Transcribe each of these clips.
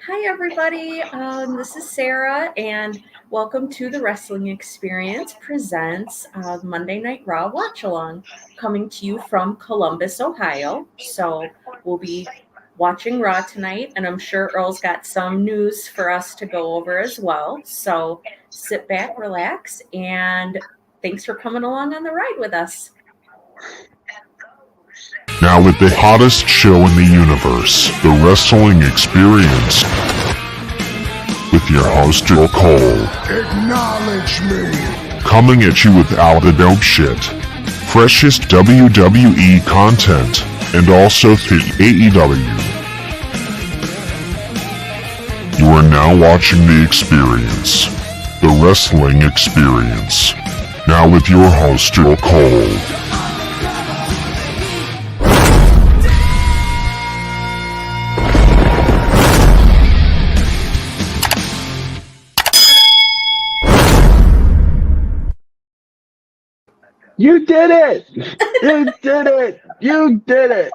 Hi, everybody. This is Sarah, and welcome to the Wrestling Experience presents Monday Night Raw Watch Along, coming to you from Columbus, Ohio. So we'll be watching Raw tonight, and I'm sure Earl's got some news for us to go over as well. So sit back, relax, and thanks for coming along on the ride with us. Now with the hottest show in the universe, the Wrestling Experience, with your host, Joe Cole. Acknowledge me. Coming at you with all the dope shit, freshest WWE content, and also the AEW. You are now watching The Experience, the Wrestling Experience. Now with your host, Joe Cole. You did it! You did it! You did it!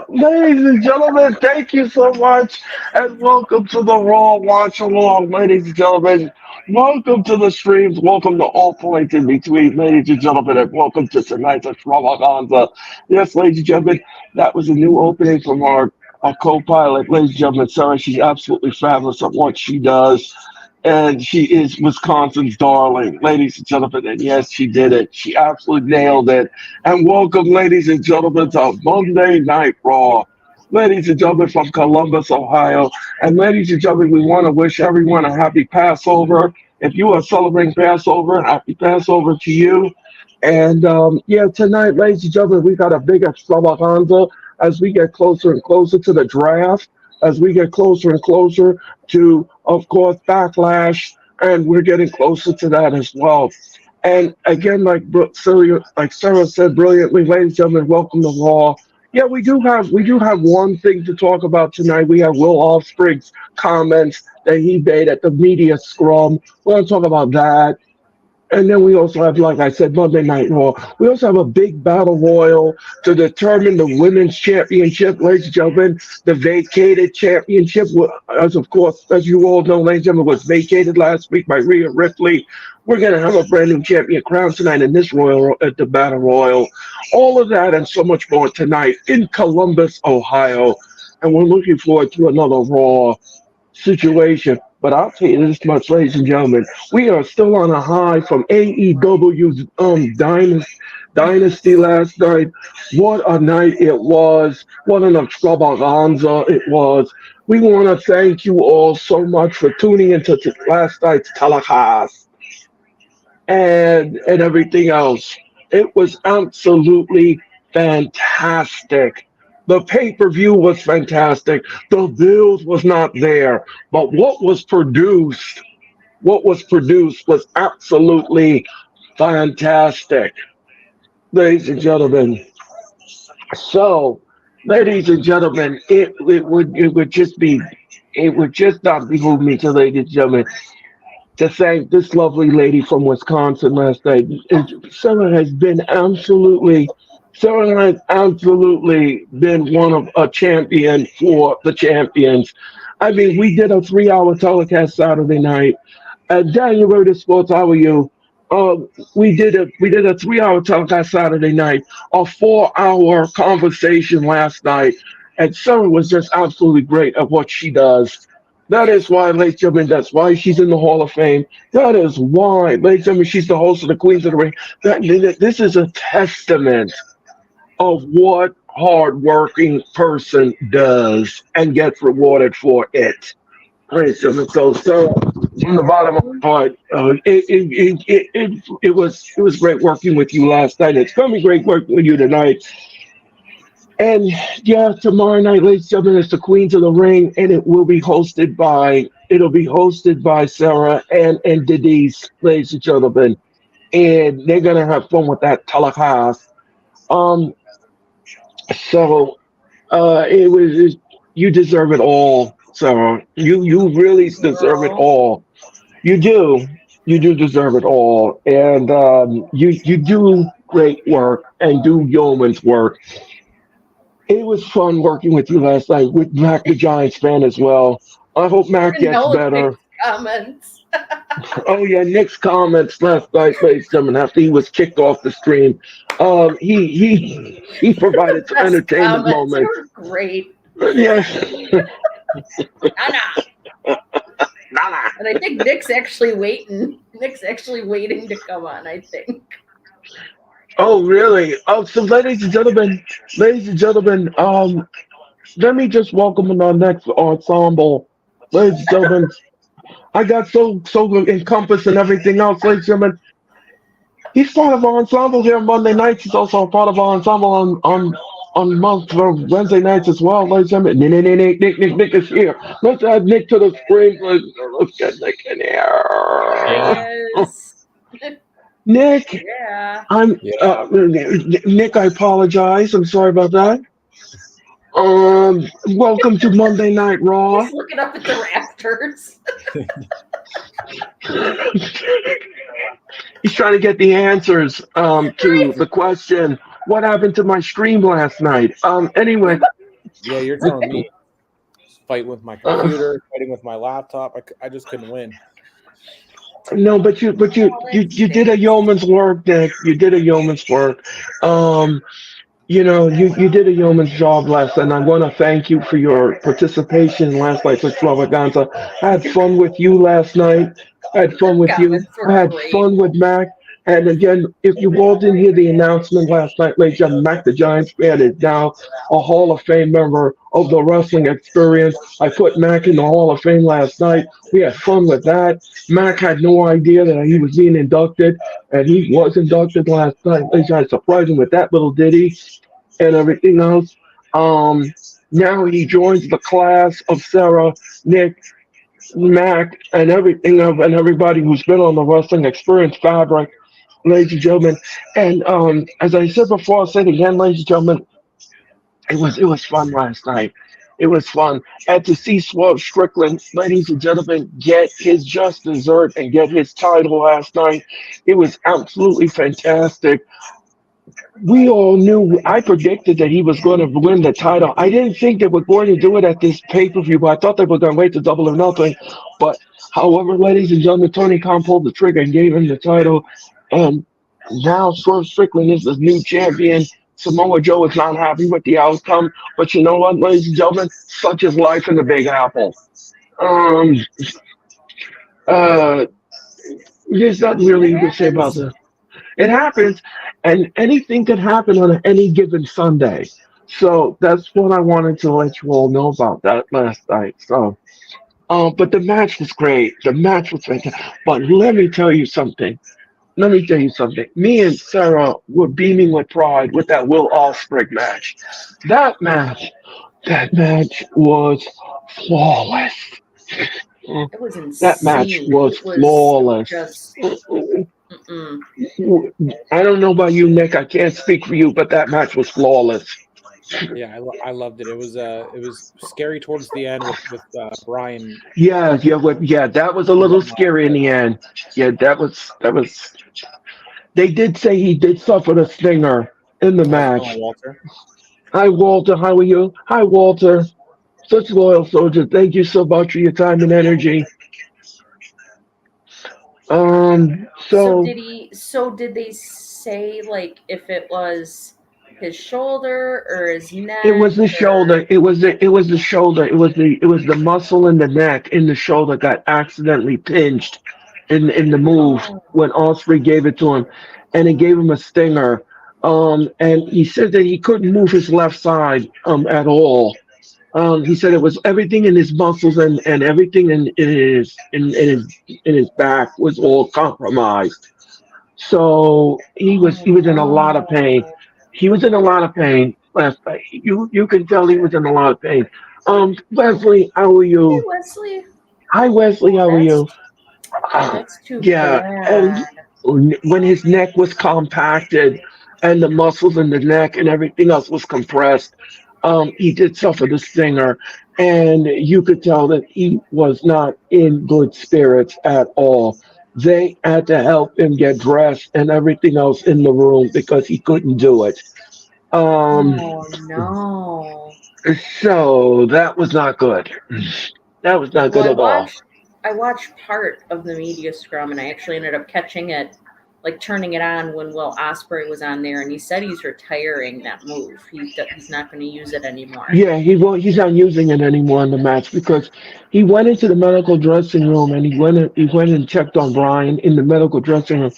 Ladies and gentlemen, thank you so much, and welcome to the Raw Watch Along, ladies and gentlemen. Welcome to the streams. Welcome to all points in between, ladies and gentlemen, and welcome to tonight's extravaganza. Yes, ladies and gentlemen, that was a new opening from our co-pilot, ladies and gentlemen. Sarah, she's absolutely fabulous at what she does. And she is Wisconsin's darling, ladies and gentlemen. And yes, she did it. She absolutely nailed it. And welcome, ladies and gentlemen, to Monday Night Raw. Ladies and gentlemen from Columbus, Ohio. And ladies and gentlemen, we want to wish everyone a happy Passover. If you are celebrating Passover, happy Passover to you. And tonight, ladies and gentlemen, we got a big extravaganza as we get closer and closer to the draft, as we get closer and closer to, of course, Backlash, and we're getting closer to that as well. And again, Sarah said brilliantly, ladies and gentlemen, welcome to Raw. Yeah, we do have one thing to talk about tonight. We have Will Ospreay's comments that he made at the media scrum. We're going to talk about that. And then we also have, like I said, Monday Night Raw. We also have a big battle royal to determine the women's championship, ladies and gentlemen. The vacated championship, as of course, as you all know, ladies and gentlemen, was vacated last week by Rhea Ripley. We're going to have a brand new champion crowned tonight in this royal at the battle royal. All of that and so much more tonight in Columbus, Ohio. And we're looking forward to another Raw situation. But I'll tell you this much, ladies and gentlemen, we are still on a high from AEW's Dynasty last night. What a night it was. What an extravaganza it was. We want to thank you all so much for tuning into last night's telecast and everything else. It was absolutely fantastic. The pay-per-view was fantastic. The build was not there, but what was produced was absolutely fantastic, ladies and gentlemen. So, ladies and gentlemen, it would just not behoove me to, ladies and gentlemen, to thank this lovely lady from Wisconsin last night. Sarah has absolutely been one of a champion for the champions. I mean, we did a 3-hour telecast Saturday night. Daniel Rhoda Sports, how are you? Uh, we did a 3-hour telecast Saturday night, a 4-hour conversation last night, and Sarah was just absolutely great at what she does. That is why, ladies and gentlemen, that's why she's in the Hall of Fame. That is why, ladies and gentlemen, she's the host of the Queens of the Ring. This is a testament of what hard-working person does and gets rewarded for it. Ladies and gentlemen, so from the bottom of my heart, it was great working with you last night. It's gonna be great working with you tonight. And yeah, tomorrow night, ladies and gentlemen, it's the Queens of the Ring, and it'll be hosted by Sarah and Denise, ladies and gentlemen, and they're gonna have fun with that telecast. Um, so you deserve it all, Sarah. You really deserve it Earl. all. You do. You do deserve it all, and you do great work and do yeoman's work. It was fun working with you last night with Mac the Giants fan as well. I hope Mac And gets no Nick's better. comments. Oh yeah, Nick's comments last night, ladies and gentlemen, after he was kicked off the stream. He The provided some best entertainment comments. They moments. were great. Yes. Nana. And I think Nick's actually waiting. Nick's actually waiting to come on, I think. Oh really? Oh, so ladies and gentlemen, let me just welcome in our next ensemble. Ladies and gentlemen, I got so encompassed and everything else, ladies and gentlemen. He's part of our ensemble here on Monday nights. He's also a part of our ensemble on month or Wednesday nights as well, ladies and gentlemen. Nick is here. Let's add Nick to the screen. Let's get Nick in here. Yes. Nick, Yeah. Nick. I apologize. I'm sorry about that. Welcome to Monday Night Raw. He's looking up at the rafters. He's trying to get the answers to the question, what happened to my stream last night? Anyway. Yeah, you're telling me. Fighting with my computer, fighting with my laptop. I just couldn't win. No, but you did a yeoman's work, Nick. You did a yeoman's work. You did a yeoman's job last night, and I want to thank you for your participation last night's extravaganza. I had fun with you last night. I had fun with you. I had fun with Mac. And again, if you all didn't hear the announcement last night, ladies and gentlemen, Mac the Giants fan is now a Hall of Fame member of the wrestling experience. I put Mac in the Hall of Fame last night. We had fun with that. Mac had no idea that he was being inducted, and he was inducted last night. Ladies and gentlemen, surprised him with that little ditty and everything else. Now he joins the class of Sarah, Nick, Mac, and everybody who's been on the wrestling experience fabric, ladies and gentlemen. And as I said before, I'll say it again, ladies and gentlemen. It was fun last night. It was fun. And to see Swerve Strickland, ladies and gentlemen, get his just dessert and get his title last night. It was absolutely fantastic. We all knew, I predicted that he was going to win the title. I didn't think they were going to do it at this pay-per-view, but I thought they were going to wait to Double or Nothing. But however, ladies and gentlemen, Tony Khan pulled the trigger and gave him the title. And now Swerve Strickland is the new champion. Samoa Joe is not happy with the outcome. But you know what, ladies and gentlemen? Such is life in the Big Apple. There's nothing really you can say about that. It happens, and anything could happen on any given Sunday. So that's what I wanted to let you all know about that last night. So, but the match was great. The match was fantastic. But let me tell you something. Me and Sarah were beaming with pride with that Will Ospreay match. That match was flawless. It was insane. That match was flawless. Just, I don't know about you, Nick. I can't speak for you, but that match was flawless. Yeah, I loved it. It was scary towards the end with Brian. Yeah. That was a little scary in the end. Yeah, that was. They did say he did suffer the stinger in the match. Walter. Hi, Walter. How are you? Hi, Walter. Such a loyal soldier. Thank you so much for your time and energy. So did they say like if it was his shoulder or his neck? It was the shoulder. It was the shoulder. It was the muscle in the neck in the shoulder got accidentally pinched in the move when Ospreay gave it to him, and it gave him a stinger. And he said that he couldn't move his left side at all. He said it was everything in his muscles and everything in his back was all compromised. So he was in a lot of pain. He was in a lot of pain last night. You can tell he was in a lot of pain. Wesley, how are you? Hey, Wesley. Hi, Wesley. How are you? That's too bad. And when his neck was compacted and the muscles in the neck and everything else was compressed, he did suffer the stinger, and you could tell that he was not in good spirits at all. They had to help him get dressed and everything else in the room because he couldn't do it. Um, Oh no. so that was not good. That was not Well, good at all. I watched part of the media scrum, and I actually ended up catching it, like turning it on when Will Ospreay was on there, and he said he's retiring that move. He's not going to use it anymore. Yeah, he won't. He's not using it anymore in the match because he went into the medical dressing room and he went and checked on Brian in the medical dressing room.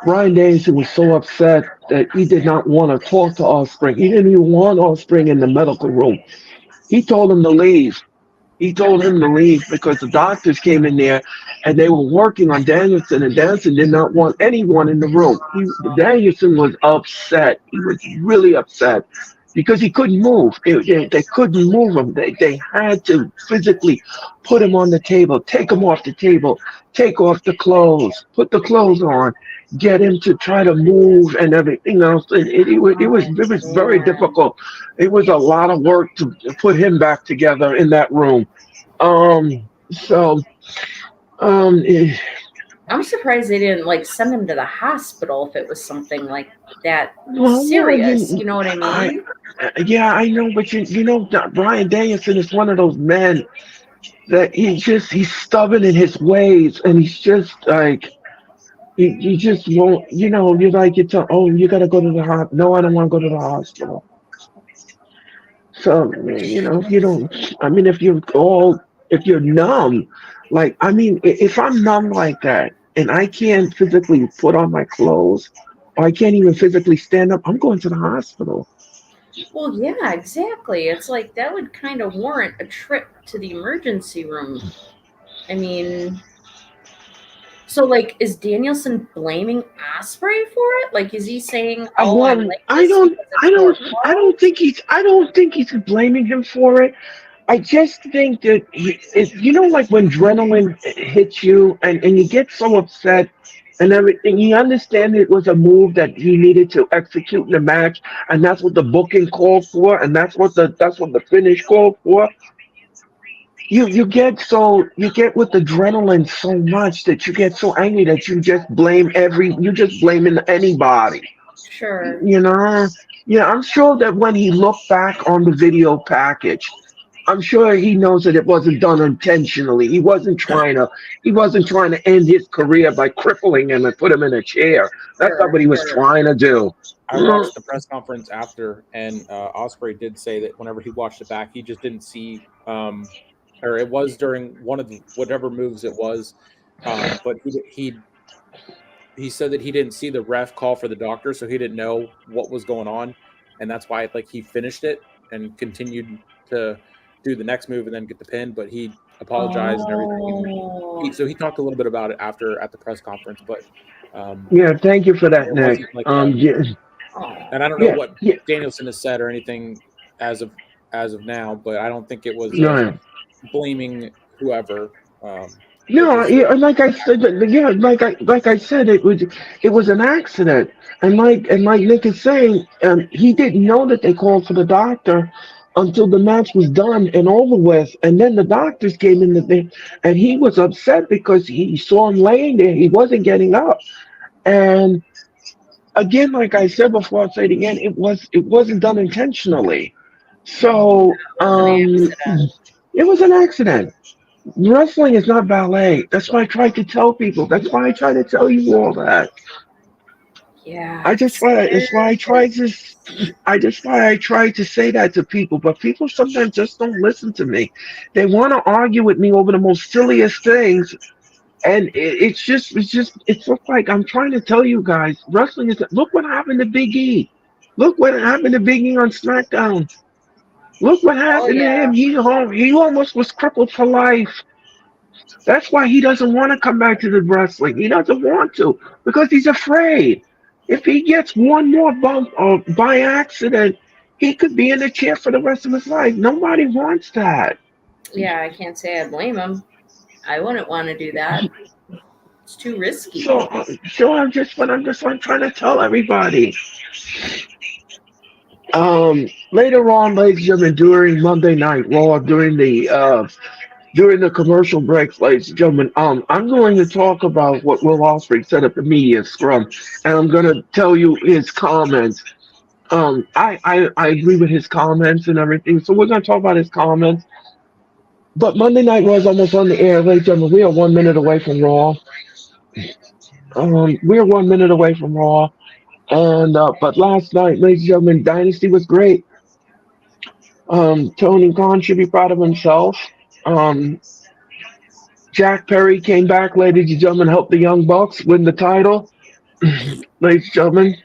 Brian Danielson was so upset that he did not want to talk to Ospreay. He didn't even want Ospreay in the medical room. He told him to leave. He told him to leave because the doctors came in there and they were working on Danielson, and Danielson did not want anyone in the room. Danielson was upset. He was really upset because he couldn't move. They couldn't move him. They had to physically put him on the table, take him off the table, take off the clothes, put the clothes on, get him to try to move and everything else. Oh It was very man. difficult. It was a lot of work to put him back together in that room. So, eh, I'm surprised they didn't like send him to the hospital if it was something like that well, serious. You know what I mean? yeah, I know, but you know, that Brian Danielson is one of those men that he's stubborn in his ways, and he's just like, he just won't, you know, you're like, oh, you gotta go to the hospital. No, I don't want to go to the hospital. So, you know, if you don't, I mean, if you're numb, like, I mean, if I'm numb like that and I can't physically put on my clothes, or I can't even physically stand up, I'm going to the hospital. Well, yeah, exactly. It's like that would kind of warrant a trip to the emergency room. I mean, so like, is Danielson blaming Osprey for it? Like, is he saying, "Oh, I'm Well, like this because it's your fault"? I don't think he's blaming him for it. I just think that you know, like when adrenaline hits you and you get so upset and everything, you understand it was a move that he needed to execute in the match, and that's what the booking called for, and that's what the finish called for. You get with adrenaline so much that you get so angry that you just blaming anybody. Sure. You know, yeah, I'm sure that when he looked back on the video package, I'm sure he knows that it wasn't done intentionally. He wasn't trying to end his career by crippling him and put him in a chair. That's not Sure. what he was Sure. trying to do. I Mm, watched the press conference after, and Osprey did say that whenever he watched it back, he just didn't see, or it was during one of the whatever moves it was, but he said that he didn't see the ref call for the doctor, so he didn't know what was going on, and that's why like he finished it and continued to do the next move and then get the pin. But he apologized and everything, and Oh. so he talked a little bit about it after at the press conference. But um, yeah, thank you for that, it Nick. wasn't like Yeah, Oh. and I don't know yeah, what yeah. Danielson has said or anything as of as of now, but I don't think it was No, blaming whoever. It no, was yeah, like I said, yeah, like I said, it was an accident, and like Nick is saying, he didn't know that they called for the doctor until the match was done and over with, and then the doctors came in the thing, and he was upset because he saw him laying there, he wasn't getting up, and again, like I said before, I'll say it again, it wasn't done intentionally, so It was an accident. it was an accident. Wrestling is not ballet. That's why I try to tell people. That's why I try to tell you all that. Yeah. That's why I try Seriously. to I just why I try to say that to people, but people sometimes just don't listen to me. They want to argue with me over the most silliest things, and it's just like I'm trying to tell you guys. Wrestling is look what happened to Big E. Look what happened to Big E on SmackDown. Look what Oh happened to him. yeah. He almost was crippled for life. That's why he doesn't want to come back to the wrestling. He doesn't want to because he's afraid. If he gets one more bump or by accident, he could be in a chair for the rest of his life. Nobody wants that. Yeah. I can't say I blame him. I wouldn't want to do that. It's too risky. So I'm just like trying to tell everybody. Later on, ladies and gentlemen, during Monday Night Raw, during the commercial breaks, ladies and gentlemen, I'm going to talk about what Will Ospreay said at the media scrum, and I'm going to tell you his comments. I agree with his comments and everything. So we're gonna talk about his comments. But Monday Night Raw is almost on the air, ladies and gentlemen. We are 1 minute away from Raw. We're 1 minute away from Raw. And but last night, ladies and gentlemen, Dynasty was great. Tony Khan should be proud of himself. Um, Jack Perry came back, ladies and gentlemen, helped the Young Bucks win the title. Ladies and gentlemen,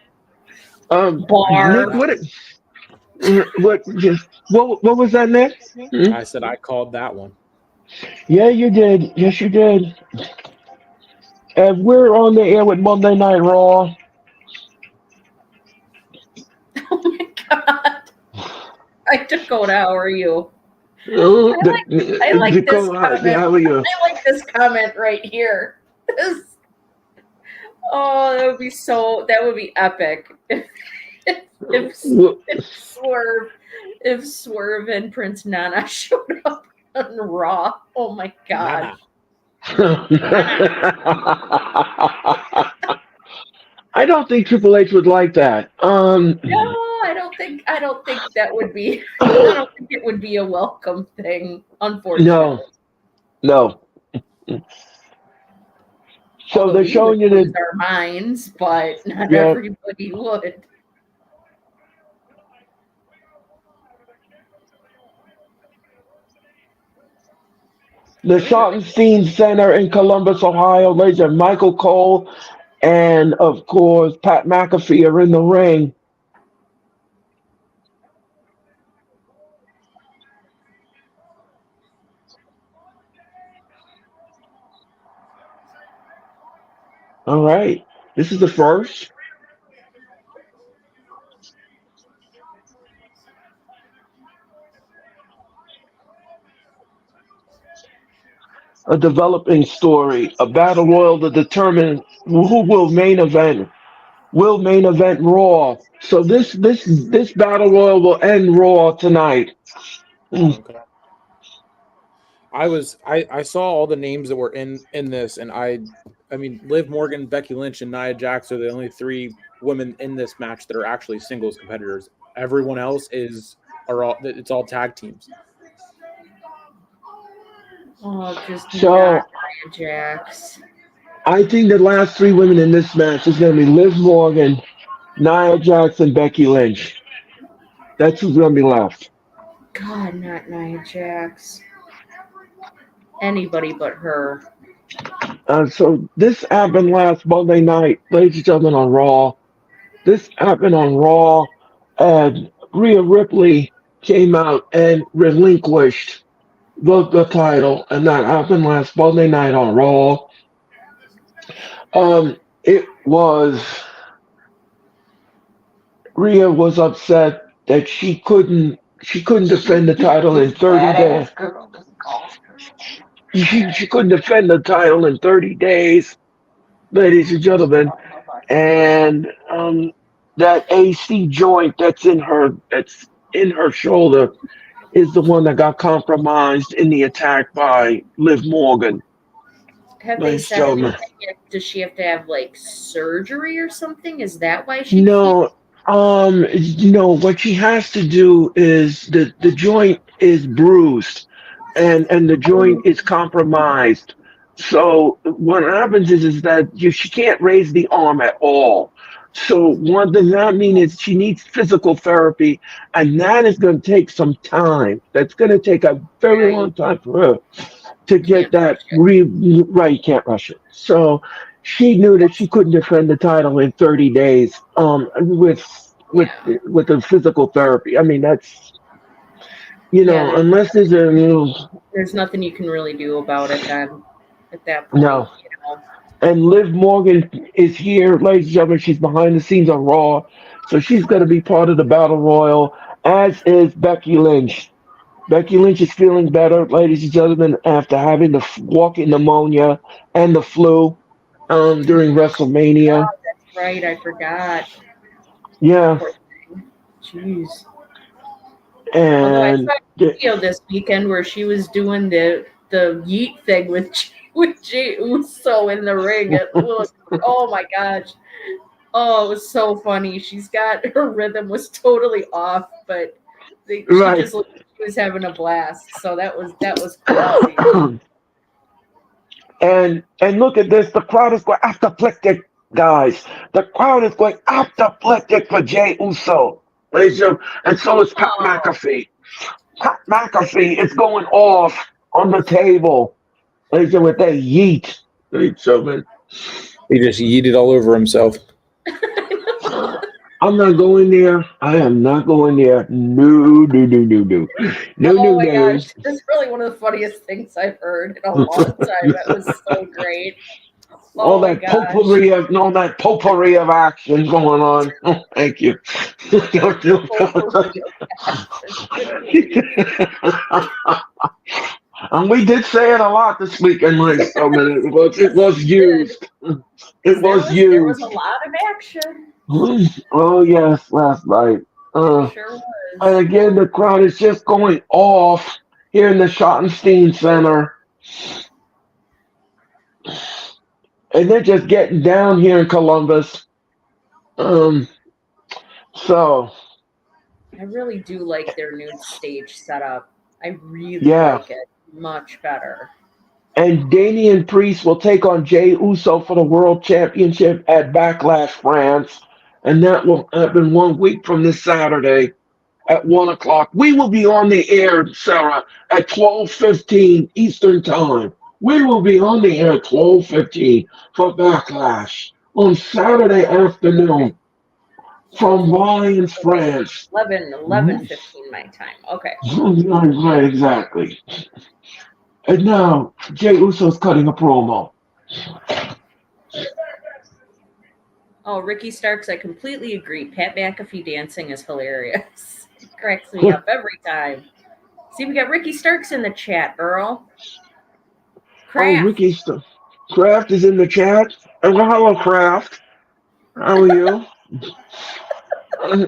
Nick, Barb. what was that, Nick? I said I called that one. Yeah, you did. Yes, you did. And we're on the air with Monday Night Raw. Oh my god. Hi Dakota, how are you? I like this comment. How are you? I like this comment right here. Oh, that would be epic. If Swerve and Prince Nana showed up on Raw. Oh my god. I don't think Triple H would like that. No, I don't think that would be. I don't think it would be a welcome thing. Unfortunately, no. So although they're we showing would you lose that. our minds, but not Yeah. everybody would. The Schottenstein Center in Columbus, Ohio. Ladies and Michael Cole and, of course, Pat McAfee are in the ring. All right. This is the first. A developing story, a battle royal to determine who will main event. Will main event Raw. So this battle royal will end Raw tonight. Okay. I saw all the names that were in this, and I mean, Liv Morgan, Becky Lynch, and Nia Jax are the only three women in this match that are actually singles competitors. Everyone else it's all tag teams. Oh, just So not Nia Jax. I think the last three women in this match is going to be Liv Morgan, Nia Jax, and Becky Lynch. That's who's going to be left. God, not Nia Jax. Anybody but her. So this happened last Monday night, ladies and gentlemen, on Raw. This happened on Raw, and Rhea Ripley came out and relinquished the title, and that happened last Monday night on Raw. It was Rhea was upset that she couldn't defend the title in 30 days. She couldn't defend the title in 30 days, ladies and gentlemen, and that AC joint that's in her shoulder is the one that got compromised in the attack by Liv Morgan. Have they Ladies said and gentlemen. anything? Does she have to have like surgery or something? Is that why she No, what she has to do is the joint is bruised and the joint is compromised. So what happens is that she can't raise the arm at all. So what does that mean is she needs physical therapy, and that is going to take some time. That's going to take a very long time for her to get that right. You can't rush it. So she knew that she couldn't defend the title in 30 days with the physical therapy. I mean, that's unless there's nothing you can really do about it then at that point. No. And Liv Morgan is here, ladies and gentlemen. She's behind the scenes on Raw, so she's going to be part of the Battle Royal, as is Becky Lynch. Becky Lynch is feeling better, ladies and gentlemen, after having the walking pneumonia and the flu during WrestleMania. Oh, that's right, I forgot. Yeah. Jeez. And I saw a video this weekend where she was doing the yeet thing with Jey Uso in the ring. It was, oh my gosh. Oh, it was so funny. She's got her rhythm was totally off, but she Right. just looked like she was having a blast. So that was cool to see. And look at this, the crowd is going apoplectic, guys. The crowd is going apoplectic for Jay Uso. Ladies and gentlemen, and so is Pat Oh, McAfee. Pat McAfee is going off on the table. Ladies and gentlemen, they yeet. Ladies and gentlemen, He just yeeted all over himself. I'm not going there. I am not going there. No, no, no, no, no. No, no, oh my no. gosh, that's really one of the funniest things I've heard in a long time. That was so great. All Oh my that gosh. potpourri of action going on. Oh, thank you. Potpourri of action. Good grief. And we did say it a lot this weekend, like so minute. It Yes, was we did. used. It was There was a used. lot of action. Oh yes, last night. There Uh, sure and was. again, the crowd is just going off here in the Schottenstein Center, and they're just getting down here in Columbus. Um, so I really do like their new stage setup. I really yeah. like it much better. And Damian Priest will take on Jay Uso for the World Championship at Backlash France. And that will happen 1 week from this Saturday at 1 o'clock. We will be on the air, Sarah, at 12:15 Eastern Time. We will be on the air at 12:15 for Backlash on Saturday afternoon from 12:15 Lyons, France. 11:15 my time. Okay. Right, exactly. And now Jay Uso's cutting a promo. Oh, Ricky Starks, I completely agree. Pat McAfee dancing is hilarious. It cracks me up every time. See, we got Ricky Starks in the chat, Earl. Oh, Craft. Ricky Kraft is in the chat. Well, hello, Kraft. How are you? Uh,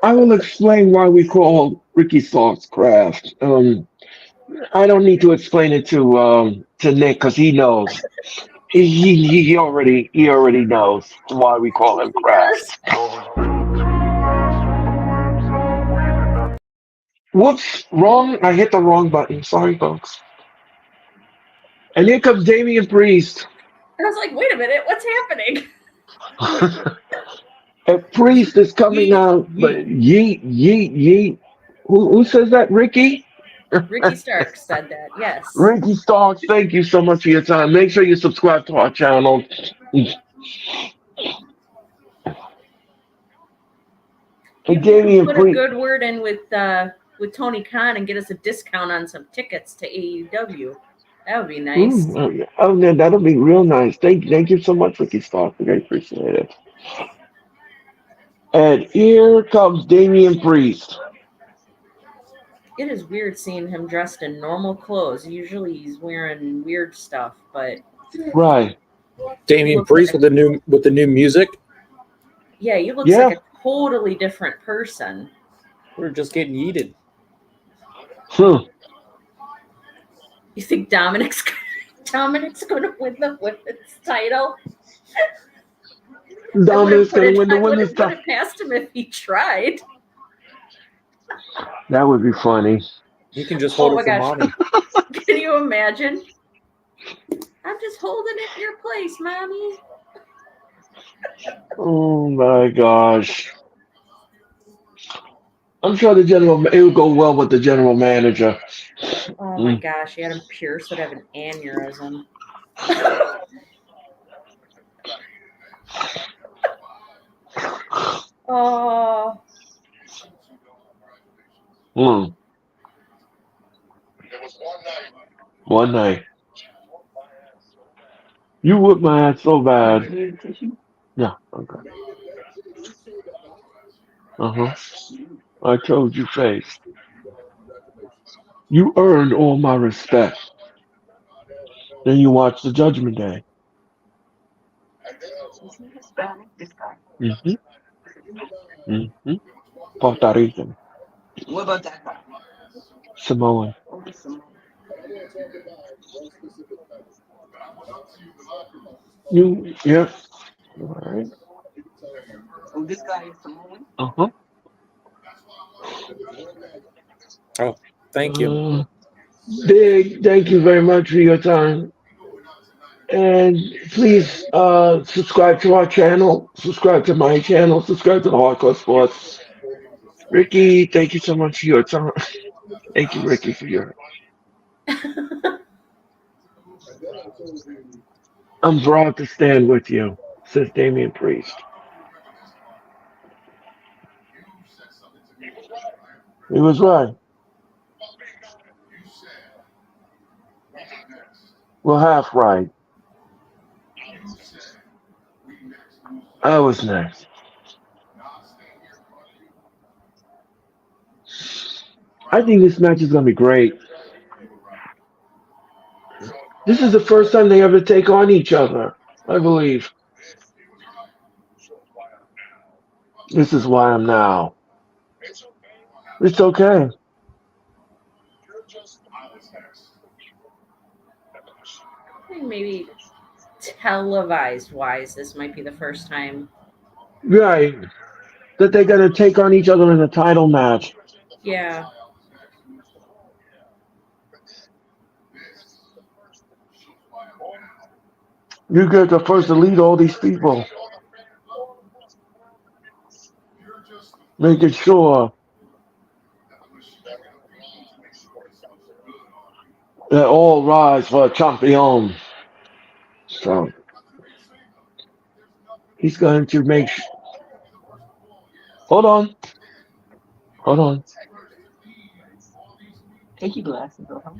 I will explain why we call Ricky Sauce Kraft. I don't need to explain it to Nick because he knows. He already knows why we call him He does. Kraft. Whoops, wrong. I hit the wrong button. Sorry, folks. And here comes Damian Priest. I was like, wait a minute, what's happening? A priest is coming Yeet, out, but yeet. yeet, yeet, yeet. Who says that? Ricky? Ricky Starks said that. Yes. Ricky Starks, thank you so much for your time. Make sure you subscribe to our channel. And Maybe you can Damian put a Priest. good word in with Tony Khan and get us a discount on some tickets to AEW. That would be nice. Oh, no, that'll be real nice. Thank you so much, Ricky Starks. I appreciate it. And here comes Damian Priest. It is weird seeing him dressed in normal clothes. Usually he's wearing weird stuff, but Right. Damian looks Priest like with the new music. yeah, he looks Yeah. like a totally different person. We're just getting yeeted. Huh. You think Dominic's going to win the women's title? Dominic's going to win the I women's wouldn't put title. it past him if he tried. That would be funny. He can just Oh hold my it for gosh. mommy. Can you imagine? I'm just holding it in your place, mommy. Oh my gosh. I'm sure it would go well with the general manager. Oh my gosh, Adam Pierce would have an aneurysm. Oh, Mm. One night. You whipped my ass so bad. Yeah, okay. Uh-huh. I told you face. You earned all my respect. Then you watch the Judgment Day. Mm-hmm. Mm-hmm. Puerto Rican. What about that guy? Samoan. Yeah. All right. this guy is Samoan. Uh-huh. Oh, thank you. Big, thank you very much for your time. And please subscribe to our channel, subscribe to my channel, subscribe to the Hardcore Sports. Ricky, thank you so much for your time. Thank you, Ricky, for your. I'm proud to stand with you, says Damian Priest. He was right. Well, half right. I was next. I think this match is going to be great. This is the first time they ever take on each other, I believe. This is why I'm now. It's okay. I think maybe televised wise, this might be the first time. Right. That they're going to take on each other in a title match. Yeah. You get the first to lead all these people. Making sure that all rise for a champion. So he's going to make. Hold on. Hold on. Take your glasses off.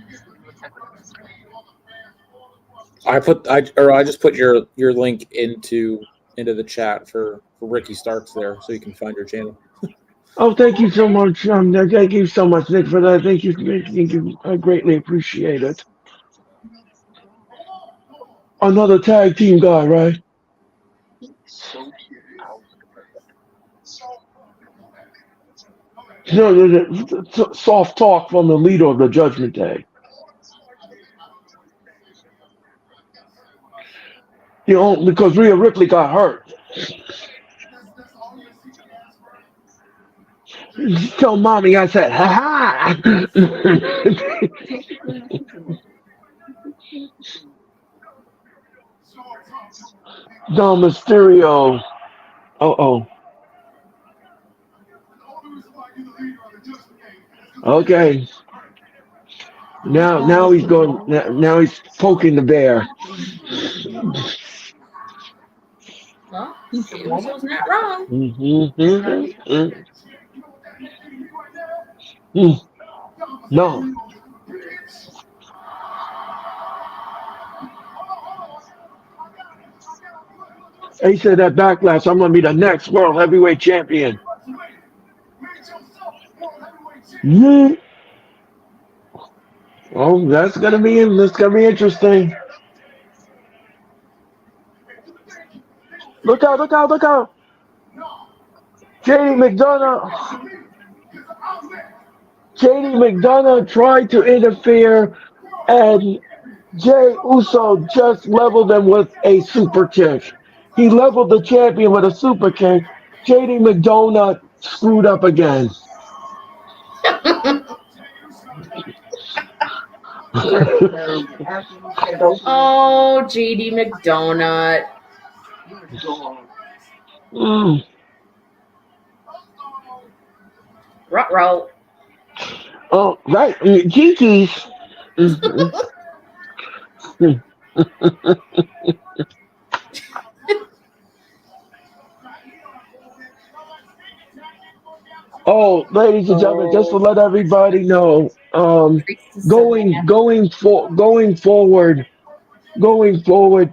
I just put your link into the chat for Ricky Starks there, so you can find your channel. Oh, thank you so much. Thank you so much, Nick, for that. Thank you. Thank you. I greatly appreciate it. Another tag team guy, right? No, soft talk from the leader of the Judgment Day. You know, because Rhea Ripley got hurt. Tell mommy I said, ha ha. Dom Mysterio. Oh. Okay. Now he's going. Now he's poking the bear. Well, Uso's not wrong. No. He said that backlash, I'm going to be the next world heavyweight champion. Yeah. Oh, that's gonna be interesting. Look out! JD McDonough tried to interfere, and Jay Uso just leveled him with a super kick. He leveled the champion with a super kick. JD McDonough screwed up again. Oh, JD McDonough. Ruh-roh. Oh, right. Kiki's. Oh, ladies and gentlemen, just to let everybody know, going forward,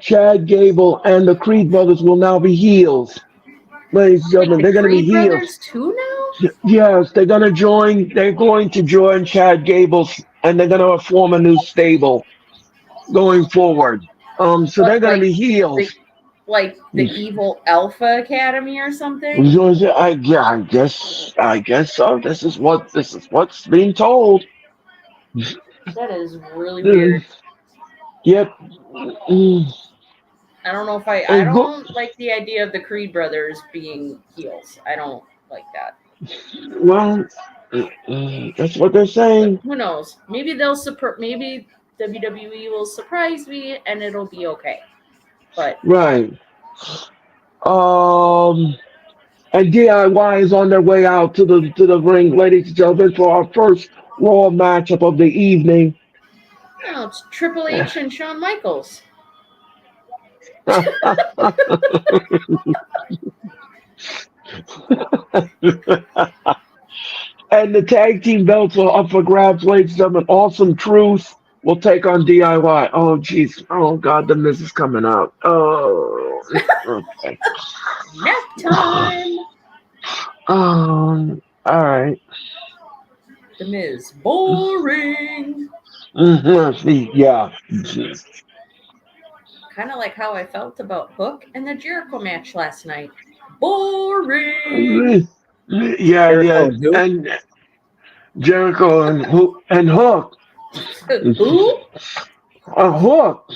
Chad Gable and the Creed brothers will now be heels. Ladies and gentlemen, they're going to be heels. Brothers too now? Yes, they're going to join. They're going to join Chad Gable's, and they're going to form a new stable going forward. So they're going to be heels. Like the Evil Alpha Academy or something? I guess so. This is what's being told. That is really weird. Yep. I don't know if I And don't like the idea of the Creed brothers being heels. I don't like that. well, that's what they're But saying. who knows? Maybe they'll maybe WWE will surprise me and it'll be okay. But Right. Um, and DIY is on their way out to the ring, ladies and gentlemen, for our first Raw matchup of the evening. no, it's Triple H and Shawn Michaels. And the tag team belts are up for grabs, ladies and gentlemen. Awesome Truth will take on DIY. Oh, jeez. Oh, God, the Miz is coming out. Oh, okay. Nap time. All right. The Miz. Boring. Yeah. Kind of like how I felt about Hook and the Jericho match last night. Boring. Yeah, Jericho yeah. and who? And Jericho and Hook. Who? A Hook.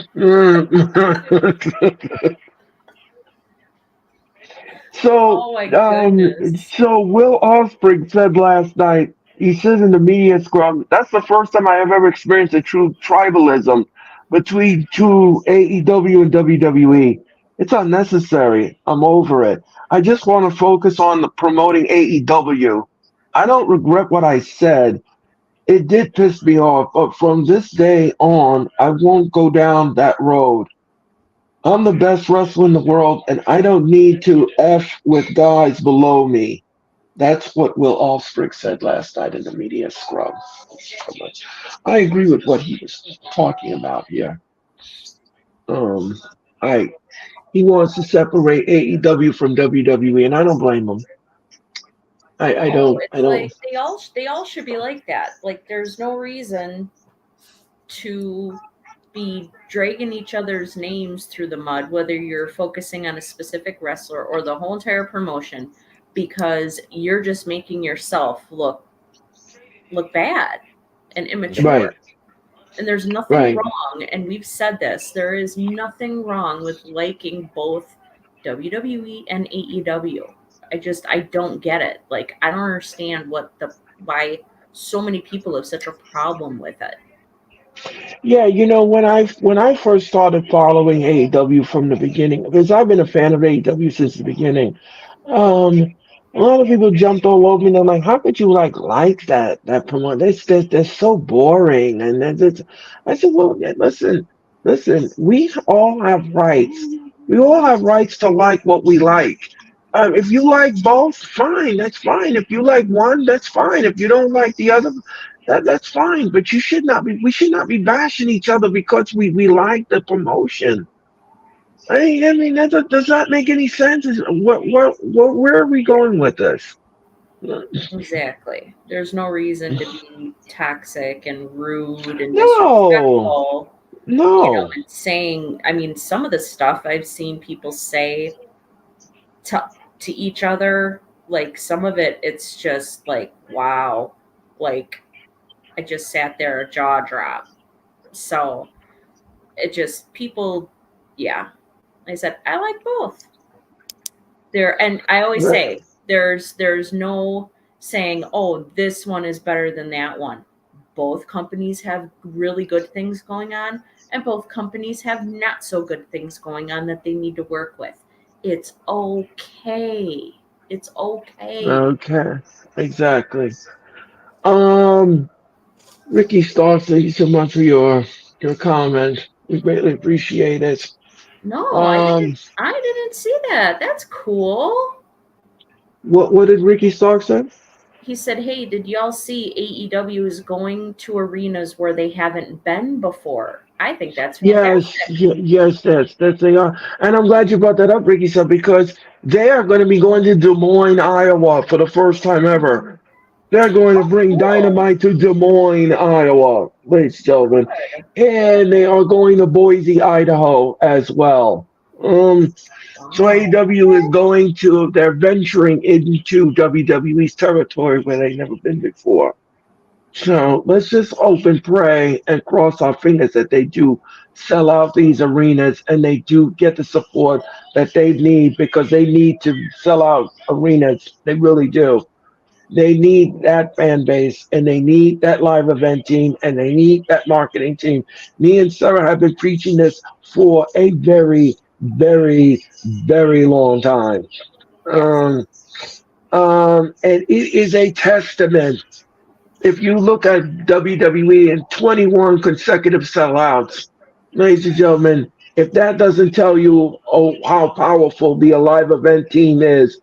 So, Oh my goodness. so Will Ospreay said last night, he says in the media scrum, that's the first time I have ever experienced a true tribalism between two AEW and WWE. It's unnecessary. I'm over it. I just want to focus on the promoting AEW. I don't regret what I said. It did piss me off, but from this day on, I won't go down that road. I'm the best wrestler in the world, and I don't need to F with guys below me. That's what Will Ospreay said last night in the media scrum. I agree with what he was talking about here. Um, I He wants to separate AEW from WWE, and I don't blame him. No, I it's don't. like they all should be like that. Like there's no reason to be dragging each other's names through the mud, whether you're focusing on a specific wrestler or the whole entire promotion, because you're just making yourself look bad and Right, immature. And there's nothing right. wrong, and we've said this, there is nothing wrong with liking both WWE and AEW. I don't get it. Like I don't understand why so many people have such a problem with it. Yeah, when I first started following AEW from the beginning, because I've been a fan of AEW since the beginning. Um, a lot of people jumped all over me. And they're like, "How could you like that promotion? They're so boring." And I said, "Well, yeah, listen. We all have rights. We all have rights to like what we like. If you like both, fine. That's fine. If you like one, that's fine. If you don't like the other, that's fine. But you should not be. We should not be bashing each other because we like the promotion." I mean, does that make any sense? Where are we going with this? Exactly. There's no reason to be toxic and rude and No, disrespectful, no. and saying, I mean, some of the stuff I've seen people say to each other, like some of it, it's just like, wow. Like I just sat there, a jaw drop. So it just people, yeah. I said I like both. There, and I always say there's no saying, oh, this one is better than that one. Both companies have really good things going on, and both companies have not so good things going on that they need to work with. It's okay. It's okay. Okay, exactly. Um, Ricky Starks, thank you so much for your comment. We greatly appreciate it. No, Um, I didn't see that. That's cool. what did Ricky Starks say? He said, "Hey, did y'all see AEW is going to arenas where they haven't been before?" I think that's Yes, fantastic. yes, that's they are, and I'm glad you brought that up, Ricky, sir, because they are going to be going to Des Moines, Iowa, for the first time ever. They're going to Oh, bring cool. Dynamite to Des Moines, Iowa, ladies and gentlemen, Good. and they are going to Boise, Idaho, as well. So Wow. AEW is going they're venturing into WWE's territory where they've never been before. So let's just hope and pray and cross our fingers that they do sell out these arenas and they do get the support that they need because they need to sell out arenas. They really do. They need that fan base and they need that live event team and they need that marketing team. Me and Sarah have been preaching this for a very, very, very long time. Yes. And it is a testament. If you look at WWE in 21 consecutive sellouts, ladies and gentlemen, if that doesn't tell you how powerful the live event team is,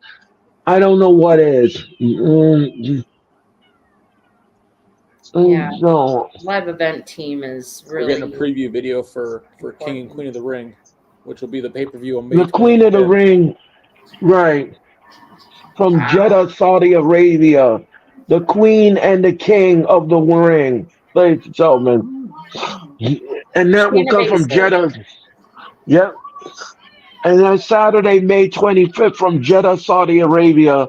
I don't know what is. Yeah. No, Live event team is We're getting a really preview video for King and important. Queen of the Ring, which will be the pay per view on May the Queen of the 25th. Ring, right, from Wow. Jeddah, Saudi Arabia, the Queen and the King of the Ring, ladies and gentlemen. And that will Shayna come from Baszler. Jeddah. Yep. And then Saturday, May 25th from Jeddah, Saudi Arabia.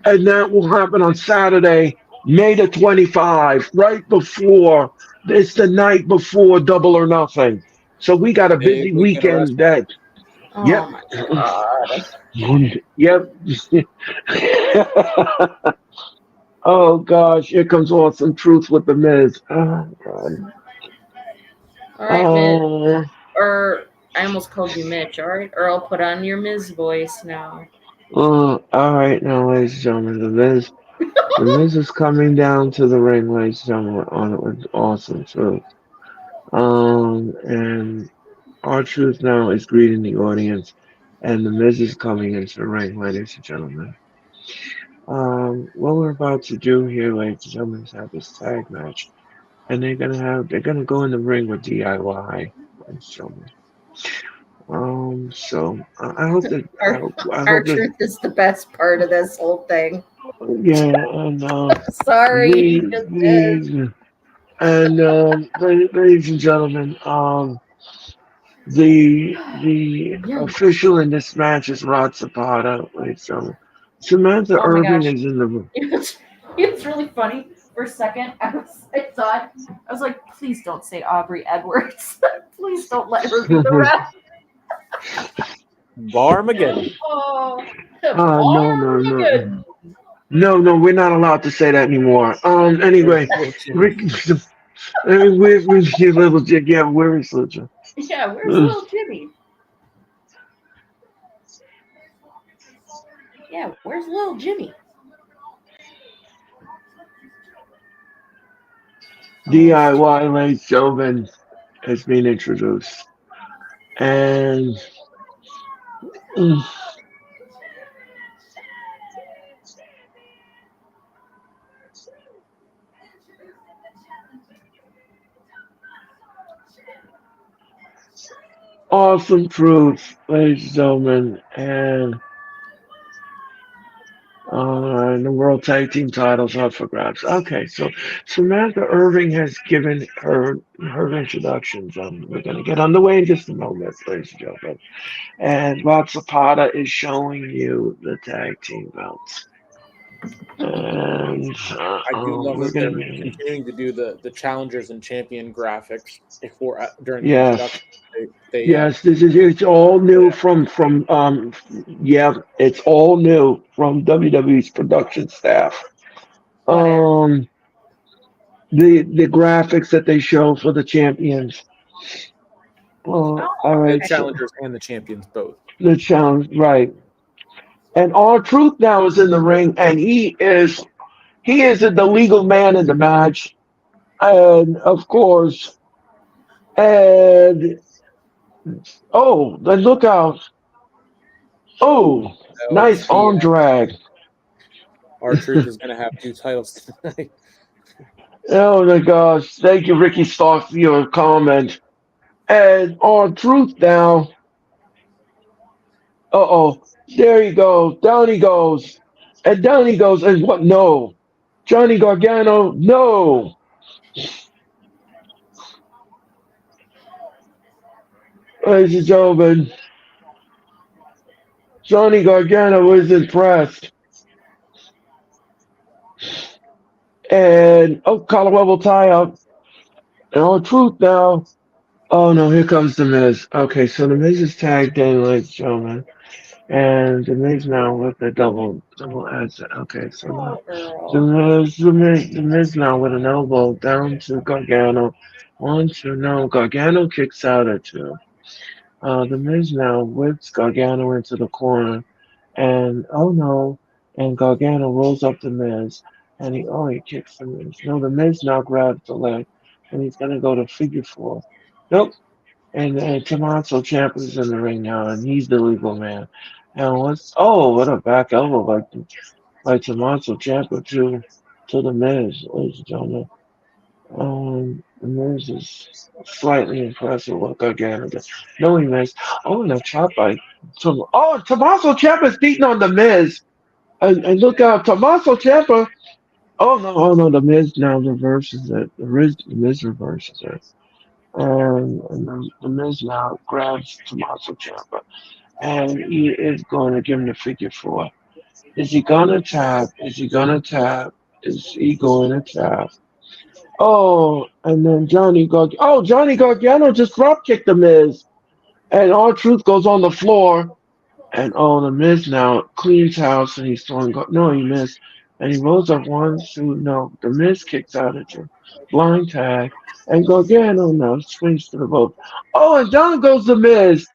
And that will happen on Saturday, May the 25th, right before, it's the night before Double or Nothing. So we got a Big busy weekend of weekend wrestling. that, yep, Oh my god. yep. Oh gosh, here comes Awesome Truth with the Miz. Oh god. All right, Miz. Uh, Or I almost called you Mitch. All right, or I'll put on your Miz voice now. all right, now, ladies and gentlemen, the Miz is coming down to the ring, ladies and gentlemen, on with Awesome Truth. And our truth now is greeting the audience, and the Miz is coming into the ring, ladies and gentlemen. What we're about to do here, ladies and gentlemen, is have this tag match, and they're gonna go in the ring with DIY, ladies and gentlemen. So I hope that Our I our hope that truth is the best part of this whole thing. yeah, and Sorry, he just is. the and ladies and gentlemen, the Yum. official in this match is Rod Zapata. Wait, so Samantha Oh my Irving gosh. is in the room. It's really funny. For a second, I was like, please don't say Aubrey Edwards. Please don't let her be the ref. Barmageddon. Oh, No, no, Armageddon. no, no. We're not allowed to say that anymore. Where's Anyway, Little Jimmy? Rick, where's your little Jim? Yeah, where is little Jim? Yeah, where's little Jimmy? Yeah, where's little Jimmy? DIY late Chauvin has been introduced. And mm, awesome truth, ladies and gentlemen. And the World Tag Team titles up for grabs. Okay, so Samantha Irving has given her introductions. We're going to get underway in just a moment, ladies and gentlemen. And Rod Zapata is showing you the tag team belts. And I do love we're that going they're to be, continuing to do the challengers and champion graphics before during the yes. introduction. They Yes, this is it's all new from yeah, it's all new from WWE's production staff. Whatever. Um the graphics that they show for the champions. Oh, All the right, okay. so challengers and the champions both. the challenge, right. And our Truth now is in the ring and he is the legal man in the match. And of course, and oh, then look out. Oh, Oh, nice arm drag. our truth is going to have new titles tonight. Oh my gosh. Thank you, Ricky Stark, for your comment. And on Truth now. Uh-oh. There he goes. Down he goes. And down he goes. And what? No. Johnny Gargano, no. Ladies and gentlemen, Johnny Gargano is impressed. And oh, Colorado will tie up. And all truth now. Oh no, here comes the Miz. Okay, so the Miz is tagged in, ladies and gentlemen. And the Miz now with the double edge. Okay, so now Oh, girl. The Miz now with an elbow down to Gargano. 1, 2, no. Gargano kicks out at 2. The Miz now whips Gargano into the corner. And oh no, and Gargano rolls up the Miz. And he kicks the Miz. No, the Miz now grabs the leg. And he's going to go to figure 4. Nope. And Tommaso Ciampa is in the ring now, and he's the legal man. And what a back elbow by Tommaso Ciampa to the Miz, ladies and gentlemen. The Miz is slightly impressive what Gargano did. No, he missed. Oh, and a chop by Tommaso Ciampa's beating on the Miz. And look out, Tommaso Ciampa. Oh no, the Miz now reverses it. The Miz reverses it. And the Miz now grabs Tommaso Ciampa, and he is going to give him the figure 4. Is he gonna tap? Is he gonna tap? Is he going to tap? Oh, and then Johnny Gargano just drop kicked the Miz, and R-Truth goes on the floor, and the Miz now cleans house, and he's throwing. No, he missed, and he rolls up 1, 2. No, the Miz kicks out at you, blind tag, and Gargano now swings to the rope. Oh, and down goes the Miz.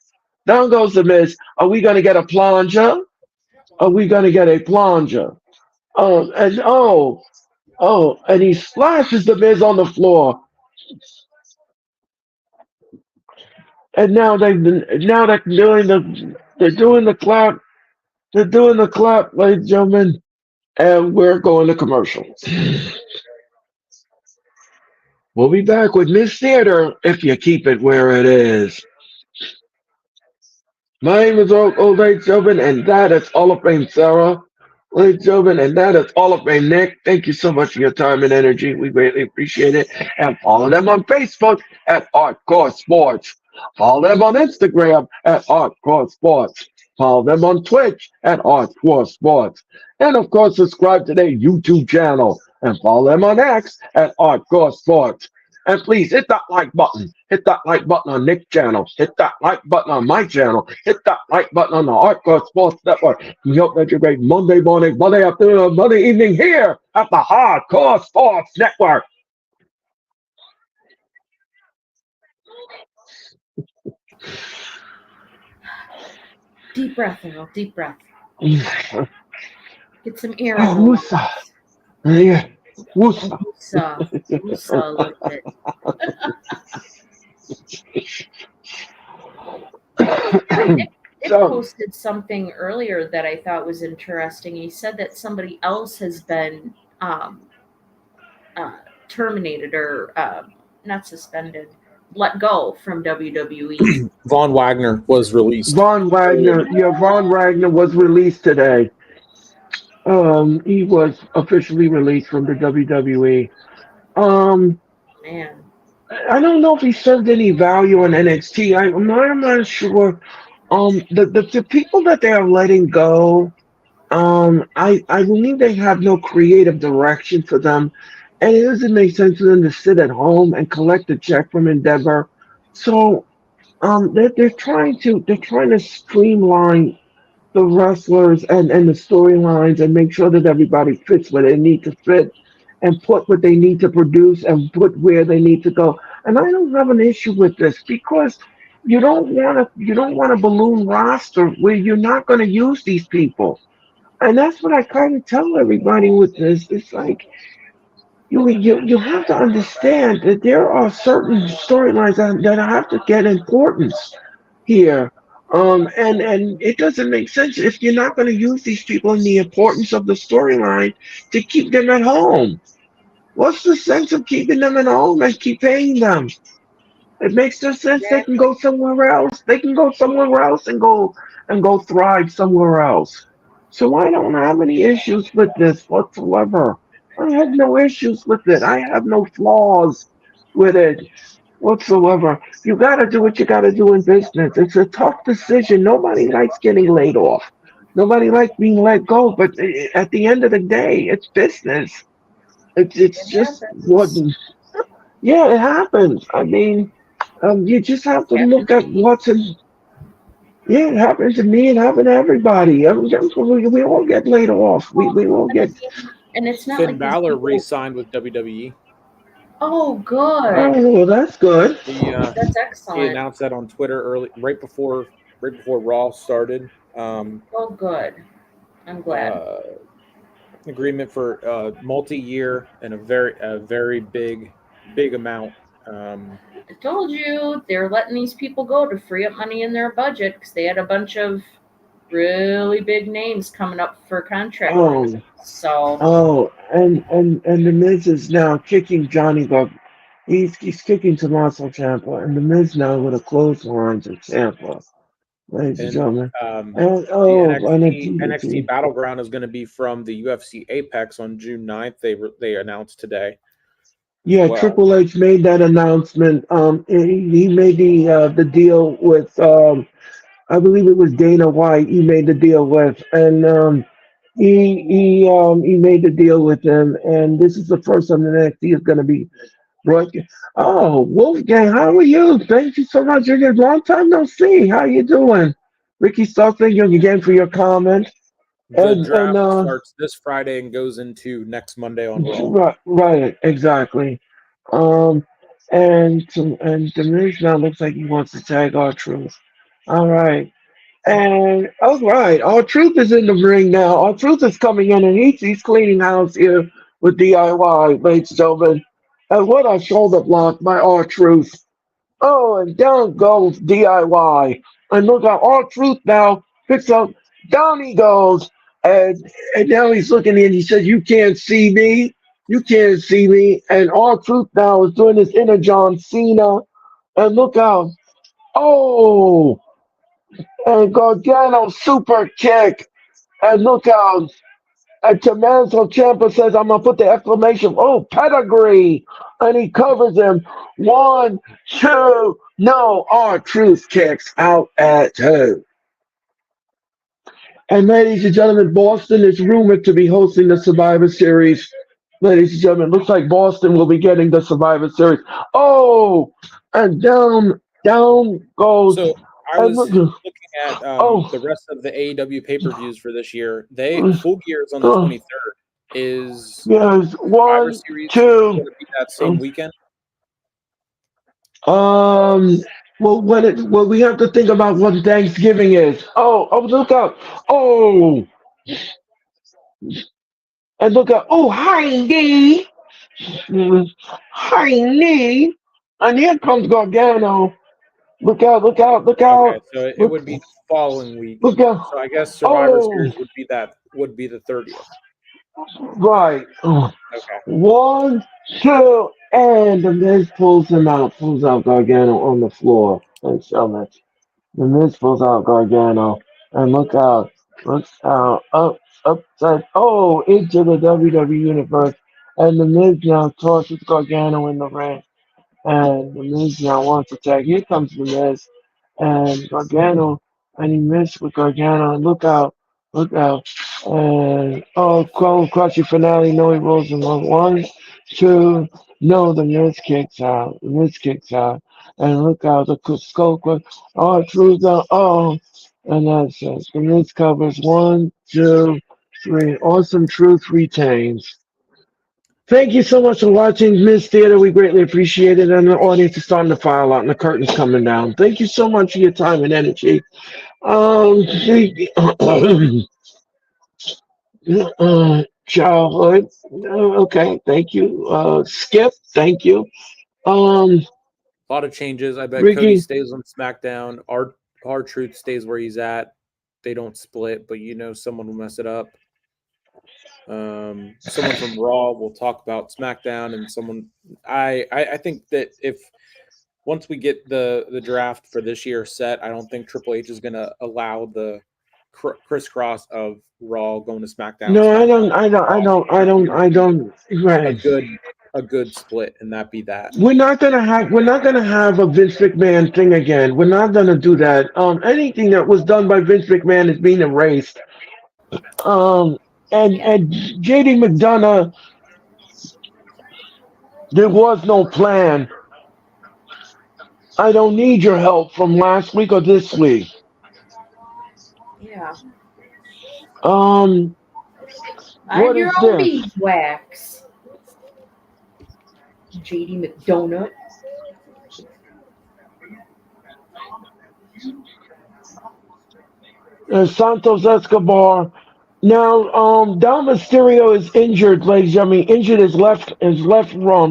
Down goes the Miz. Are we gonna get a plunger? Are we gonna get a plunger? And he splashes the Miz on the floor. And now they're doing the clap. They're doing the clap, ladies and gentlemen. And we're going to commercial. We'll be back with Miss Theater if you keep it where it is. My name is ladies and gentlemen, and that is All of Fame Sarah. Ladies and gentlemen, and that is All of Fame Nick. Thank you so much for your time and energy. We greatly appreciate it. And follow them on Facebook at Hardcore Sports. Follow them on Instagram at Hardcore Sports. Follow them on Twitch at Hardcore Sports. And of course, subscribe to their YouTube channel. And follow them on X at Hardcore Sports. And please hit that like button. Hit that like button on Nick's channel. Hit that like button on my channel. Hit that like button on the Hardcore Sports Network. We hope that you great Monday morning, Monday afternoon, Monday evening here at the Hardcore Sports Network. Deep breath, Earl. Deep breath. Get some air. Woosah. Yeah. Woosah. Woosah a little bit. Nick posted something earlier that I thought was interesting. He said that somebody else has been terminated or not suspended, let go from WWE. Von Wagner was released. Von Wagner was released today. He was officially released from the WWE. Man. I don't know if he served any value on NXT. I'm not sure. The people that they are letting go, I believe they have no creative direction for them, and it doesn't make sense for them to sit at home and collect a check from Endeavor. So, they're trying to streamline the wrestlers and the storylines and make sure that everybody fits where they need to fit and put what they need to produce and put where they need to go. And I don't have an issue with this because you don't want a balloon roster where you're not going to use these people. And that's what I kind of tell everybody with this. It's like you have to understand that there are certain storylines that have to get importance here. And it doesn't make sense if you're not going to use these people in the importance of the storyline to keep them at home. What's the sense of keeping them at home and keep paying them? It makes no sense. They can go somewhere else. They can go somewhere else and go thrive somewhere else. So I don't have any issues with this whatsoever. I have no issues with it. I have no flaws with it whatsoever. You got to do what you got to do in business. It's a tough decision. Nobody likes getting laid off. Nobody likes being let go. But at the end of the day, it's business. It's It just what. happens. Yeah, it happens. I mean, you just have to Happened look to at me. what's in. Yeah, it happened to me. It happened to everybody. We all get laid off. Well, We all I get. mean, and it's not Finn like these Balor people. re-signed with WWE. Oh, good. Oh, well, that's good. He That's he excellent. announced that on Twitter right before Raw started. Oh, good. I'm glad. Uh, Agreement for multi-year and a very big amount. Um, I told you they're letting these people go to free up money in their budget because they had a bunch of really big names coming up for contract Oh, renewal. So, and the Miz is now kicking Johnny Dog. He's kicking Tommaso Ciampa, and the Miz now with a clothesline to Ciampa, ladies and and gentlemen. um, And the and a NXT DDT. Battleground is going to be from the UFC Apex on June 9th. They announced today as Yeah, well. Triple H made that announcement. He made the deal with I believe it was Dana White. He made the deal with, and he made the deal with him. And this is the first time the NXT is going to be broadcast. Oh, Wolfgang, how are you? Thank you so much. You're a long time no see. How you doing? Ricky Stark, thank you again for your comment. The And draft starts this Friday and goes into next Monday on Raw. right, right, exactly. Um, and the Miz now looks like he wants to tag our truth. All right. And all right, our truth is in the ring now. Our truth is coming in, and he's cleaning house here with DIY, ladies and gentlemen. And what a shoulder block by our truth. Oh, and down goes DIY. And look how our truth now picks up. Down he goes, and now he's looking in. He says, "You can't see me. You can't see me." And our truth now is doing this inner John Cena. And look out! Oh, and Gargano super kick. And look out. And Tommaso Ciampa says, I'm going to put the exclamation, oh, pedigree. And he covers him. One, two, no, our truth kicks out at two. And ladies and gentlemen, Boston is rumored to be hosting the Survivor Series. Ladies and gentlemen, looks like Boston will be getting the Survivor Series. Oh, and down goes. So I And was look, looking at oh, the rest of the AEW pay-per-views for this year. They Full Gears on the oh, 23rd. Is yes, Survivor one, Series two. going to be that same weekend? Um. Well, we have to think about what Thanksgiving is. Look out! Oh, and look out! Oh, Heidi, Heidi, and here comes Gargano. Look out! Look out! Look Okay, out! so it Look! would be the following week. Look out! So I guess Survivor Oh, Series would be the 30th. right. Okay. One, two, and the Miz pulls out Gargano on the floor. Thanks so much. The Miz pulls out Gargano. And look out, upside, into the WWE Universe. And the Miz now tosses Gargano in the ring. And the Miz now wants to tag. Here comes the Miz. And Gargano, and he missed with Gargano. And look out. And, crushing finale. No, he rolls him on. One, two, no, the Miz kicks out. The Miz kicks out. And look out, the skull crush. Oh, Drew's out. Oh, and that's it. The Miz covers. One, two, three. Awesome Truth retains. Thank you so much for watching Miss Theater. We greatly appreciate it. And the audience is starting to file out and the curtain's coming down. Thank you so much for your time and energy. Childhood. Okay, thank you. Skip, thank you. Um, A lot of changes. I bet Cody Ricky. stays on SmackDown. Our Truth stays where he's at. They don't split, but someone will mess it up. Someone from Raw will talk about SmackDown, and someone I think that if once we get the draft for this year set, I don't think Triple H is going to allow the crisscross of Raw going to SmackDown, No, I SmackDown, don't. I don't. I Raw. don't. I It's don't. going to I be don't. Right. a good split, and that be that. We're not gonna have a Vince McMahon thing again. We're not gonna do that. Anything that was done by Vince McMahon is being erased. Um, and JD McDonough There was no plan. I don't need your help from last week or this week. Yeah. Um, Mind what your is own this? beeswax, JD McDonut. Santos Escobar. Now, Dom Mysterio is injured, ladies. I mean, injured his left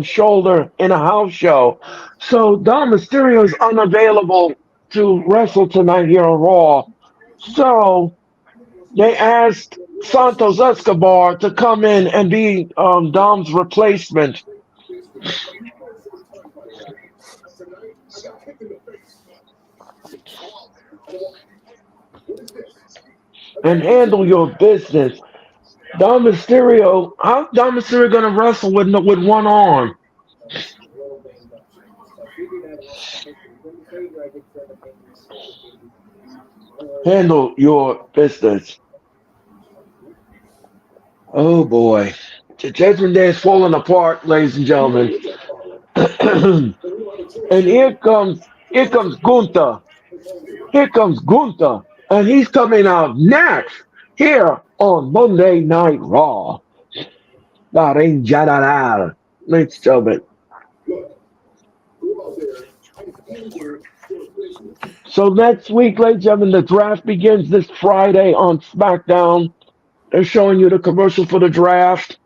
shoulder in a house show. So Dom Mysterio is unavailable to wrestle tonight here on Raw. So they asked Santos Escobar to come in and be Dom's replacement and handle your business. Dom Mysterio, how's Dom Mysterio gonna wrestle with one arm? Handle your business. Oh boy. The Judgment Day is falling apart, ladies and gentlemen. And here comes Gunther. Here comes Gunther. And he's coming out next here on Monday Night Raw. La Reina General. Ladies and gentlemen. So next week, ladies and gentlemen, the draft begins this Friday on SmackDown. They're showing you the commercial for the draft.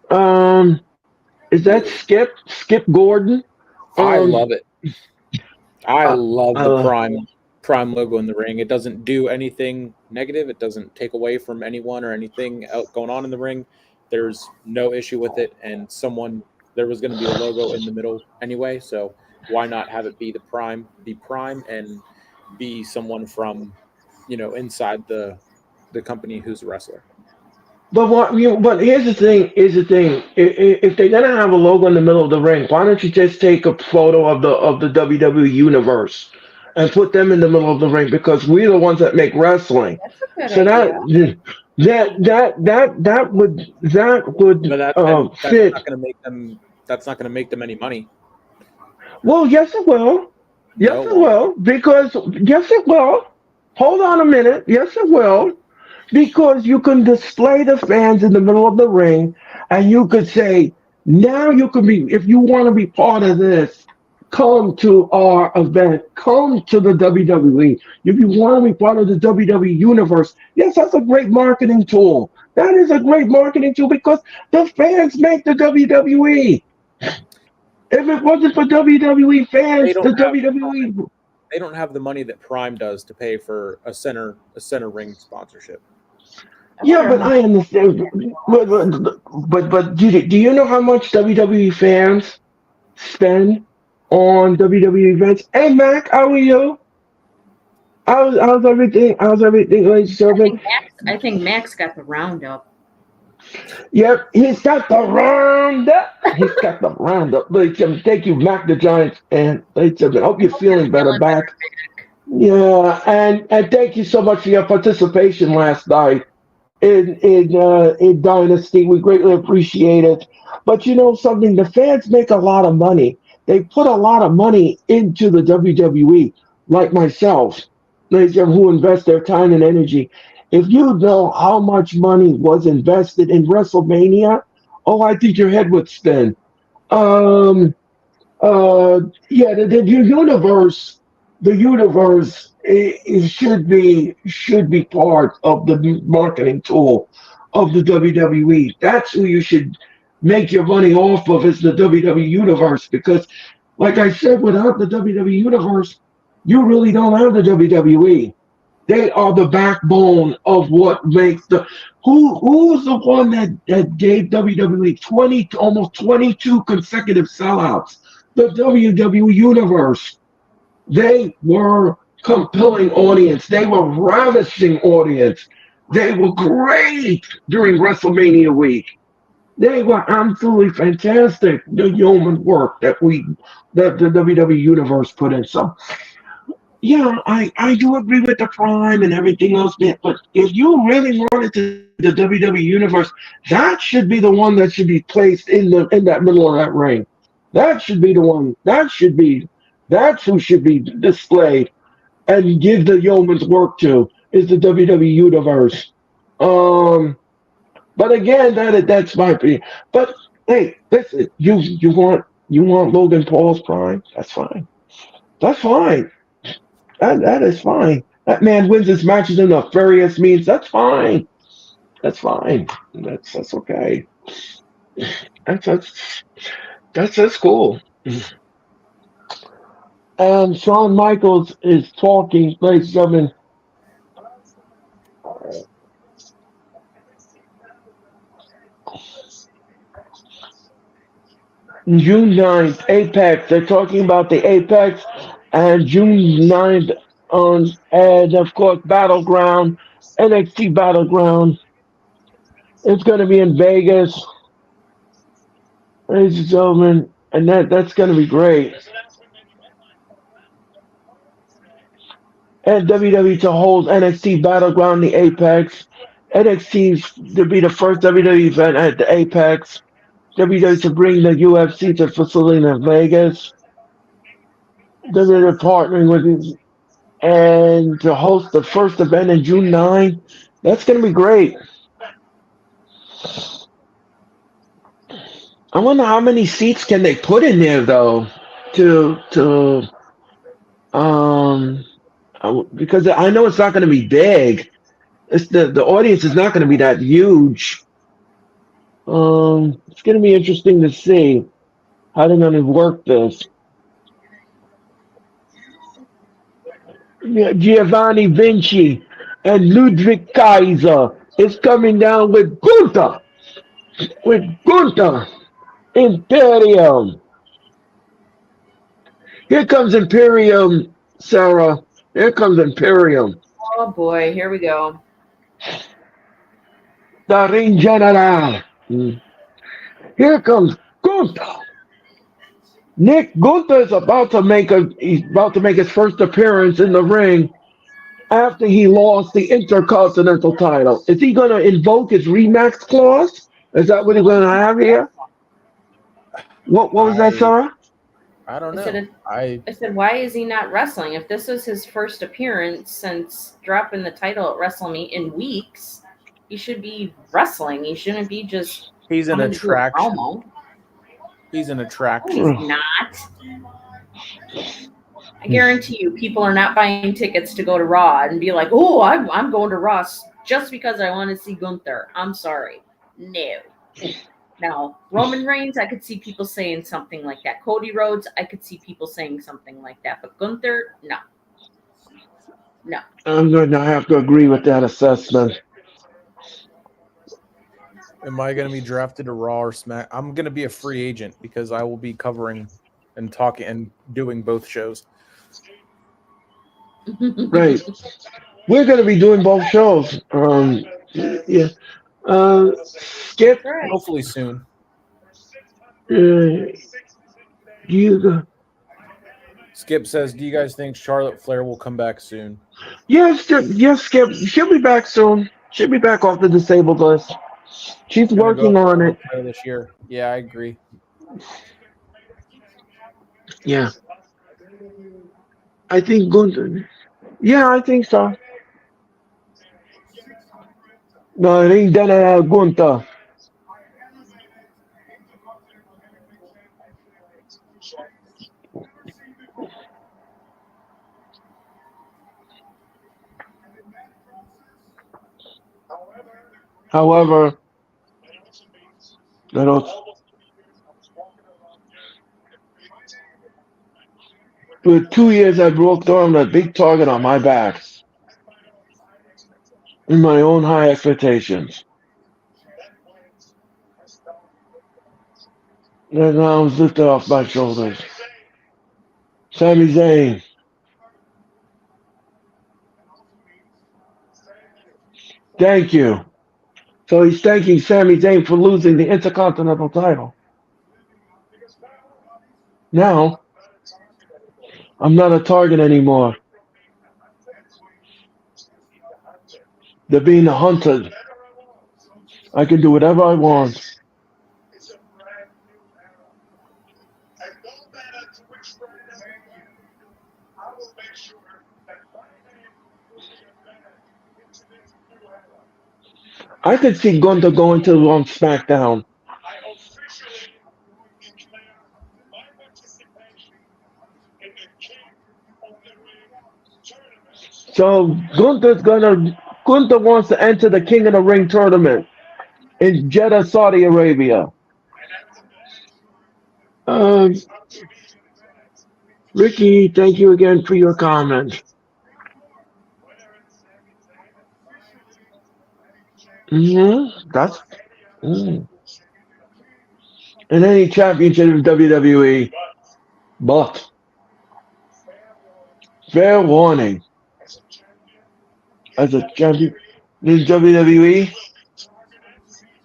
Um, is that Skip? Skip Gordon? I Um, love it. I uh, love the uh, prime logo in the ring. It doesn't do anything negative. It doesn't take away from anyone or anything going on in the ring. There's no issue with it. And there was going to be a logo in the middle anyway. So why not have it be be prime and be someone from, inside the company who's a wrestler. but here's the thing. Here's the thing. If they're gonna have a logo in the middle of the ring, why don't you just take a photo of the WWE universe and put them in the middle of the ring? Because we're the ones that make wrestling. That's a good So idea. that would But that's fit. not going to make them. That's not going to make them any money. Well, yes, it will. No, Yes, it it won't. will. Because yes, it will. Hold on a minute. Yes, it will. Because you can display the fans in the middle of the ring, and you could say, now you can be, if you want to be part of this, come to our event, come to the WWE. If you want to be part of the WWE universe, yes, that's a great marketing tool. That is a great marketing tool because the fans make the WWE. If it wasn't for WWE They fans, don't the have WWE. they don't have the money that Prime does to pay for a center ring sponsorship. I Yeah, wonder but how I understand. But do you know how much WWE fans spend on WWE events? Hey, Mac, how are you? How's everything? How's everything, ladies and gentlemen? I think Max got the roundup. Yep, he's got the roundup. He's got the roundup. Ladies and gentlemen, thank you, Mac the Giants. And ladies and gentlemen, hope you're feeling better Feeling back. Yeah, and thank you so much for your participation last night in Dynasty. We greatly appreciate it. But you know something, the fans make a lot of money. They put a lot of money into the WWE, like myself, ladies and gentlemen, who invest their time and energy. If you know how much money was invested in WrestleMania, oh, I think your head would spin. Um, yeah, the universe, it should be part of the marketing tool of the WWE. That's who you should make your money off of is the WWE universe because, like I said, without the WWE universe, you really don't have the WWE. They are the backbone of what makes the who's the one that gave WWE 20 almost 22 consecutive sellouts. The WWE Universe. They were compelling audience. They were ravishing audience. They were great during WrestleMania week. They were absolutely fantastic. The yeoman work that the WWE Universe put in. So Yeah, I do agree with the Prime and everything else, but if you really wanted to the WWE Universe, that should be the one that should be placed in that middle of that ring. That should be the one. That's who should be displayed and give the yeoman's work to is the WWE Universe. Um, but again, that's my opinion. But hey, listen, you want Logan Paul's Prime? That's fine. That's fine. That is fine. That man wins his matches in nefarious means. That's fine. That's fine. That's okay. That's that's that's cool. And Shawn Michaels is talking, ladies and gentlemen, June 9th, Apex. They're talking about the Apex and June 9th on, and of course, Battleground, NXT Battleground. It's going to be in Vegas, ladies and gentlemen, and that's going to be great. And WWE to hold NXT Battleground, the Apex. NXT to be the first WWE event at the Apex. WWE to bring the UFC to facility in Vegas. WWE partnering with and to host the first event in June 9. That's going to be great. I wonder how many seats can they put in there though, to um because I know it's not going to be big. It's the audience is not going to be that huge. It's going to be interesting to see how they're going to work this. Yeah, Giovanni Vinci and Ludwig Kaiser is coming down with Gunther Imperium. Here comes Imperium, Sarah. Here comes Imperium. Oh boy, here we go. The Ring General. Here comes Gunther. Nick Gunther is he's about to make his first appearance in the ring after he lost the Intercontinental title. Is he going to invoke his rematch clause? Is that what he's going to have here? What was that, I Sarah? I don't I said, know. I said, why is he not wrestling? If this is his first appearance since dropping the title at WrestleMania in weeks, he should be wrestling. He shouldn't be just He's an coming to do a attraction. promo. He's an No, attraction. he's not. I guarantee you, people are not buying tickets to go to Raw and be like, "Oh, I'm going to Raw just because I want to see Gunther." I'm sorry, no. Now, Roman Reigns, I could see people saying something like that. Cody Rhodes, I could see people saying something like that. But Gunther, no, no. I'm going to have to agree with that assessment. Am I going to be drafted to Raw or Smack? I'm going to be a free agent because I will be covering and talking and doing both shows. Right. We're going to be doing both shows. Yeah. Skip, Right. Hopefully soon. you, Skip says, "Do you guys think Charlotte Flair will come back soon?" yes, Skip. She'll be back soon. She'll be back off the disabled list. She's Gonna go working on it. Flair this year. Yeah, I agree. Yeah. I think Gunther. Yeah, I think so. No, Ring General Gunther. However, I don't. For 2 years, I broke down a big target on my back in my own high expectations. And now I was lifted off my shoulders. Sami Zayn. Thank you. So he's thanking Sami Zayn for losing the Intercontinental title. Now, I'm not a target anymore. They're being hunted. I can do whatever I want. I could see Gunther going to SmackDown. So Gunther wants to enter the King of the Ring tournament in Jeddah, Saudi Arabia. Um, Ricky, thank you again for your comment. That's mm. And any championship of WWE, but fair warning, as a champion in WWE,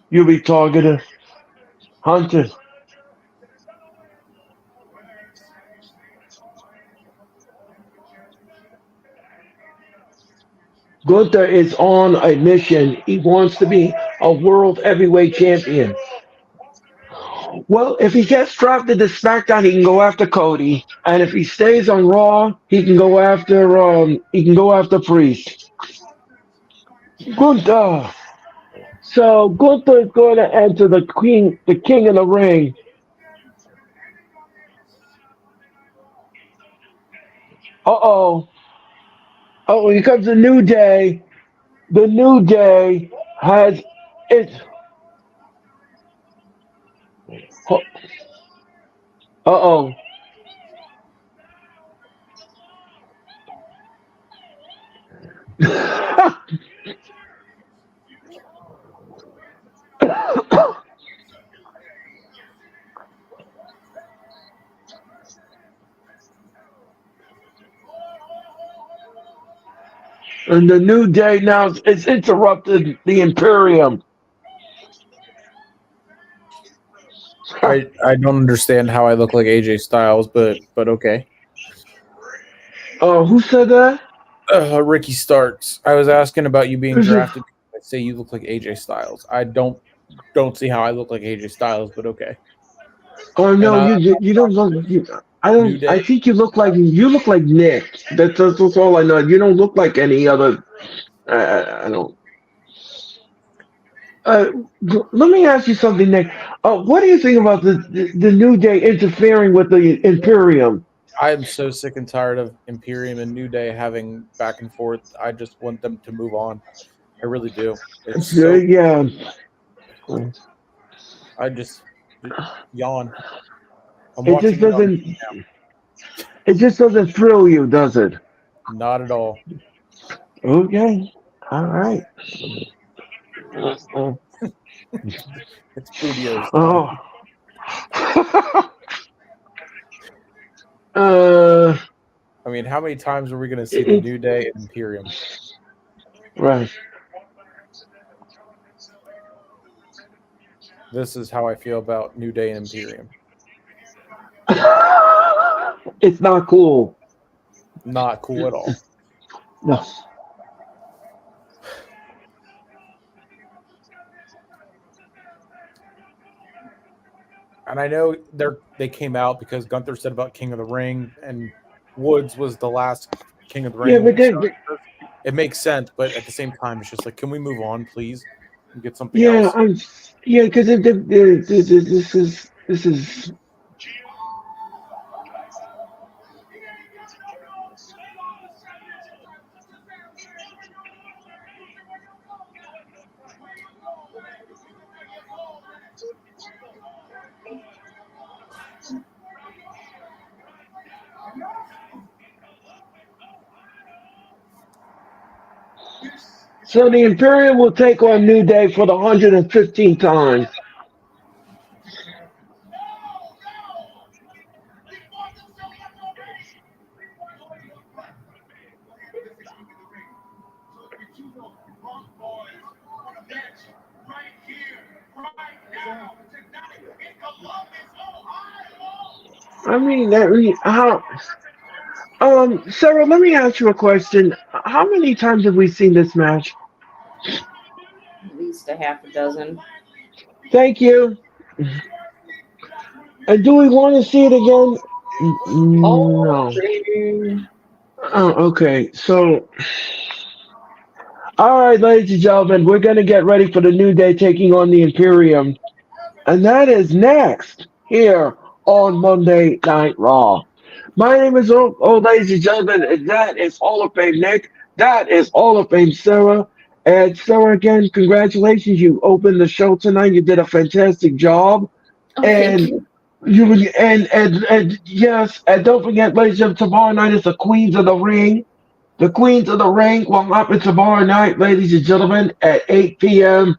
you'll be targeted, hunted. Gunther is on a mission. He wants to be a world heavyweight champion. Well, if he gets drafted to SmackDown, he can go after Cody, and if he stays on Raw, he can go after Priest. Gunther. So Gunther is going to enter the King of the Ring. Uh-oh. Oh, here comes the New Day. The New Day has it. Uh-oh. And the New Day now is interrupted the Imperium. I don't understand how I look like AJ Styles, but okay. Oh, who said that? Ricky Starks. I was asking about you being drafted. I say you look like AJ Styles. I don't see how I look like AJ Styles, but okay. Oh no, you don't look. I don't. I think you look like Nick. That's all I know. You don't look like any other. I don't. Let me ask you something, Nick. What do you think about the New Day interfering with the Imperium? I am so sick and tired of Imperium and New Day having back and forth. I just want them to move on. I really do. It's so, Yeah. I just yawn. It just doesn't. It just doesn't thrill you, does it? Not at all. Okay. All right. It's studios. Oh. I mean, how many times are we going to see the New Day and Imperium? Right. This is how I feel about New Day and Imperium. It's not cool. Not cool at all. No. And I know they came out because Gunther said about King of the Ring, and Woods was the last King of the Ring. Yeah, but it makes sense, but at the same time, it's just like, can we move on, please, and get something yeah, else? because this is. So the Imperium will take on New Day for the 115th time. I mean, how? Sarah, let me ask you a question. How many times have we seen this match? At least a half a dozen. Thank you. And do we want to see it again? Oh, No. Oh, okay. So, all right, ladies and gentlemen, we're going to get ready for the New Day taking on the Imperium. And that is next here on Monday Night Raw. My name is ladies and gentlemen, and that is Hall of Fame Nick. That is Hall of Fame Sarah. And Sarah, again, congratulations. You opened the show tonight. You did a fantastic job. Oh, thank And you. and yes, and don't forget, ladies and gentlemen, tomorrow night is the Queens of the Ring. The Queens of the Ring will happen tomorrow night, ladies and gentlemen, at 8 p.m.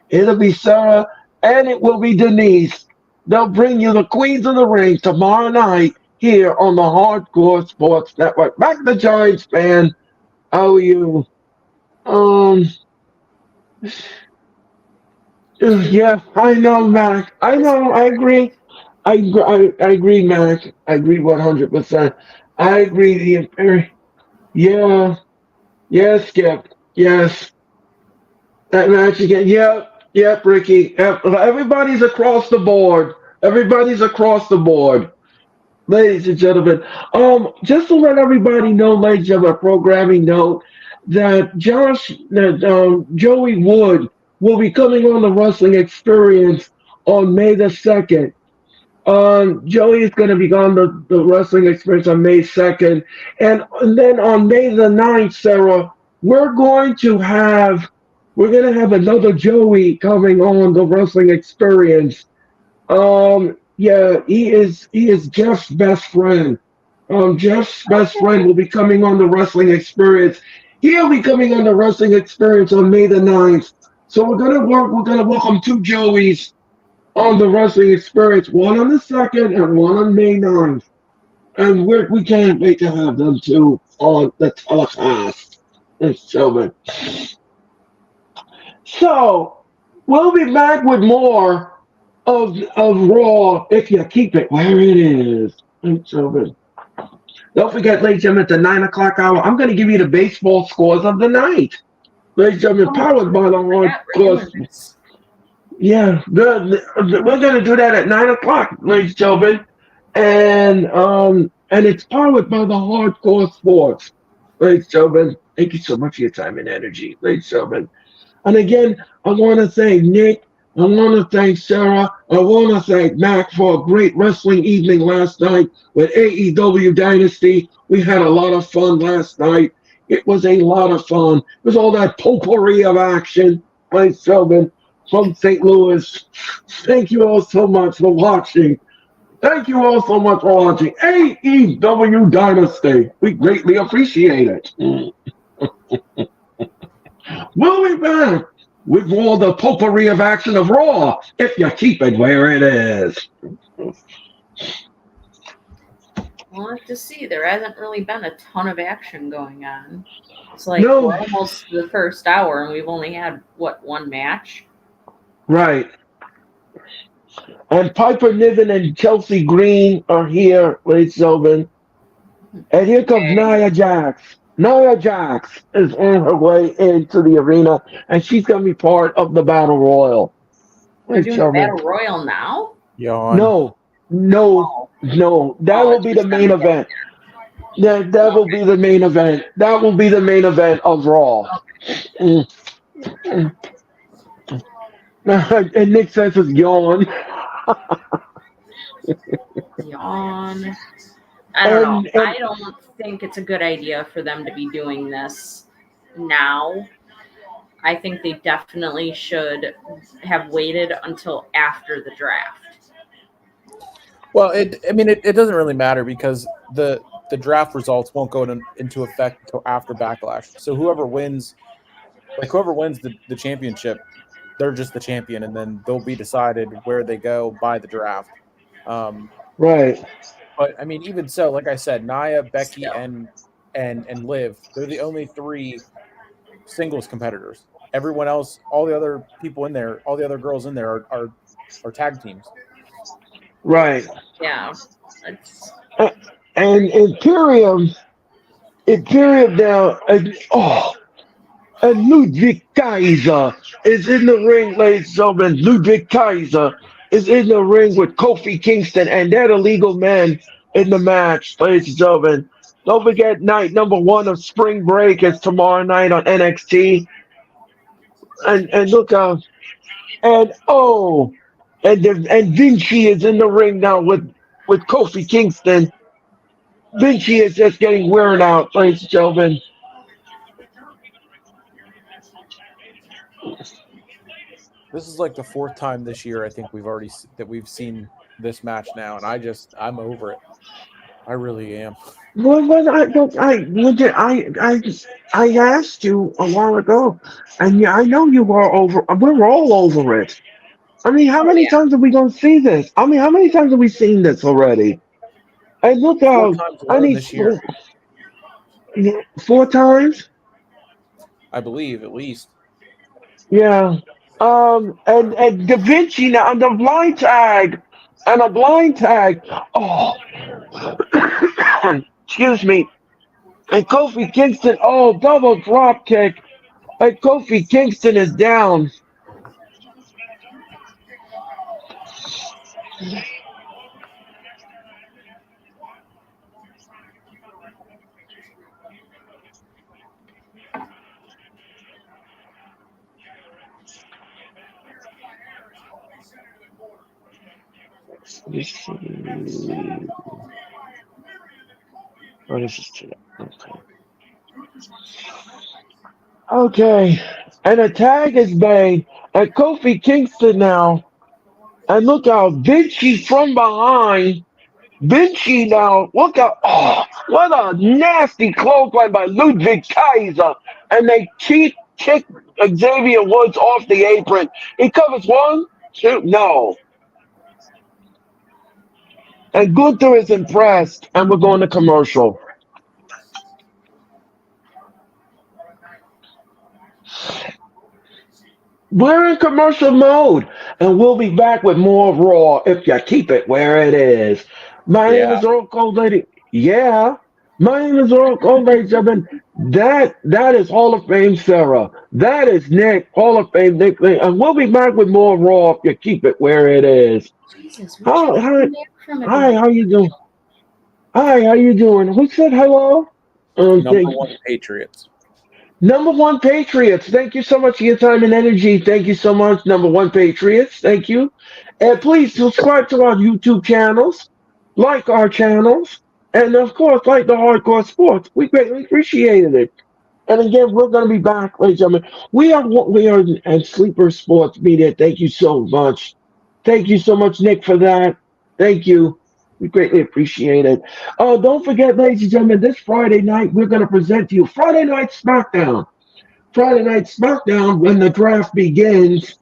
It'll be Sarah and it will be Denise. They'll bring you the Queens of the Ring tomorrow night here on the Hardcore Sports Network. Back to the Giants fan. How are you? Um, yeah, I know, Mac. I know, I agree. I agree, Mac. I agree 100%. I agree, the Imperial. Yeah, yes, Skip. Yes. That match again. Yep, yep, Ricky. Yep. Everybody's across the board. Everybody's across the board. Ladies and gentlemen, just to let everybody know, ladies and gentlemen, a programming note that Joey Wood will be coming on the Wrestling Experience on May the 2nd. Joey is going to be on the Wrestling Experience on May 2nd. And then on May the 9th, Sarah, we're going to have another Joey coming on the Wrestling Experience. Yeah, he is Jeff's best friend. Jeff's best friend will be coming on the Wrestling Experience. He'll be coming on the Wrestling Experience on May the 9th. So we're gonna welcome two Joeys on the Wrestling Experience, one on the 2nd and one on May 9th. And we can't wait to have them two on the telecast. Ladies and gentlemen. So we'll be back with more of Raw if you keep it where it is. Ladies and gentlemen. Don't forget, ladies and gentlemen, at the 9 o'clock hour, I'm going to give you the baseball scores of the night. Ladies and gentlemen, powered by the Hardcore. Yeah, we're going to do that at 9 o'clock, ladies and gentlemen, and it's powered by the Hardcore Sports, ladies and gentlemen. Thank you so much for your time and energy, ladies and gentlemen. And again, I want to thank Nick. I want to thank Sarah. I want to thank Mac for a great wrestling evening last night with AEW Dynasty. We had a lot of fun last night. It was a lot of fun. It was all that potpourri of action, ladies and gentlemen, from St. Louis. Thank you all so much for watching. Thank you all so much for watching AEW Dynasty. We greatly appreciate it. We'll be back with all the potpourri of action of Raw if you keep it where it is. We'll have to see. There hasn't really been a ton of action going on. It's like No. we're almost the first hour, and we've only had, one match? Right. And Piper Niven and Chelsea Green are here, ladies and gentlemen. And here comes Nia Jax. Nia Jax is on her way into the arena, and she's going to be part of the Battle Royal. We're doing the Battle Royal now? Yawn. No. That will be the main event. That will be the main event. That will be the main event of Raw. And Nick says it's yawn. Yawn. I don't know. I don't think it's a good idea for them to be doing this now. I think they definitely should have waited until after the draft. Well, it doesn't really matter because the draft results won't go into effect until after Backlash. So whoever wins the championship, they're just the champion, and then they'll be decided where they go by the draft. Right. But I mean, even so, like I said, Nia, Becky, and Liv, they're the only three singles competitors. Everyone else, all the other people in there, all the other girls in there are tag teams. Right. Yeah. And Imperium now. And Ludwig Kaiser is in the ring, ladies and gentlemen. Ludwig Kaiser is in the ring with Kofi Kingston, and they're the legal men in the match, ladies and gentlemen. Don't forget, night number one of spring break is tomorrow night on NXT. And look out, and oh, and Vinci is in the ring now with Kofi Kingston. Vinci is just getting wearing out, ladies and gentlemen. This is like the fourth time this year I think we've seen this match now, and I'm over it. I really am. Well, I don't. I asked you a while ago, and yeah, I know you were over. We're all over it. I mean, how Oh many times are we gonna see this? I mean, how many times have we seen this already? And look Four out! times I alone need this year, four times. I believe at least. Yeah. And Da Vinci now the blind tag, and a blind tag. Oh, excuse me. And Kofi Kingston. Oh, double drop kick. And Kofi Kingston is down. Let's see. What is this today? Okay. Okay. And a tag is made. And Kofi Kingston now. And look out, Vinci from behind. Vinci now. Look out. Oh, what a nasty clothesline by Ludwig Kaiser. And they kick Xavier Woods off the apron. He covers one, two, no. And Gunther is impressed. And we're going to commercial. We're in commercial mode, and we'll be back with more Raw if you keep it where it is. My name Yeah. is Earl Cold Lady. Yeah, my name is Earl Cold Lady. Gentlemen. That is Hall of Fame Sarah. That is Nick, Hall of Fame Nick, and we'll be back with more Raw if you keep it where it is. Jesus, where'd How you hi come back from hi again? how you doing? Hi, how you doing? Who said hello? Number Thank one Patriots. Number one Patriots. Thank you so much for your time and energy. Thank you so much, Number One Patriots. Thank you. And please subscribe to our YouTube channels, like our channels, and of course, like the Hardcore Sports. We greatly appreciated it. And again, we're going to be back, ladies and gentlemen. We are at Sleeper Sports Media. Thank you so much. Thank you so much, Nick, for that. Thank you. We greatly appreciate it. Oh, don't forget, ladies and gentlemen, this Friday night we're going to present to you Friday Night SmackDown. Friday Night SmackDown when the draft begins.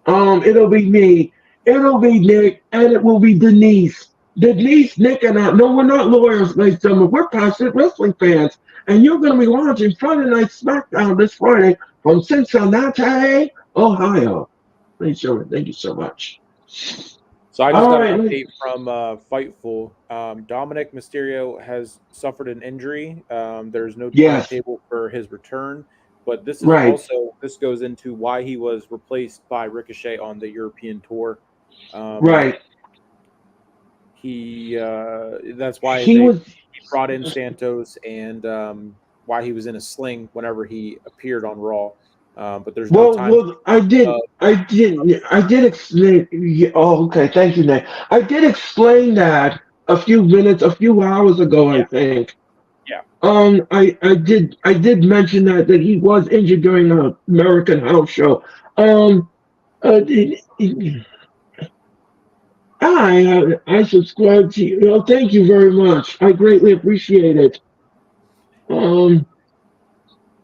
It'll be me, it'll be Nick, and it will be Denise. Denise, Nick, and I. No, we're not lawyers, ladies and gentlemen. We're passionate wrestling fans, and you're going to be watching Friday Night SmackDown this Friday from Cincinnati, Ohio. Ladies and gentlemen, thank you so much. So I just All got right, an update from Fightful. Dominic Mysterio has suffered an injury. There's no yes, timetable for his return, but right, this goes into why he was replaced by Ricochet on the European tour. Um, right. he That's why He he was brought in Santos, and why he was in a sling whenever he appeared on Raw. But there's no Well, time. well, I did explain. Yeah, oh, okay. Thank you, Nick. I did explain that a few hours ago, I Yeah, think. yeah. I did mention that he was injured during the American House show. Um, I subscribe to you. Oh, thank you very much. I greatly appreciate it. Um,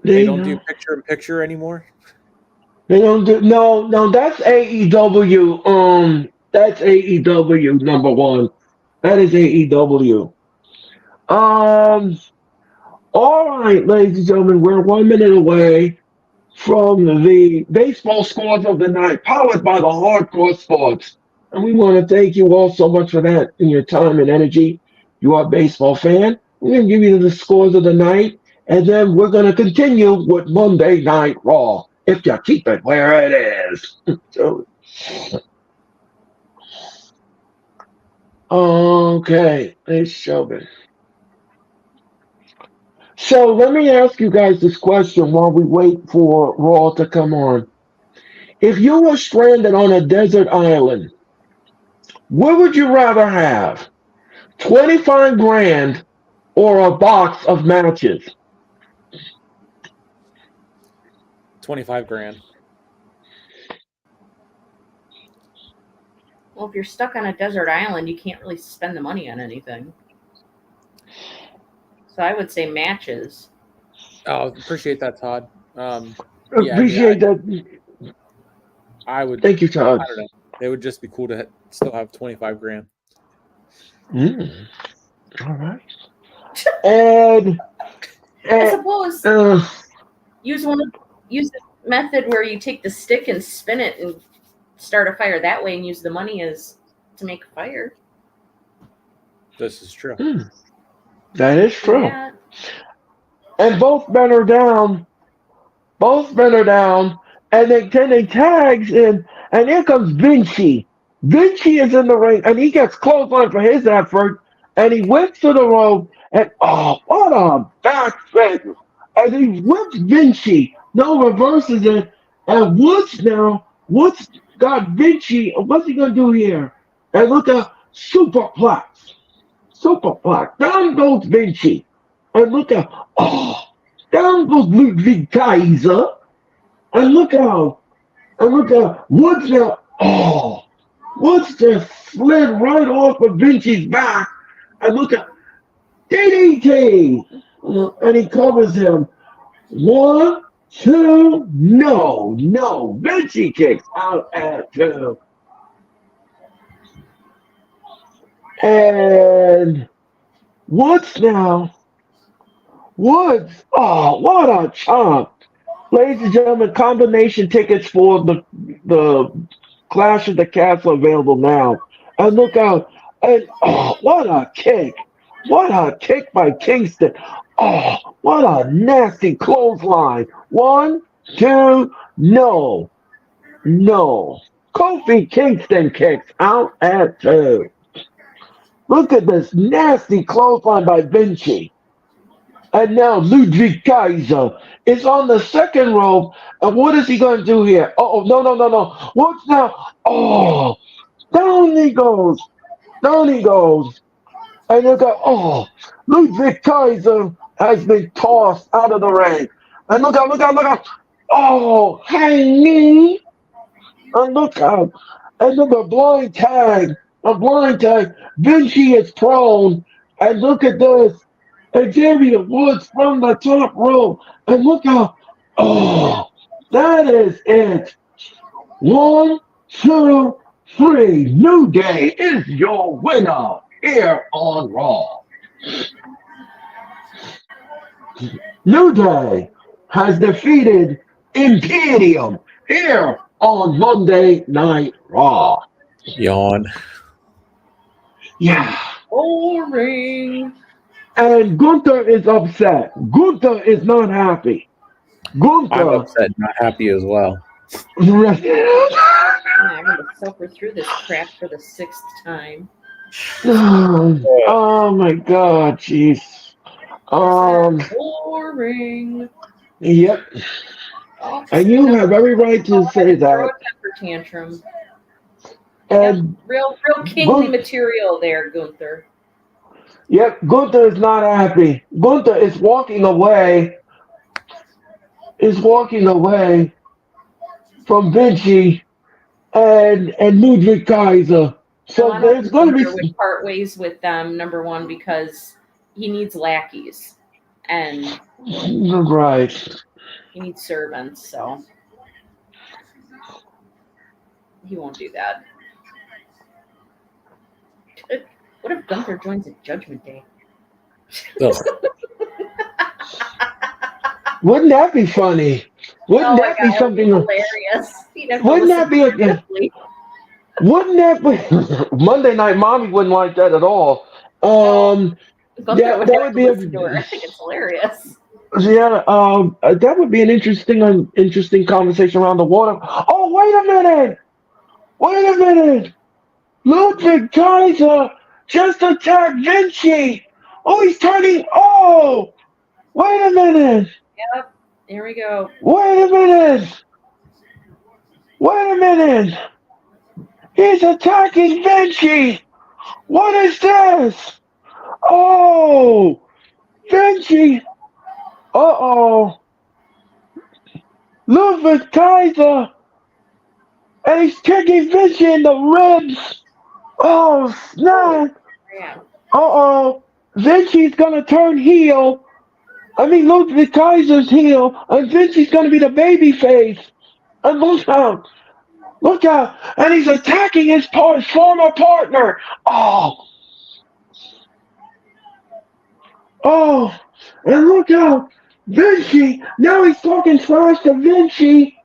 They they don't do picture in picture anymore. They don't do no. That's AEW. That's AEW number one. That is AEW. Um. All right, ladies and gentlemen, we're 1 minute away from the baseball scores of the night, powered by the Hardcore Sports, and we want to thank you all so much for that and your time and energy. You are a baseball fan. We're gonna give you the scores of the night, and then we're going to continue with Monday Night Raw if you keep it where it is. So, okay, let's show it. So let me ask you guys this question while we wait for Raw to come on. If you were stranded on a desert island, what would you rather have? 25 grand or a box of matches? 25 grand. Well, if you're stuck on a desert island, you can't really spend the money on anything. So I would say matches. Oh, appreciate that, Todd. Appreciate that. I would. Thank you, Todd. I don't know. It would just be cool to still have 25 grand. All right. And I suppose use the method where you take the stick and spin it and start a fire that way, and use the money as to make a fire. This is true. That is true. Yeah. And both men are down. And then Kenny tags in, and here comes Vinci. Vinci is in the ring, and he gets clothesline for his effort, and he whips to the rope, and what a backflip! And he whips Vinci, reverses it, and Woods got Vinci, what's he gonna do here? And look at superplex. Down goes Vinci, and look at down goes Ludwig Kaiser. And look out Woods now. Woods just slid right off of Vinci's back. And look at DDT. And he covers him. 1, 2, no. Vinci kicks out at 2. And Woods, what a chomp. Ladies and gentlemen, combination tickets for the Clash of the Castle available now. And look out. And what a kick. What a kick by Kingston. What a nasty clothesline. 1, 2, no. Kofi Kingston kicks out at 2. Look at this nasty clothesline by Vinci. And now Ludwig Kaiser is on the second rope. And what is he going to do here? No. What's now? Down he goes. And you go, Ludwig Kaiser has been tossed out of the ring. And look out. Hang me. And look out. And look, a blind tag. Vinci is prone. And look at this. Xavier Woods from the top rope. And look out. That is it. 1, 2, 3. New Day is your winner here on Raw. New Day has defeated Imperium here on Monday Night Raw. Yawn. Yeah. Boring. And Gunther is upset. Gunther is not happy. I'm upset, not happy as well. I'm going to suffer through this crap for the 6th time. Oh my God, jeez. Boring. Yep. And you have every right to say that. Throw a temper tantrum. And real kingly material there, Gunther. Yep, Gunther is not happy. Gunther is walking away. From Vinci and Ludwig Kaiser. So there's going to be would part ways with them. Number one, because he needs lackeys, and right. He needs servants, so he won't do that. What if Gunther joins at Judgment Day? Wouldn't that be funny? Wouldn't that be something hilarious? Wouldn't that be Wouldn't that be Monday Night Mommy wouldn't like that at all. Gunther that would be I think it's hilarious. Yeah, that would be an interesting conversation around the water. Oh, wait a minute! Wait a minute! Ludwig Kaiser just attacked Vinci! Oh, he's turning. Oh! Wait a minute! Yep. Here we go. Wait a minute! Wait a minute! He's attacking Vinci! What is this? Oh! Vinci! Uh-oh! Ludwig Kaiser! And he's kicking Vinci in the ribs! Oh, snap! Yeah. Uh-oh! Vinci's gonna turn heel! I mean, Ludwig Kaiser's heel, and Vinci's gonna be the baby face! And look out! Look out! And he's attacking his former partner! Oh! Oh! And look out! Vinci! Now he's talking trash to Vinci!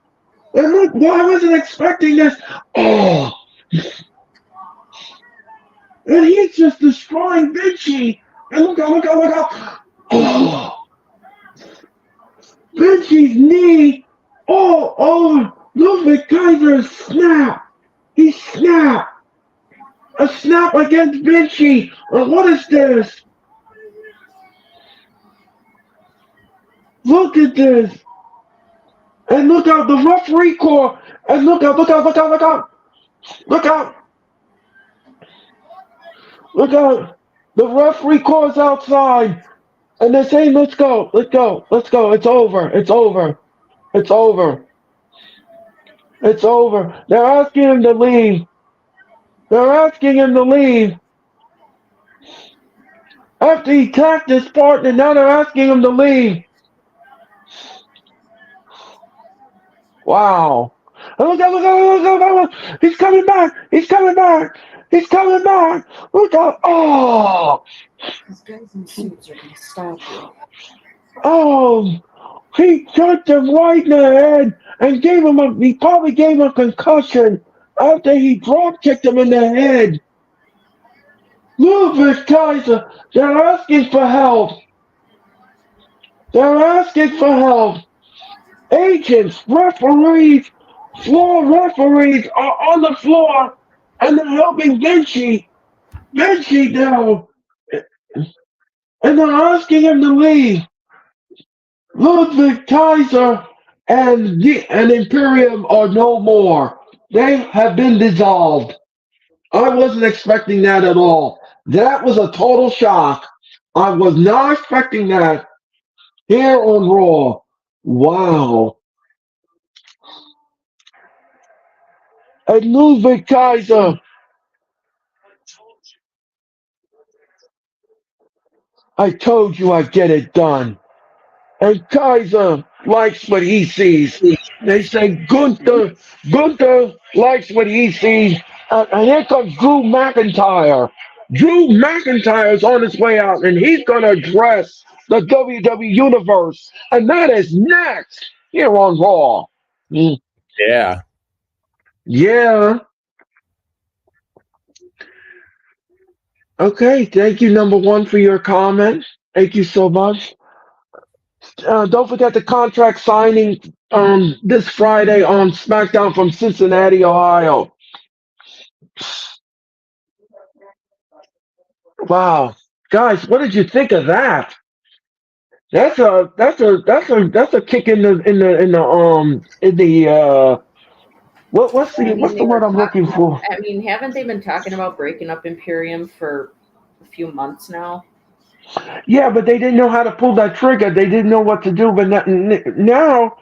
And look, well, I wasn't expecting this! Oh! And he's just destroying Vinci! And look out, look out, look out! Oh! Vinci's knee! Oh, oh! Ludwig Kaiser snap! He snapped! A snap against Vinci! What is this? Look at this! And look out, the referee corps! And look out, look out, look out, look out! Look out! Look out! The referee corps is outside! And they're saying, let's go, let's go, let's go, it's over, it's over, it's over. It's over. They're asking him to leave. They're asking him to leave. After he attacked his partner, now they're asking him to leave. Wow. Look out, look out, look out, look out. He's coming back. He's coming back. He's coming back. Look out. Oh. These guys in suits are going to stop you. Oh. He touched him right in the head and he probably gave him a concussion after he drop kicked him in the head. Ludwig Kaiser, they're asking for help. They're asking for help. Agents, referees, floor referees are on the floor and they're helping Vinci. Vinci now. And they're asking him to leave. Ludwig Kaiser and Imperium are no more. They have been dissolved. I wasn't expecting that at all. That was a total shock. I was not expecting that here on Raw. Wow. And Ludwig Kaiser. I told you I'd get it done. And Kaiser likes what he sees. They say Gunther likes what he sees. And here comes Drew McIntyre. Drew McIntyre is on his way out, and he's going to address the WWE Universe. And that is next here on Raw. Yeah. Yeah. Okay, thank you, number one, for your comment. Thank you so much. Don't forget the contract signing this Friday on SmackDown from Cincinnati, Ohio. Wow, guys, what did you think of that? That's a kick in the what's the word I'm looking for? I mean, haven't they been talking about breaking up Imperium for a few months now? Yeah, but they didn't know how to pull that trigger. They didn't know what to do. But now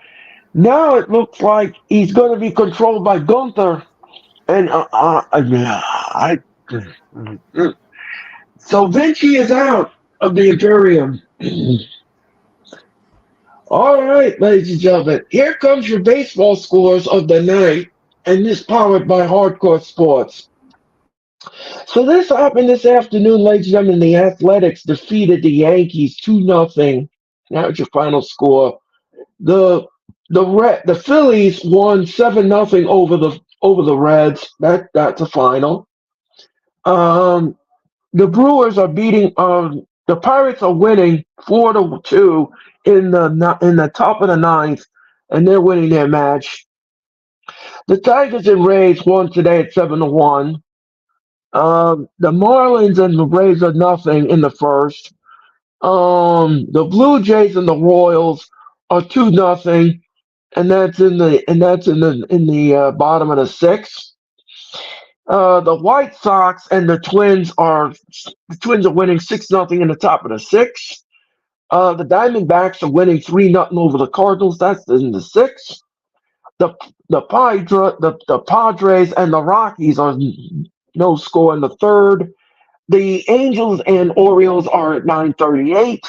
it looks like he's going to be controlled by Gunther. And so Vinci is out of the Imperium. All right, ladies and gentlemen, here comes your baseball scores of the night, and this powered by Hardcore Sports. So this happened this afternoon, ladies and gentlemen. The Athletics defeated the Yankees 2-0. That's your final score. The Phillies won 7-0 over the Reds. That's a final. The Brewers are beating The Pirates are winning 4-2 in the top of the ninth, and they're winning their match. The Tigers and Rays won today at 7-1. The Marlins and the Rays are nothing in the first. The Blue Jays and the Royals are 2-0, and that's in the bottom of the sixth. The White Sox and the Twins are winning 6-0 in the top of the sixth. The Diamondbacks are winning 3-0 over the Cardinals. That's in the sixth. The Padres and the Rockies are no score in the third. The Angels and Orioles are at 9:38,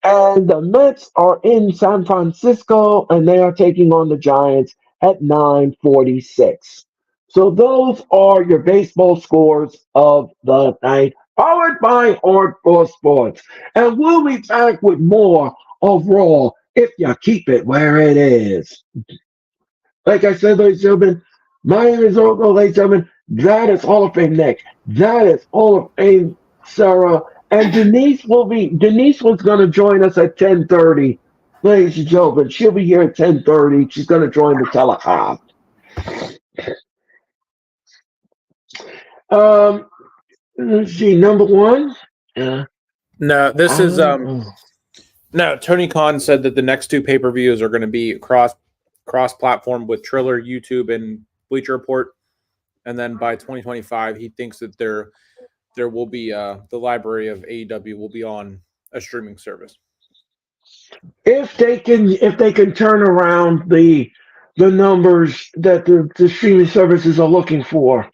and the Mets are in San Francisco, and they are taking on the Giants at 9:46. So those are your baseball scores of the night, powered by Hardcore Sports. And we'll be back with more of Raw if you keep it where it is. Like I said, ladies and gentlemen, my name is Orgo, ladies and gentlemen. That is Hall of Fame Nick. That is Hall of Fame Sarah. And Denise was gonna join us at 10:30. Ladies and gentlemen, she'll be here at 10:30. She's gonna join the telecast. Let's see, number one. No, this is no. Tony Khan said that the next two pay-per-views are going to be cross-platform with Triller, YouTube, and Bleacher Report, and then by 2025, he thinks that there will be the library of AEW will be on a streaming service. If they can turn around the numbers that the streaming services are looking for.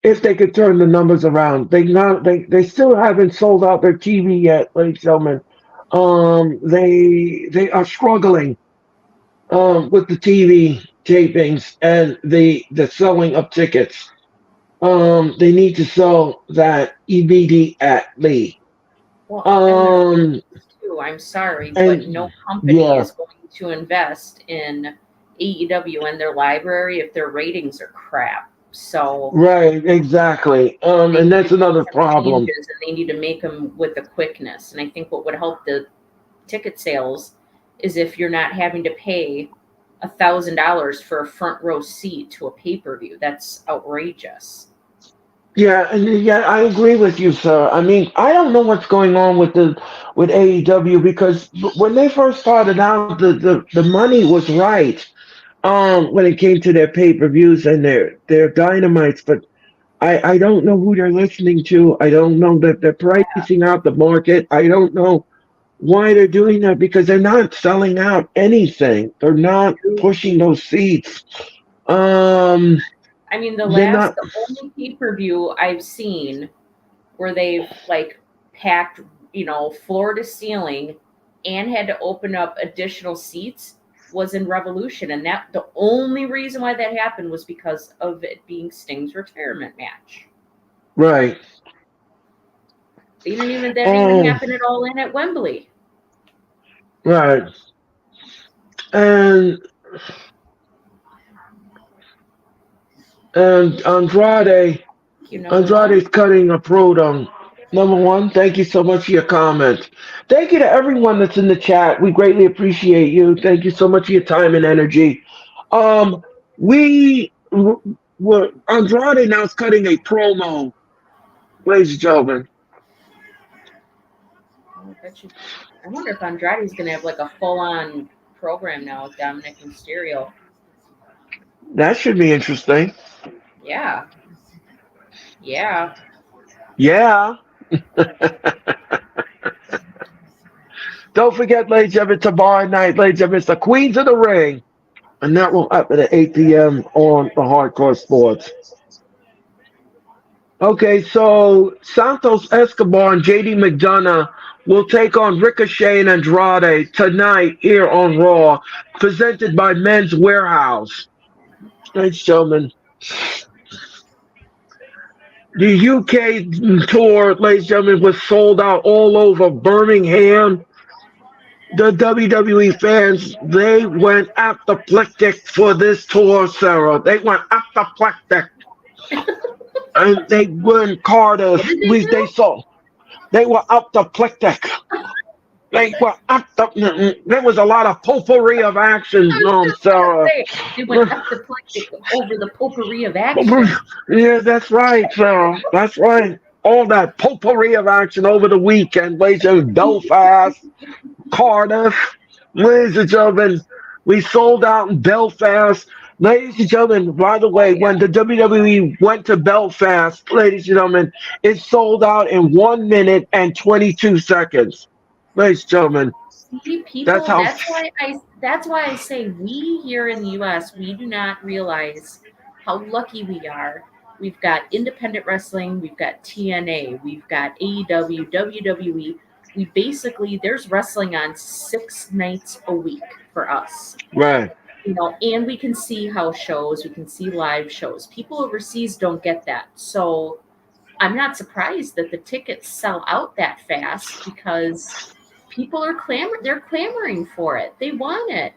If they could turn the numbers around, they still haven't sold out their TV yet, ladies and gentlemen. They are struggling with the TV tapings and the selling of tickets. They need to sell that immediately. Well, I'm sorry, but no company is going to invest in AEW and their library if their ratings are crap. So right, exactly, and that's another problem. And they need to make them with the quickness. And I think what would help the ticket sales is if you're not having to pay $1,000 for a front row seat to a pay-per-view. That's outrageous. Yeah, I agree with you, sir. I mean, I don't know what's going on with AEW because when they first started out, the money was right. When it came to their pay-per-views and their dynamites, but I don't know who they're listening to. I don't know that they're pricing out the market. I don't know why they're doing that because they're not selling out anything. They're not pushing those seats. I mean, the only pay-per-view I've seen where they've like packed, floor to ceiling and had to open up additional seats was in Revolution, and that the only reason why that happened was because of it being Sting's retirement match. Right. That didn't even happen at all in at Wembley. Right. And Andrade's cutting a proton. Number one, thank you so much for your comment. Thank you to everyone that's in the chat. We greatly appreciate you. Thank you so much for your time and energy. Andrade now is cutting a promo, ladies and gentlemen. I wonder if Andrade's going to have like a full-on program now with Dominic Mysterio. That should be interesting. Yeah. Don't forget, ladies and gentlemen, tomorrow night, ladies and gentlemen, it's the Queens of the Ring. And that will happen at 8 p.m. on the Hardcore Sports. Okay, so Santos Escobar and JD McDonough will take on Ricochet and Andrade tonight here on Raw, presented by Men's Warehouse. Ladies and gentlemen, the UK tour, ladies and gentlemen, was sold out all over Birmingham. The WWE fans, they went apoplectic for this tour, Sarah. They went apoplectic. And they went Cardiff. They were apoplectic. They were there was a lot of potpourri of action, I was just gonna Sarah. say they went apoplectic over the potpourri of action. Yeah, that's right, Sarah. That's right. All that potpourri of action over the weekend, ladies and Belfast, Cardiff, ladies and gentlemen. We sold out in Belfast. Ladies and gentlemen, by the Oh way, yeah. when the WWE went to Belfast, ladies and gentlemen, it sold out in 1 minute and 22 seconds. Ladies and gentlemen, See, that's people, how. that's why I say we here in the US, we do not realize how lucky we are. We've got independent wrestling, we've got TNA, we've got AEW, WWE. We basically there's wrestling on 6 nights a week for us. Right. And we can see house shows, we can see live shows. People overseas don't get that. So I'm not surprised that the tickets sell out that fast because people are they're clamoring for it. They want it.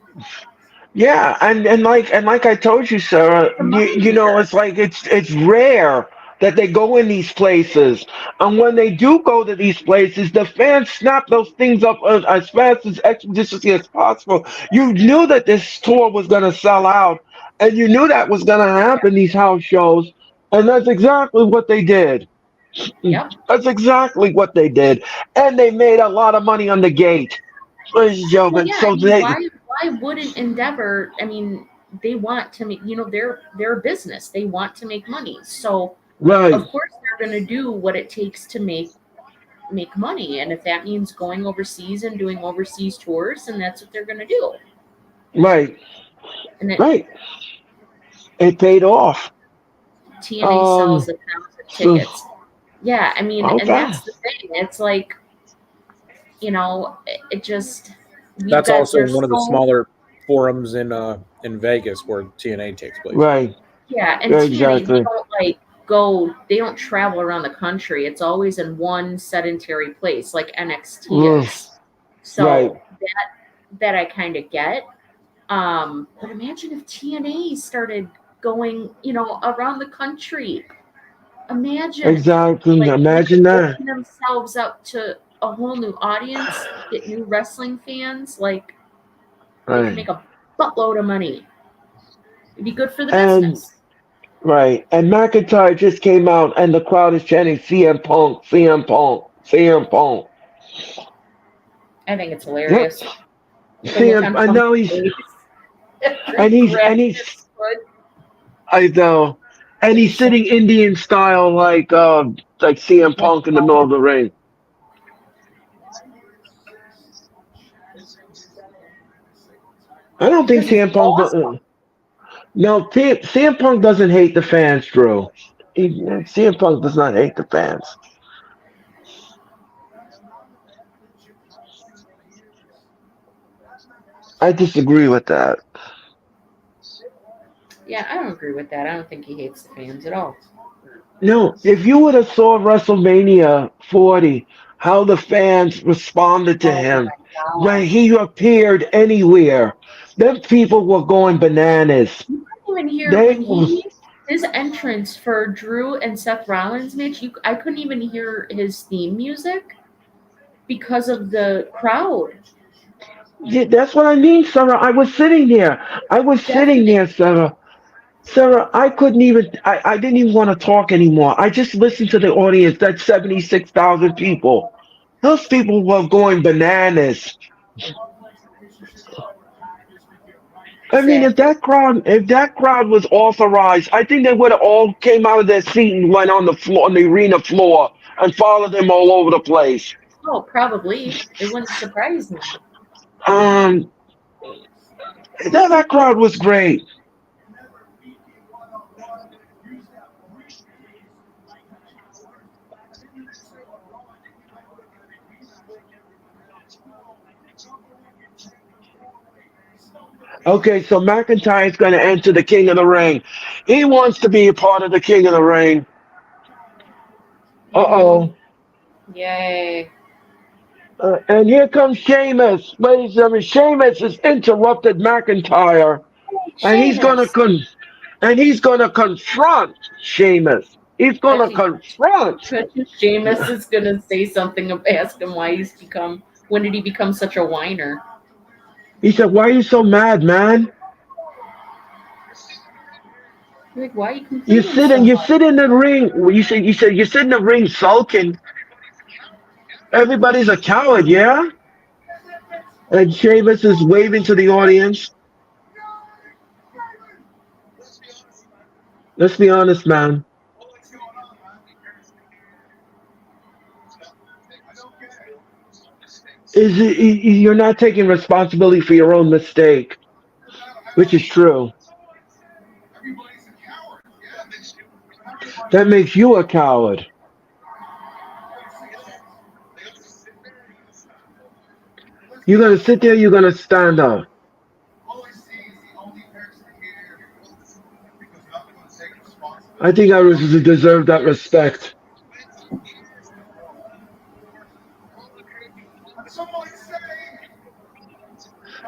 Yeah, and like I told you, Sarah, The you money know, maker. it's like it's rare that they go in these places, and when they do go to these places, the fans snap those things up as fast as expeditiously as possible. You knew that this tour was gonna sell out, and you knew that was gonna happen. These house shows, and that's exactly what they did. Yep. That's exactly what they did, and they made a lot of money on the gate, ladies and Well, gentlemen. yeah. I So mean, they why wouldn't Endeavor? I mean, they want to make. They're a business. They want to make money. So right, of course they're going to do what it takes to make money. And if that means going overseas and doing overseas tours, then that's what they're going to do. right, And it, right. It paid off. TNA sells Um, a tons of so tickets. Yeah, I mean, and okay, that's the thing. It's like it just we've That's got also there's one of the so smaller forums in Vegas where TNA takes place. right, yeah, and TNA they exactly. don't they don't travel around the country. It's always in one sedentary place like NXT Mm, is. right, So that I kind of get. But imagine if TNA started going, around the country. Imagine exactly. they could Imagine that. open themselves up to a whole new audience, get new wrestling fans. Like they could Right, make a buttload of money. It'd be good for the and business. right, and McIntyre just came out, and the crowd is chanting CM Punk, CM Punk, CM Punk. I think it's Yep, hilarious. The look CM, on and Punk's now he's face after and he he's and grabbed he's his foot. I know, and he's sitting Indian style like CM Punk in the middle of the ring. I don't think Because he's CM Punk. awesome. No, CM Punk doesn't hate the fans, Drew. CM Punk does not hate the fans. I disagree with that. Yeah, I don't agree with that. I don't think he hates the fans at all. No, if you would have saw WrestleMania 40, how the fans responded to Oh him my god. when he appeared anywhere, them people were going bananas. You couldn't even hear They when was his entrance for Drew and Seth Rollins match. I couldn't even hear his theme music because of the crowd. yeah, that's what I mean, Sarah. I was sitting there. I was sitting Deafening. there, Sarah. Sarah, I couldn't even, I didn't even want to talk anymore. I just listened to the audience. That's 76,000 people. Those people were going bananas. I mean, Exactly. if that crowd was authorized, I think they would have all came out of their seat and went on the floor, on the arena floor, and followed him all over the place. Oh, probably. It wouldn't surprise me. Um, that crowd was great. Okay, so McIntyre is going to enter the King of the Ring. He wants to be a part of the King of the Ring. Uh Mm, oh. yay. And here comes Sheamus. Ladies and gentlemen, Sheamus has interrupted McIntyre, Hey, and he's gonna Sheamus. confront Sheamus. He's gonna confront. Sheamus is gonna say something, ask him why when did he become such a whiner? He said, "Why are you so mad, man? Like, why are you complaining so You much? sit in the ring. You said you sit in the ring sulking. Everybody's a coward, yeah." And Sheamus is waving to the audience. Let's be honest, man. You're not taking responsibility for your own mistake, which is true. That makes you a coward. You're gonna sit there. You're gonna stand up. I think I deserve that respect.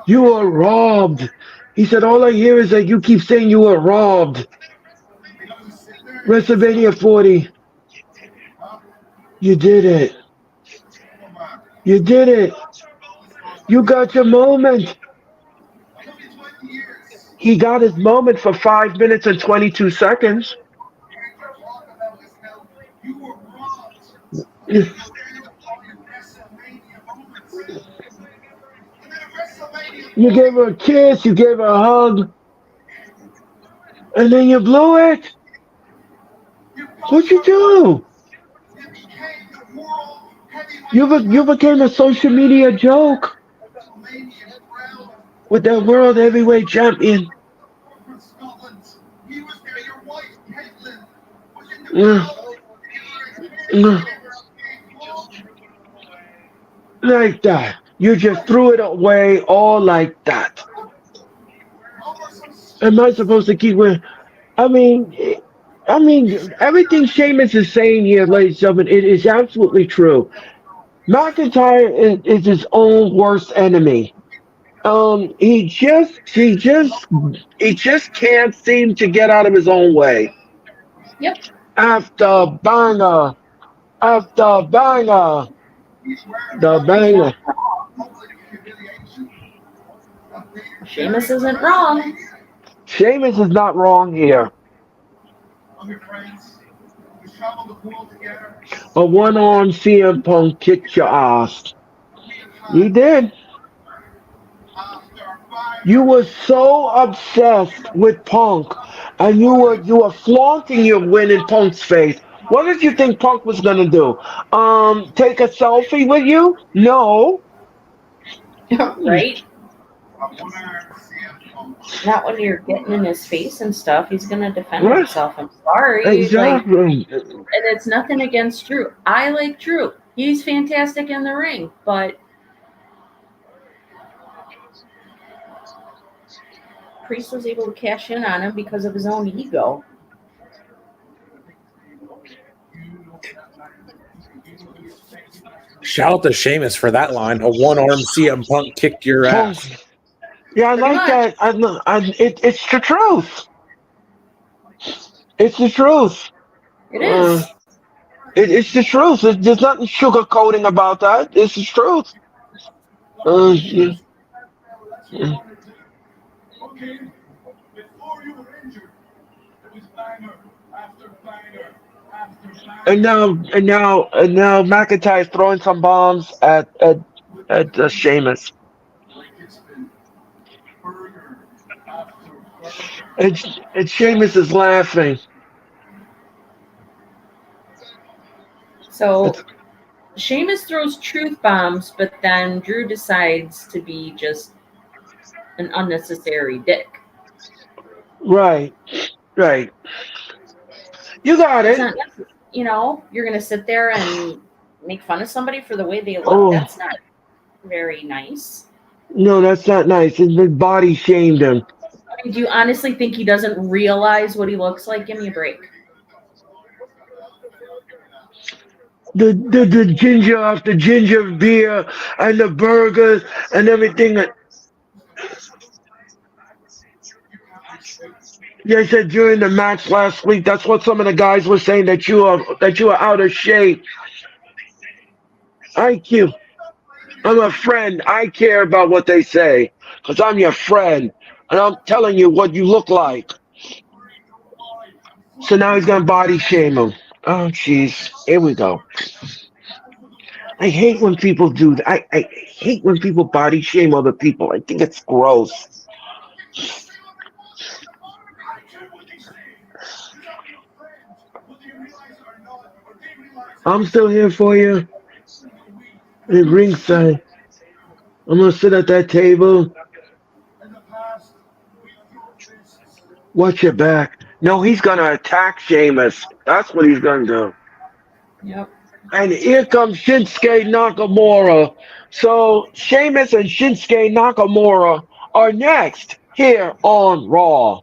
You were robbed. He said, all I hear is that you keep saying you were robbed. WrestleMania 40. You did it. You did it. You got your moment. He got his moment for 5 minutes and 22 seconds. You gave her a kiss, you gave her a hug, and then you blew it. What'd you do? You became a social media joke with that world heavyweight champion. Mm. Mm. Like that. You just threw it away all like that. Am I supposed to keep with? I mean, everything Sheamus is saying here, ladies and gentlemen, it is absolutely true. McIntyre is his own worst enemy. He just can't seem to get out of his own way. Yep. After banger, after banger, the banger. Sheamus isn't wrong. Sheamus is not wrong here. A one-arm CM Punk kicked your ass. You did. You were so obsessed with Punk, and you were flaunting your win in Punk's face. What did you think Punk was gonna do? Take a selfie with you? No. Right? Not when you're getting in his face and stuff. He's gonna defend Right. himself. I'm sorry. Exactly. And it's nothing against Drew. I like Drew. He's fantastic in the ring, but Priest was able to cash in on him because of his own ego. Shout out to Sheamus for that line. A one-arm CM Punk kicked your ass. Yeah, I Pretty like much. that. It's the truth. It's the truth. It is. It's the truth. There's nothing sugarcoating about that. It's the truth. Yeah. Yeah. And now McIntyre's throwing some bombs at Sheamus. And Sheamus is laughing. So Sheamus throws truth bombs, but then Drew decides to be just an unnecessary dick. Right. You got It's it. not, you're going to sit there and make fun of somebody for the way they look. Oh. That's not very nice. No, that's not nice. His body shamed him. I mean, do you honestly think he doesn't realize what he looks like? Give me a break. The ginger after ginger beer and the burgers and everything. Yeah, I said during the match last week. That's what some of the guys were saying that you are out of shape. IQ. I'm a friend. I care about what they say because I'm your friend, and I'm telling you what you look like. So now he's gonna body shame him. Oh, jeez. Here we go. I hate when people do that. I hate when people body shame other people. I think it's gross. I'm still here for you at ringside. I'm gonna sit at that table. Watch your back. No, he's gonna attack Sheamus. That's what he's gonna do. Yep. And here comes Shinsuke Nakamura. So Sheamus and Shinsuke Nakamura are next here on Raw.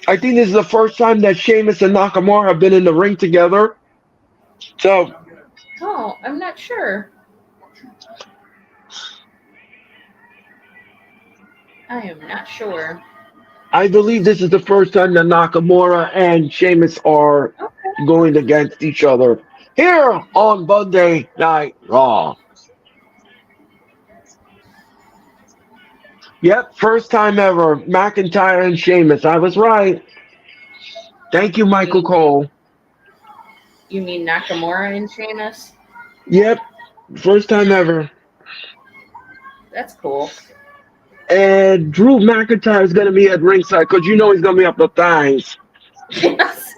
I think this is the first time that Sheamus and Nakamura have been in the ring together. So Oh, I'm not sure. I am not sure. I believe this is the first time that Nakamura and Sheamus are Okay. going against each other here on Monday Night Raw. Yep, first time ever. McIntyre and Sheamus. I was right. Thank you, Michael Cole. You mean Nakamura and Sheamus? Yep, first time ever. That's cool. And Drew McIntyre is going to be at ringside because you know he's going to be up the thighs. Yes.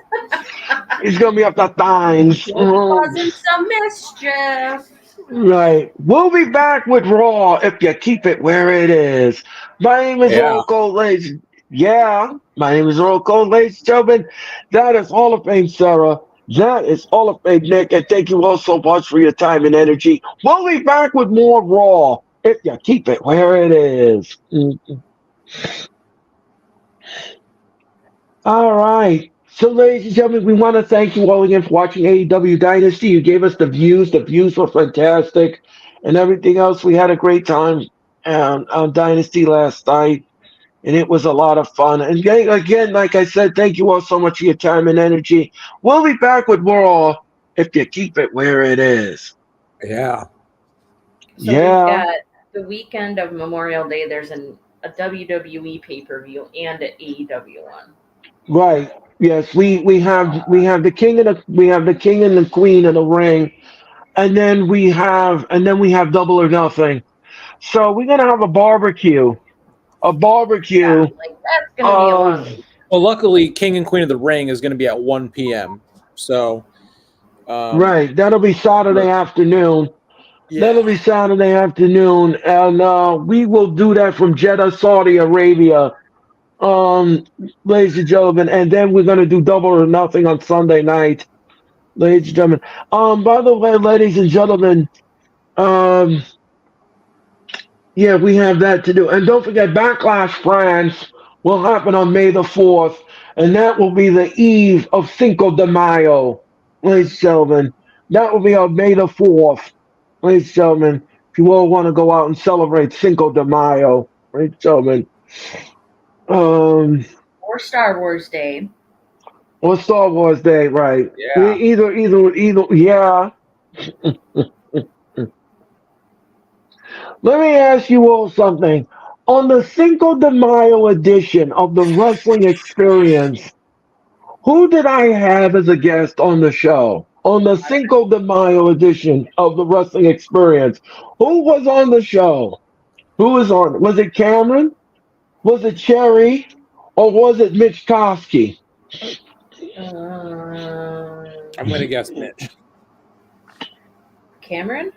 He's going to be up the thighs. Causing some mischief. Right. We'll be back with Raw if you keep it where it is. My name is Royal Cole, ladies. Yeah, my name is Royal Cole, ladies and gentlemen. That is Hall of Fame, Sarah. That is Hall of Fame, Nick. And thank you all so much for your time and energy. We'll be back with more Raw if you keep it where it is. All right. So, ladies and gentlemen, we want to thank you all again for watching AEW Dynasty. You gave us the views. The views were fantastic. And everything else, we had a great time on Dynasty last night. And it was a lot of fun. And again, like I said, thank you all so much for your time and energy. We'll be back with more if you keep it where it is. Yeah. So we've got the weekend of Memorial Day. There's a WWE pay-per-view and an AEW one. Right. Yes, we have the king and the queen in the ring, and then we have Double or Nothing. So we're gonna have a barbecue. Yeah, like that's gonna be a lot. Well, luckily, King and Queen of the Ring is going to be at 1 p.m. So, right, that'll be Saturday afternoon. Yeah. That'll be Saturday afternoon, and we will do that from Jeddah, Saudi Arabia. Ladies and gentlemen, and then we're gonna do Double or Nothing on Sunday night, ladies and gentlemen. By the way, ladies and gentlemen, yeah, we have that to do, and don't forget, Backlash France will happen on May the 4th, and that will be the eve of Cinco de Mayo, ladies and gentlemen. That will be on May the 4th, ladies and gentlemen. If you all want to go out and celebrate Cinco de Mayo, ladies and gentlemen. Or Star Wars Day. Or Star Wars Day, right? Yeah. Either, yeah. Let me ask you all something. On the Cinco de Mayo edition of the Wrestling Experience, who did I have as a guest on the show? On the Cinco de Mayo edition of the Wrestling Experience, who was on the show? Who was on? Was it Cameron? Was it Cherry? Or was it Mitch Kosky? I'm going to guess Mitch. Cameron?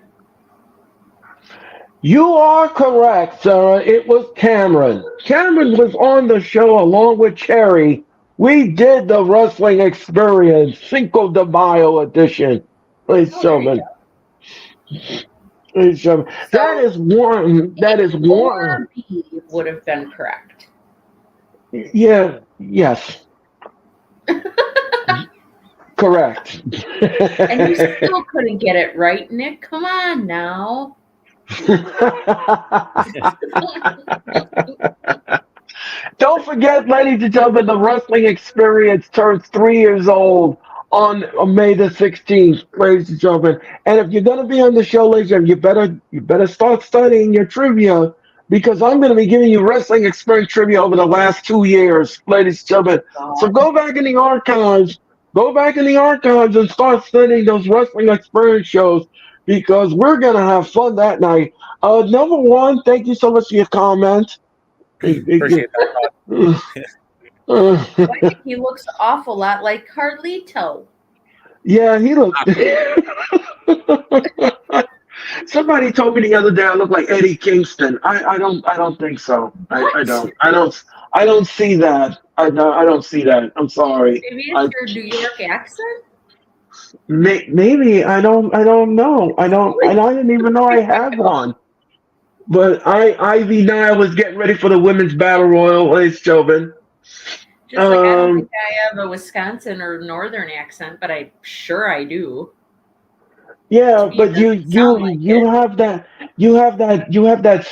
You are correct, Sarah. It was Cameron. Cameron was on the show along with Cherry. We did the Wrestling Experience Cinco de Mayo edition. Ladies and gentlemen. That is one. That is one. B would have been correct. Yeah. Yes. Correct. And you still couldn't get it right, Nick. Come on now. Don't forget, ladies and gentlemen, the wrestling experience turns 3 years old on May the 16th, ladies and gentlemen. And if you're gonna be on the show, ladies and gentlemen, you better start studying your trivia because I'm gonna be giving you wrestling experience trivia over the last 2 years, ladies and gentlemen. So God. go back in the archives and start studying those wrestling experience shows because we're gonna have fun that night. Number one, thank you so much for your comment. Appreciate that, Todd. I think he looks an awful lot like Carlito. Yeah, he looks. Somebody told me the other day I look like Eddie Kingston. I don't think so. I What? don't. I don't see that. I don't see that. I'm sorry. Maybe I it's your New York accent? maybe I don't know. And I didn't even know I had one. But Ivy Nile was getting ready for the women's battle royal, ladies and gentlemen. Just like I don't think Um, I have a Wisconsin or Northern accent, but I'm sure I do. To yeah, me, it but you doesn't you sound like you it. have that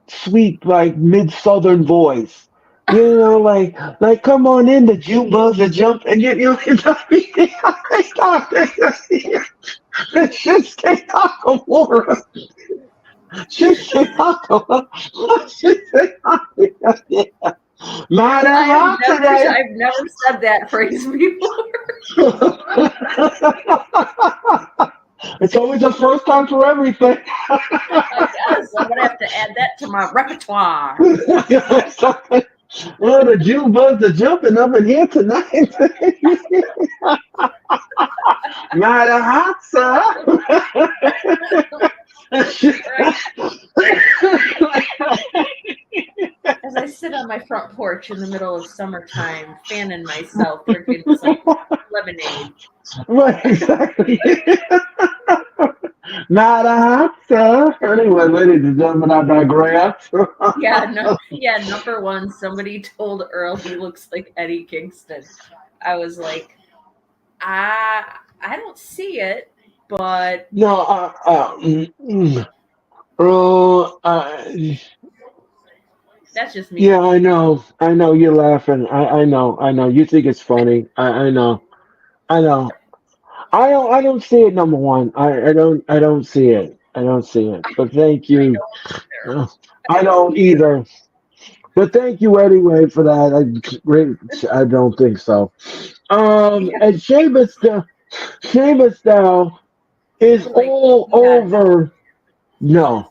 sweet like mid southern voice. You know, like come on in the Jew buzz and jump and Shinsuke Nakamura. Shinsuke Nakamura. Shinsuke Nakamura. Might have out today. I've never said that phrase before. It's always the first time for everything. I guess I'm gonna have to add that to my repertoire. Well, the Jew buzz are jumping up in here tonight. Not a hot Right. As I sit on my front porch in the middle of summertime, fanning myself, drinking some lemonade. Right, exactly. Not a hot Anyway, ladies and gentlemen, I digress. Yeah, number one, somebody told Earl he looks like Eddie Kingston. I was like, I don't see it, but No, that's just me. yeah, I know you're laughing. I know. You think it's funny. I know, I know. I don't see it. Number one, I don't see it. I don't see it. But thank I you. don't either. Uh, I don't either. But thank you anyway for that. I don't think so. Yeah, And Sheamus now is like all yeah, over. No.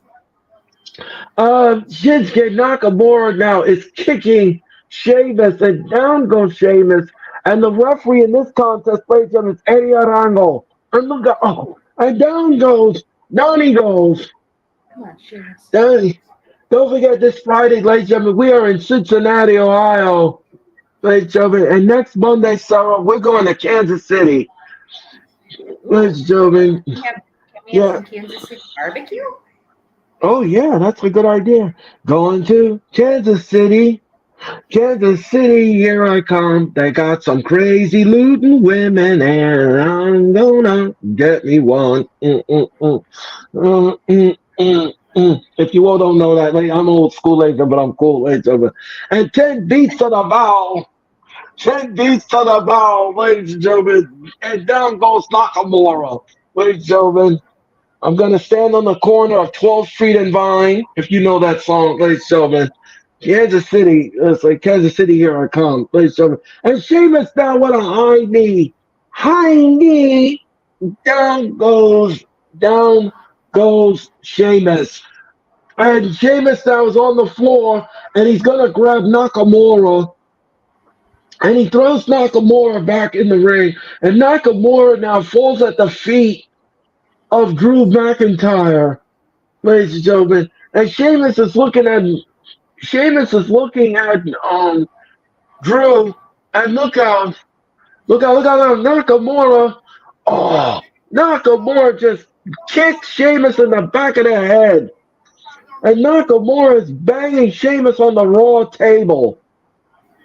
Shinsuke Nakamura now is kicking Sheamus, and down goes Sheamus. And the referee in this contest, ladies and gentlemen, is Eddie Arango. And look at, and down he goes. come on, Seamus. Down he, don't forget this Friday, ladies and gentlemen, we are in Cincinnati, Ohio, ladies and gentlemen. And next Monday, Sarah, we're going to Kansas City, ladies and gentlemen. Can we have Yeah. some Kansas City barbecue? Oh, yeah, that's a good idea. Going to Kansas City. Kansas City, here I come. They got some crazy looting women, and I'm gonna get me one. If you all don't know that, I'm old school later, but I'm cool later. And 10 beats to the ball. 10 beats to the ball, ladies and gentlemen. And down goes Nakamura, ladies and gentlemen. I'm gonna stand on the corner of 12th Street and Vine, if you know that song, ladies and gentlemen. Kansas City, it's like Kansas City, here I come, ladies and gentlemen. And Sheamus down with a high knee. High knee. Down goes Sheamus. And Sheamus now is on the floor, and he's gonna grab Nakamura. And he throws Nakamura back in the ring. And Nakamura now falls at the feet of Drew McIntyre, ladies and gentlemen. And Sheamus is looking at Drew, and look out, Nakamura. Oh, Nakamura just kicked Sheamus in the back of the head. And Nakamura is banging Sheamus on the Raw table.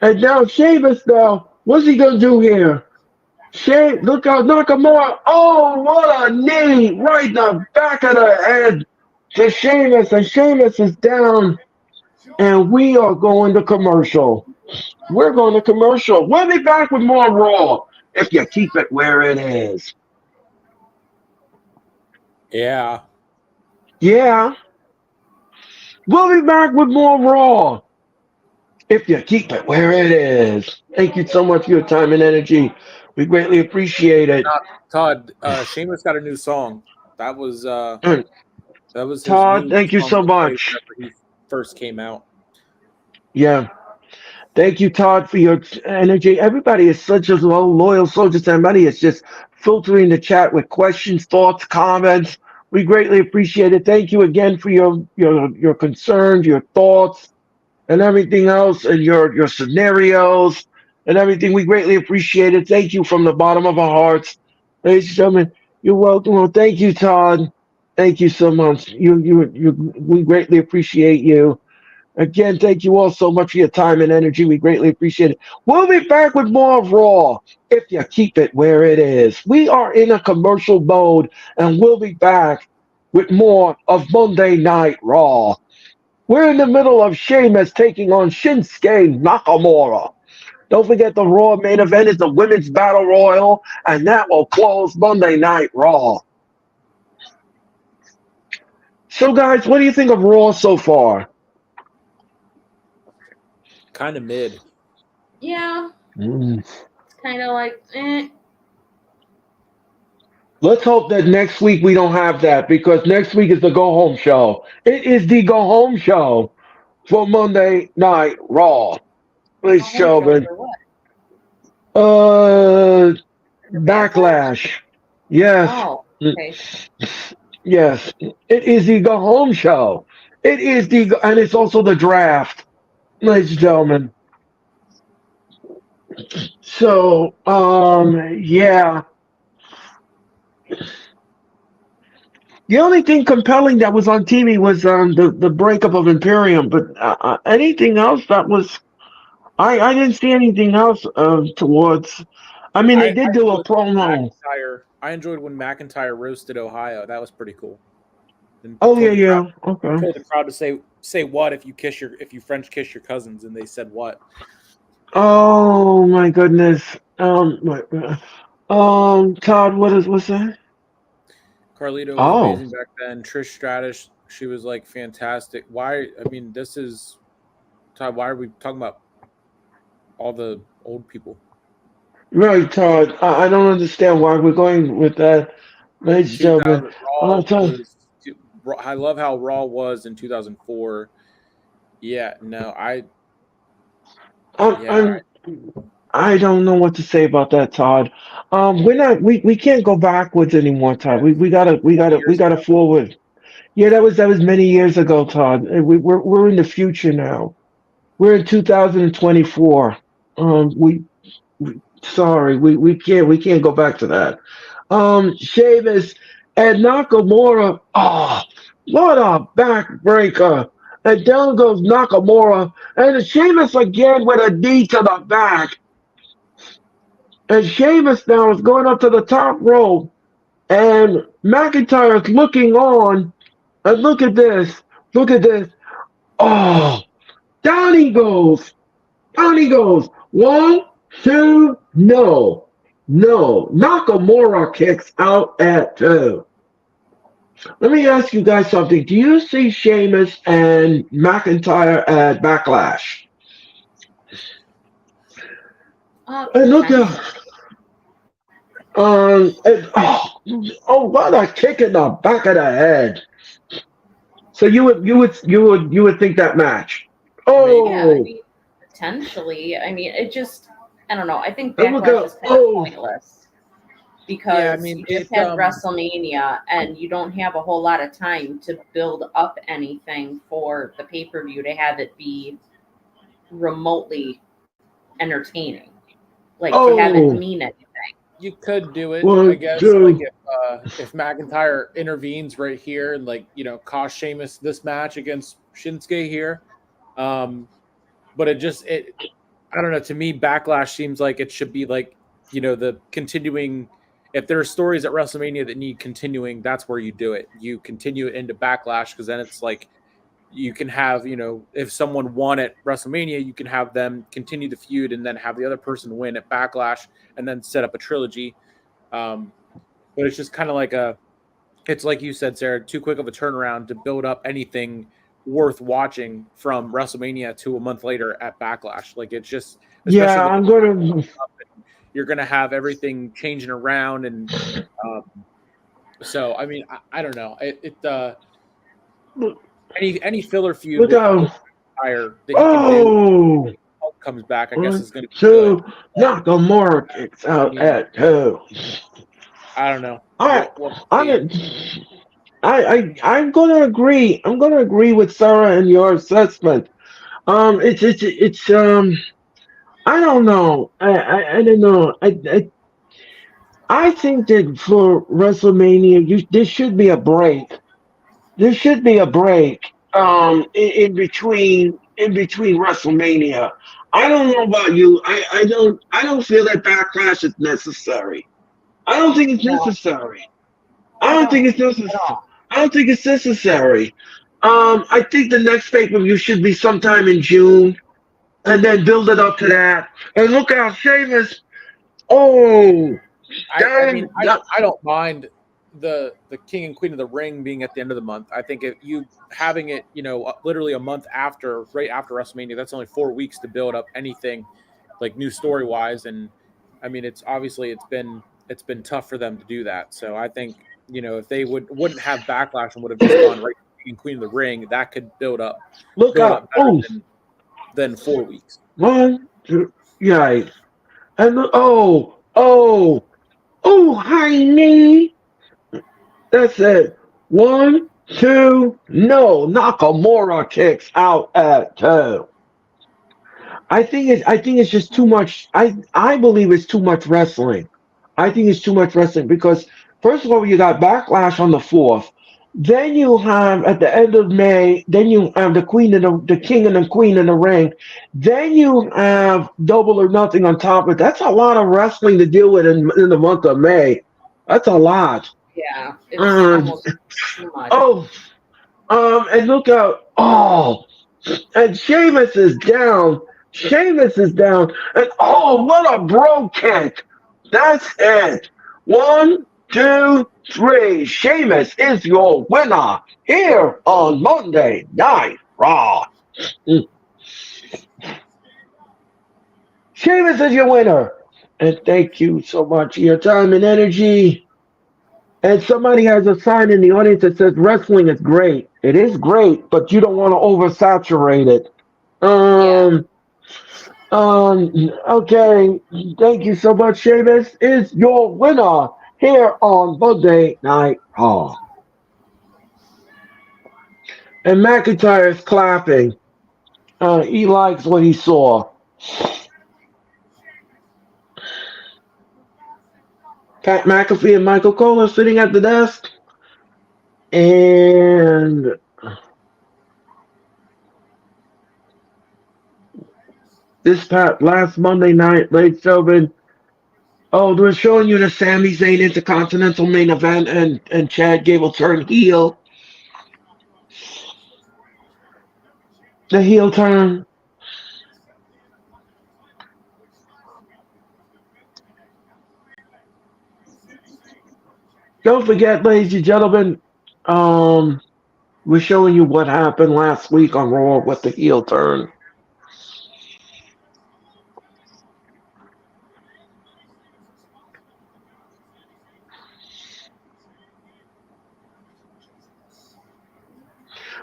And now Sheamus what's he gonna do here? Look out, Nakamura. Oh, what a knee right in the back of the head to Sheamus. And Sheamus is down. And we are going to commercial. We're going to commercial. We'll be back with more Raw if you keep it where it is. Yeah. Yeah. We'll be back with more Raw if you keep it where it is. Thank you so much for your time and energy. We greatly appreciate it. Todd, Sheamus got a new song. That was And his Todd, new thank you song so to play much. whenever he first came out. Yeah. Thank you, Todd, for your energy. Everybody is such a loyal soldiers. Everybody is just filtering the chat with questions, thoughts, comments. We greatly appreciate it. Thank you again for your concerns, your thoughts, and everything else, and your scenarios and everything. We greatly appreciate it. Thank you from the bottom of our hearts, ladies and gentlemen. You're welcome. Well, thank you, Todd. Thank you so much. You. We greatly appreciate you. Again, thank you all so much for your time and energy. We greatly appreciate it. We'll be back with more of Raw if you keep it where it is. We are in a commercial mode, and we'll be back with more of Monday Night Raw. We're in the middle of Sheamus taking on Shinsuke Nakamura. Don't forget the Raw main event is the Women's Battle Royal, and that will close Monday Night Raw. So, guys, what do you think of Raw so far? Kind of mid. Yeah, Mm. it's kind of like, eh. Let's hope that next week we don't have that because next week is the go home show. It is the go home show for Monday Night Raw. Ladies A and home show gentlemen, for what? uh, For backlash? backlash. Yes, Oh, mm, okay. yes. It is the go home show. It is and it's also the draft, ladies and gentlemen. So, yeah. The only thing compelling that was on TV was the breakup of Imperium, but anything else that was I didn't see anything else towards. I mean, I, they I did do a enjoyed when promo. McIntyre. I enjoyed when McIntyre roasted Ohio. That was pretty cool. And Oh yeah, yeah, okay. told the crowd to say what if you French kiss your cousins, and they said what. Oh my goodness. Todd, what's that? Carlito was Oh, amazing back then. Trish Stratus, she was like fantastic. Why? I mean, this is Todd. Why are we talking about all the old people? right, Todd. I don't understand why we're going with that, ladies and gentlemen. 2000 Raw Todd, was. I love how Raw was in 2004. Yeah, no, I'm, yeah, I'm I don't know what to say about that, Todd. We're not we can't go backwards anymore, Todd. We gotta we 20 gotta we years gotta ago. forward. Yeah, that was many years ago, Todd. We're in the future now. We're in 2024. Sorry, we can't go back to that. Sheamus and Nakamura. Oh, what a backbreaker! And down goes Nakamura, and Sheamus again with a knee to the back. And Sheamus now is going up to the top rope, and McIntyre is looking on. And look at this! Look at this! Oh, down he goes! Down he goes! One, two, no, no. Nakamura kicks out at two. Let me ask you guys something. Do you see Sheamus and McIntyre at Backlash? And look at Potentially. oh, what a kick in the back of the head. So you would think that match. Maybe. Yeah, I Oh, mean, potentially. I mean, it just, I don't know. I think and look backlash at is kind of oh, pointless Yeah, I because mean you just had WrestleMania and you don't have a whole lot of time to build up anything for the pay per view to have it be remotely entertaining, like to have it oh, mean anything. you could do it, I one, guess. Like two. if McIntyre intervenes right here and like cost Sheamus this match against Shinsuke here, but it I don't know. To me, Backlash seems like it should be like the continuing. If there are stories at WrestleMania that need continuing, that's where you do it. You continue it into Backlash because then it's like you can have, if someone won at WrestleMania, you can have them continue the feud and then have the other person win at Backlash and then set up a trilogy. But it's just kind of like it's like you said, Sarah, too quick of a turnaround to build up anything worth watching from WrestleMania to a month later at Backlash. Like it's just, Yeah, especially I'm gonna. you're going to have everything changing around. And so, I mean, I don't know. Any filler feud Look with out! Fire that he can do Oh, comes back, I guess, one, is going to be two, good. Nakamura kicks I out mean, at 2. I don't know. I, We'll see. I'm, I'm gonna agree. I'm gonna agree with Sarah and your assessment. It's I don't know. I don't know. I think that for WrestleMania, there should be a break. There should be a break. In between WrestleMania. I don't know about you. I don't feel that Backlash is necessary. I don't think it's No, necessary. I I don't think don't it's at necessary. all. I don't think it's necessary. I think the next pay-per-view should be sometime in June, and then build it up to that. And look out, Sheamus. Oh, I mean, damn. I don't mind the King and Queen of the Ring being at the end of the month. I think if you having it, literally a month after, right after WrestleMania, that's only 4 weeks to build up anything like new story wise. And I mean, it's been tough for them to do that. So I think if they wouldn't have Backlash and would have just gone right to King and Queen of the Ring, that could Look build up out. better Oh, than 4 weeks. 1, 2, yeah. And high knee. That's it. 1, 2, no. Nakamura kicks out at 2. I think it's just too much. I believe it's too much wrestling. I think it's too much wrestling because first of all, you got Backlash on the 4th. Then you have at the end of May. Then you have the King and the Queen in the ring. Then you have Double or Nothing on top of it. That's a lot of wrestling to deal with in the month of May. That's a lot. Yeah, it's Um, almost too much. oh, and look out. Oh, and Sheamus is down. Sheamus is down. And oh, what a bro kick. That's it. 1, 2, 3. Sheamus is your winner here on Monday Night Raw. Mm. Sheamus is your winner. And thank you so much for your time and energy. And somebody has a sign in the audience that says wrestling is great. It is great, but you don't want to oversaturate it. Yeah. Okay. Thank you so much, Sheamus. Is your winner here on Monday Night Raw. And McIntyre is clapping. He likes what he saw. Pat McAfee and Michael Cole are sitting at the desk. And last Monday night, late Sylvan. Oh, they're showing you the Sami Zayn Intercontinental main event, and Chad Gable turned heel. The heel turn. Don't forget, ladies and gentlemen, we're showing you what happened last week on Raw with the heel turn.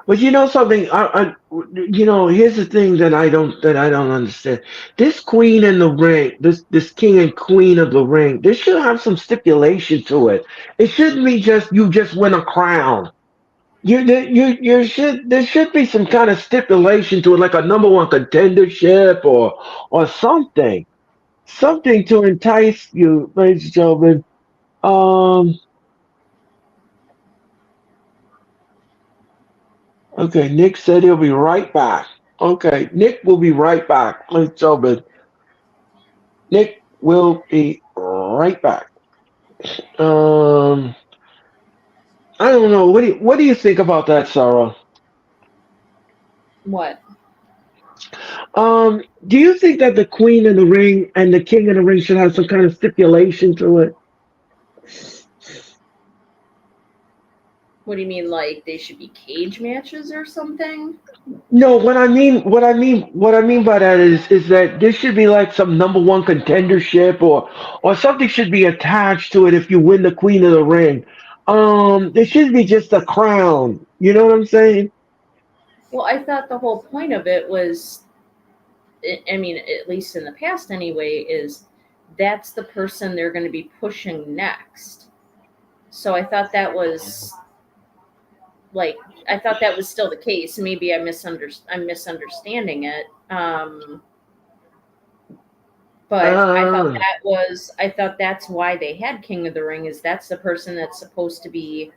But you know something, here's the thing that I don't understand. This queen in the ring, this king and queen of the ring, this should have some stipulation to it. It shouldn't be just you just win a crown. You should there should be some kind of stipulation to it, like a number one contendership or something to entice you, ladies and gentlemen. Um. Okay, Nick said he'll be right back. Okay, Nick will be right back, ladies and gentlemen. Nick will be right back. Um. I don't know. What do you think about that, Sarah? What? Do you think that the Queen of the Ring and the King of the Ring should have some kind of stipulation to it? What do you mean? Like they should be cage matches or something? No, what I mean by that is that this should be like some number one contendership or something should be attached to it if you win the Queen of the Ring. There should be just a crown. You know what I'm saying? Well, I thought the whole point of it was, I mean, at least in the past anyway, is that's the person they're going to be pushing next. So I thought that was like, I thought that was still the case. Maybe I'm misunderstanding it. But Uh, I thought that's why they had King of the Ring, is that's the person that's supposed to be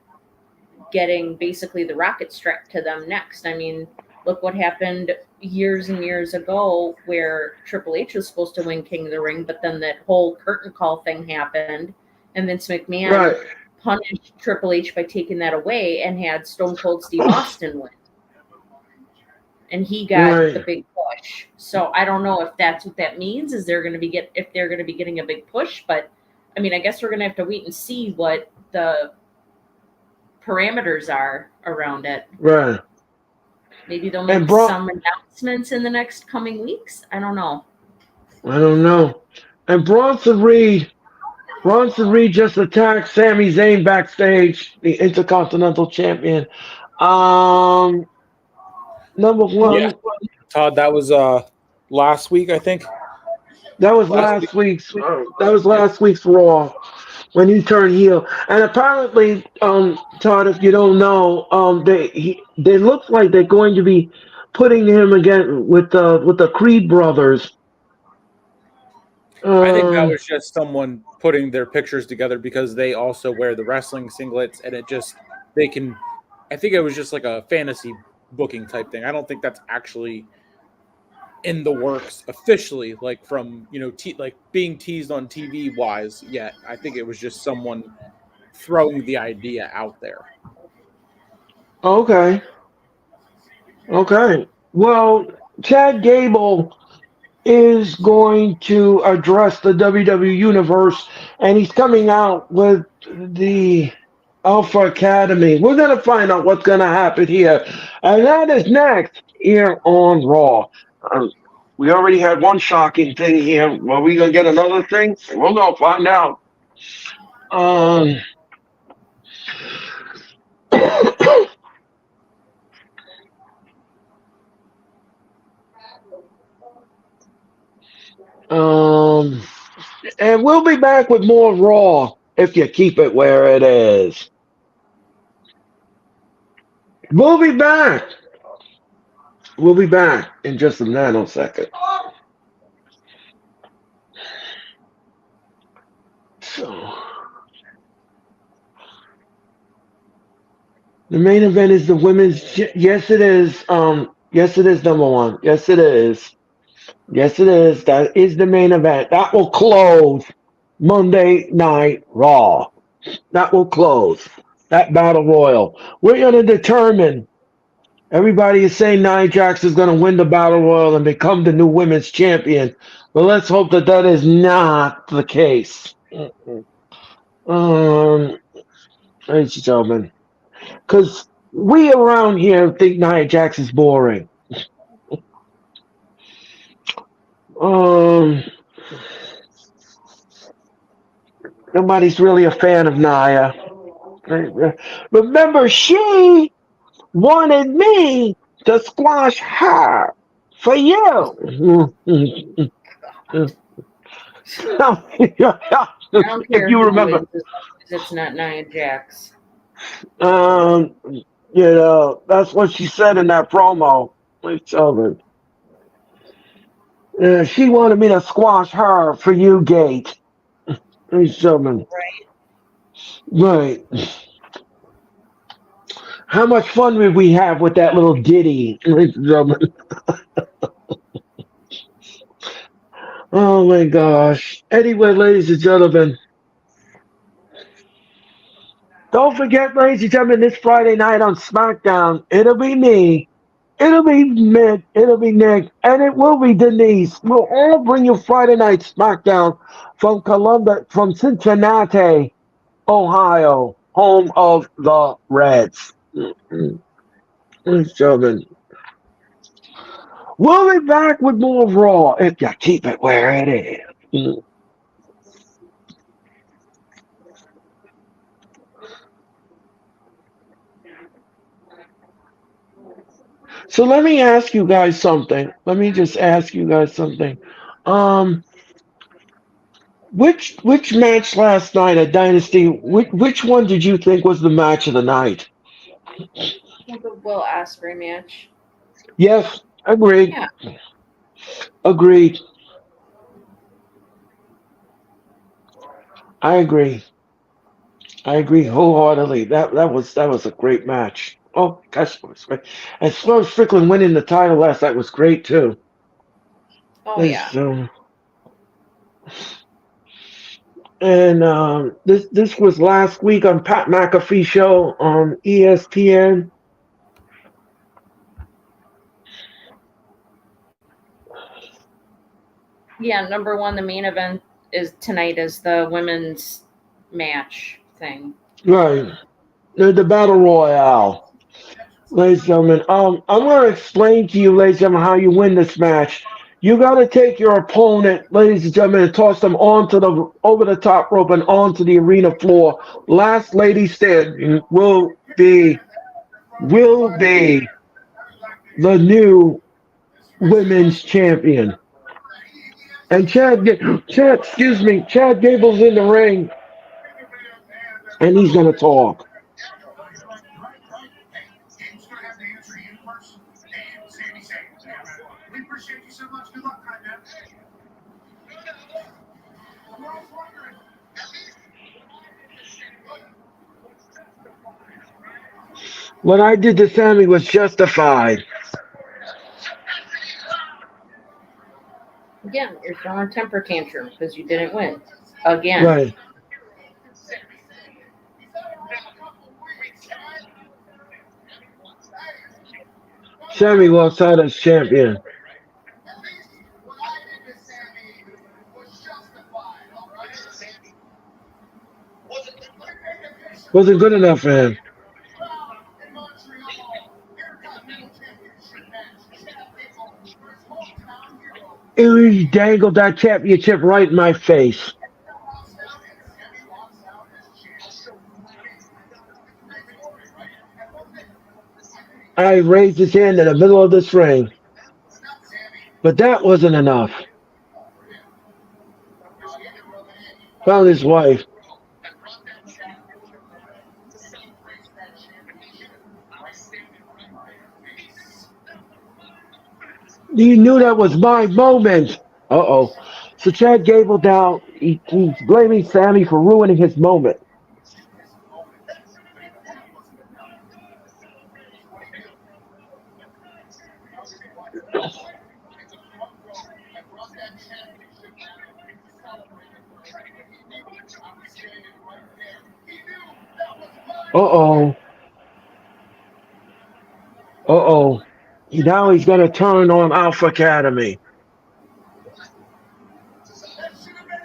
getting basically the rocket strapped to them next. I mean, look what happened years and years ago where Triple H was supposed to win King of the Ring, but then that whole curtain call thing happened, and Vince McMahon right, punished Triple H by taking that away and had Stone Cold Steve Austin win. And he got the right. big push. So I don't know if that's what that means. Is they're going to be if they're going to be getting a big push? But I mean, I guess we're going to have to wait and see what the parameters are around it. Right. Maybe they'll And make Braun, some announcements in the next coming weeks. I don't know. I don't know. And Bronson Reed just attacked Sami Zayn backstage, the Intercontinental Champion. Um, number Yeah, one, Todd, that was last week, I think. that was Last week. last week's. That was Yep. last week's Raw when he turned heel. And apparently, Todd, if you don't know, they look like they're going to be putting him again with the Creed brothers. I think that Um, was just someone putting their pictures together because they also wear the wrestling singlets, and it just they can. I think it was just like a fantasy booking type thing. I don't think that's actually in the works officially, like from like being teased on TV wise yet. I think it was just someone throwing the idea out there. okay, okay. Well, Chad Gable is going to address the WWE Universe, and he's coming out with the Alpha Academy. We're going to find out what's going to happen here, and that is next here on Raw. Um, we already had one shocking thing here. Are we going to get another thing? We're going to find out. Um, um, and we'll be back with more Raw if you keep it where it is. We'll be back. We'll be back in just a nanosecond. So, the main event is the women's. Yes, it is. Yes, it is number one. Yes, it is. Yes, it is. That is the main event. That will close Monday Night Raw. That will close that battle royal. We're going to determine. Everybody is saying Nia Jax is going to win the battle royal and become the new women's champion. But let's hope that that is not the case. Um, ladies and gentlemen, because we around here think Nia Jax is boring. Um, nobody's really a fan of Nia. Remember, she wanted me to squash her for you. I don't If care you who remember, wins as long as it's not Nia Jax. um, that's what she said in that promo. Wait, Sheldon. She wanted me to squash her for you, Gate. Hey, Sheldon. Right. Right. How much fun did we have with that little ditty, ladies and gentlemen? Oh my gosh. Anyway, ladies and gentlemen, don't forget, ladies and gentlemen, this Friday night on SmackDown, it'll be me It'll be Mick, it'll be Nick, and it will be Denise. We'll all bring you Friday Night SmackDown from Columbus, from Cincinnati, Ohio, home of the Reds. Ladies and gentlemen, we'll be back with more Raw if you keep it where it is. So let me ask you guys something. Let me just ask you guys something. Um, which match last night at Dynasty? Which one did you think was the match of the night? Well, the Will Ospreay match. Yes, agreed. Yeah. Agreed. I agree. I agree wholeheartedly. That was a great match. Oh gosh, it was great. And Swerve Strickland winning the title last night was great too. Oh yeah. It's, and this was last week on Pat McAfee show on ESPN. Yeah, number one, the main event is tonight is the women's match thing. Right. The Battle Royale. Ladies and gentlemen, I'm going to explain to you, ladies and gentlemen, how you win this match. You got to take your opponent, ladies and gentlemen, and toss them over the top rope and onto the arena floor. Last lady standing will be the new women's champion. And Chad Gable's in the ring, and he's going to talk. What I did to Sammy was justified. Again, you're throwing a temper tantrum because you didn't win. Again. Right. Sammy walks out as champion. Wasn't good enough for him. He dangled that championship right in my face. I raised his hand in the middle of this ring. But that wasn't enough. Found his wife. You knew that was my moment. Uh-oh. So Chad Gable now, he's blaming Sammy for ruining his moment. Uh-oh. Uh-oh. Now he's going to turn on Alpha Academy.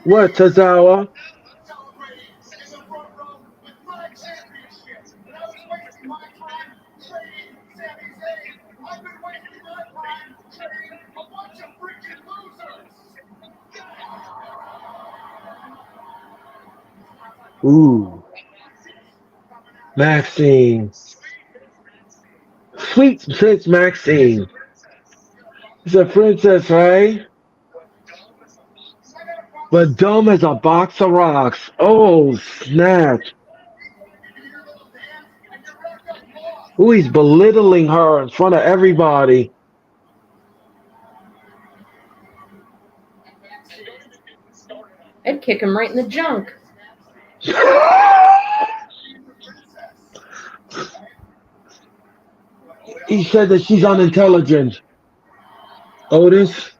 What, Tozawa? Ooh. Maxine. Sweet Prince Maxine. It's a princess, right? But dumb as a box of rocks. Oh, snap. Ooh, he's belittling her in front of everybody. I'd kick him right in the junk. He said that she's unintelligent. Otis,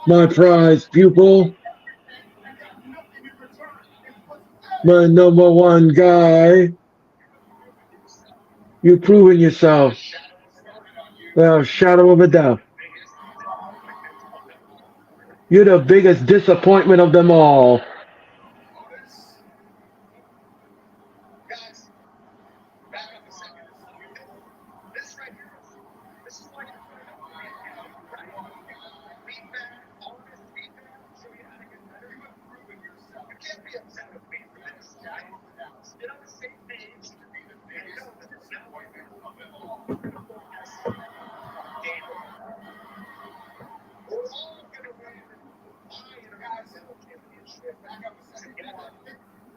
my prize pupil, my number one guy. You've proven yourself. Without a shadow of a doubt. You're the biggest disappointment of them all.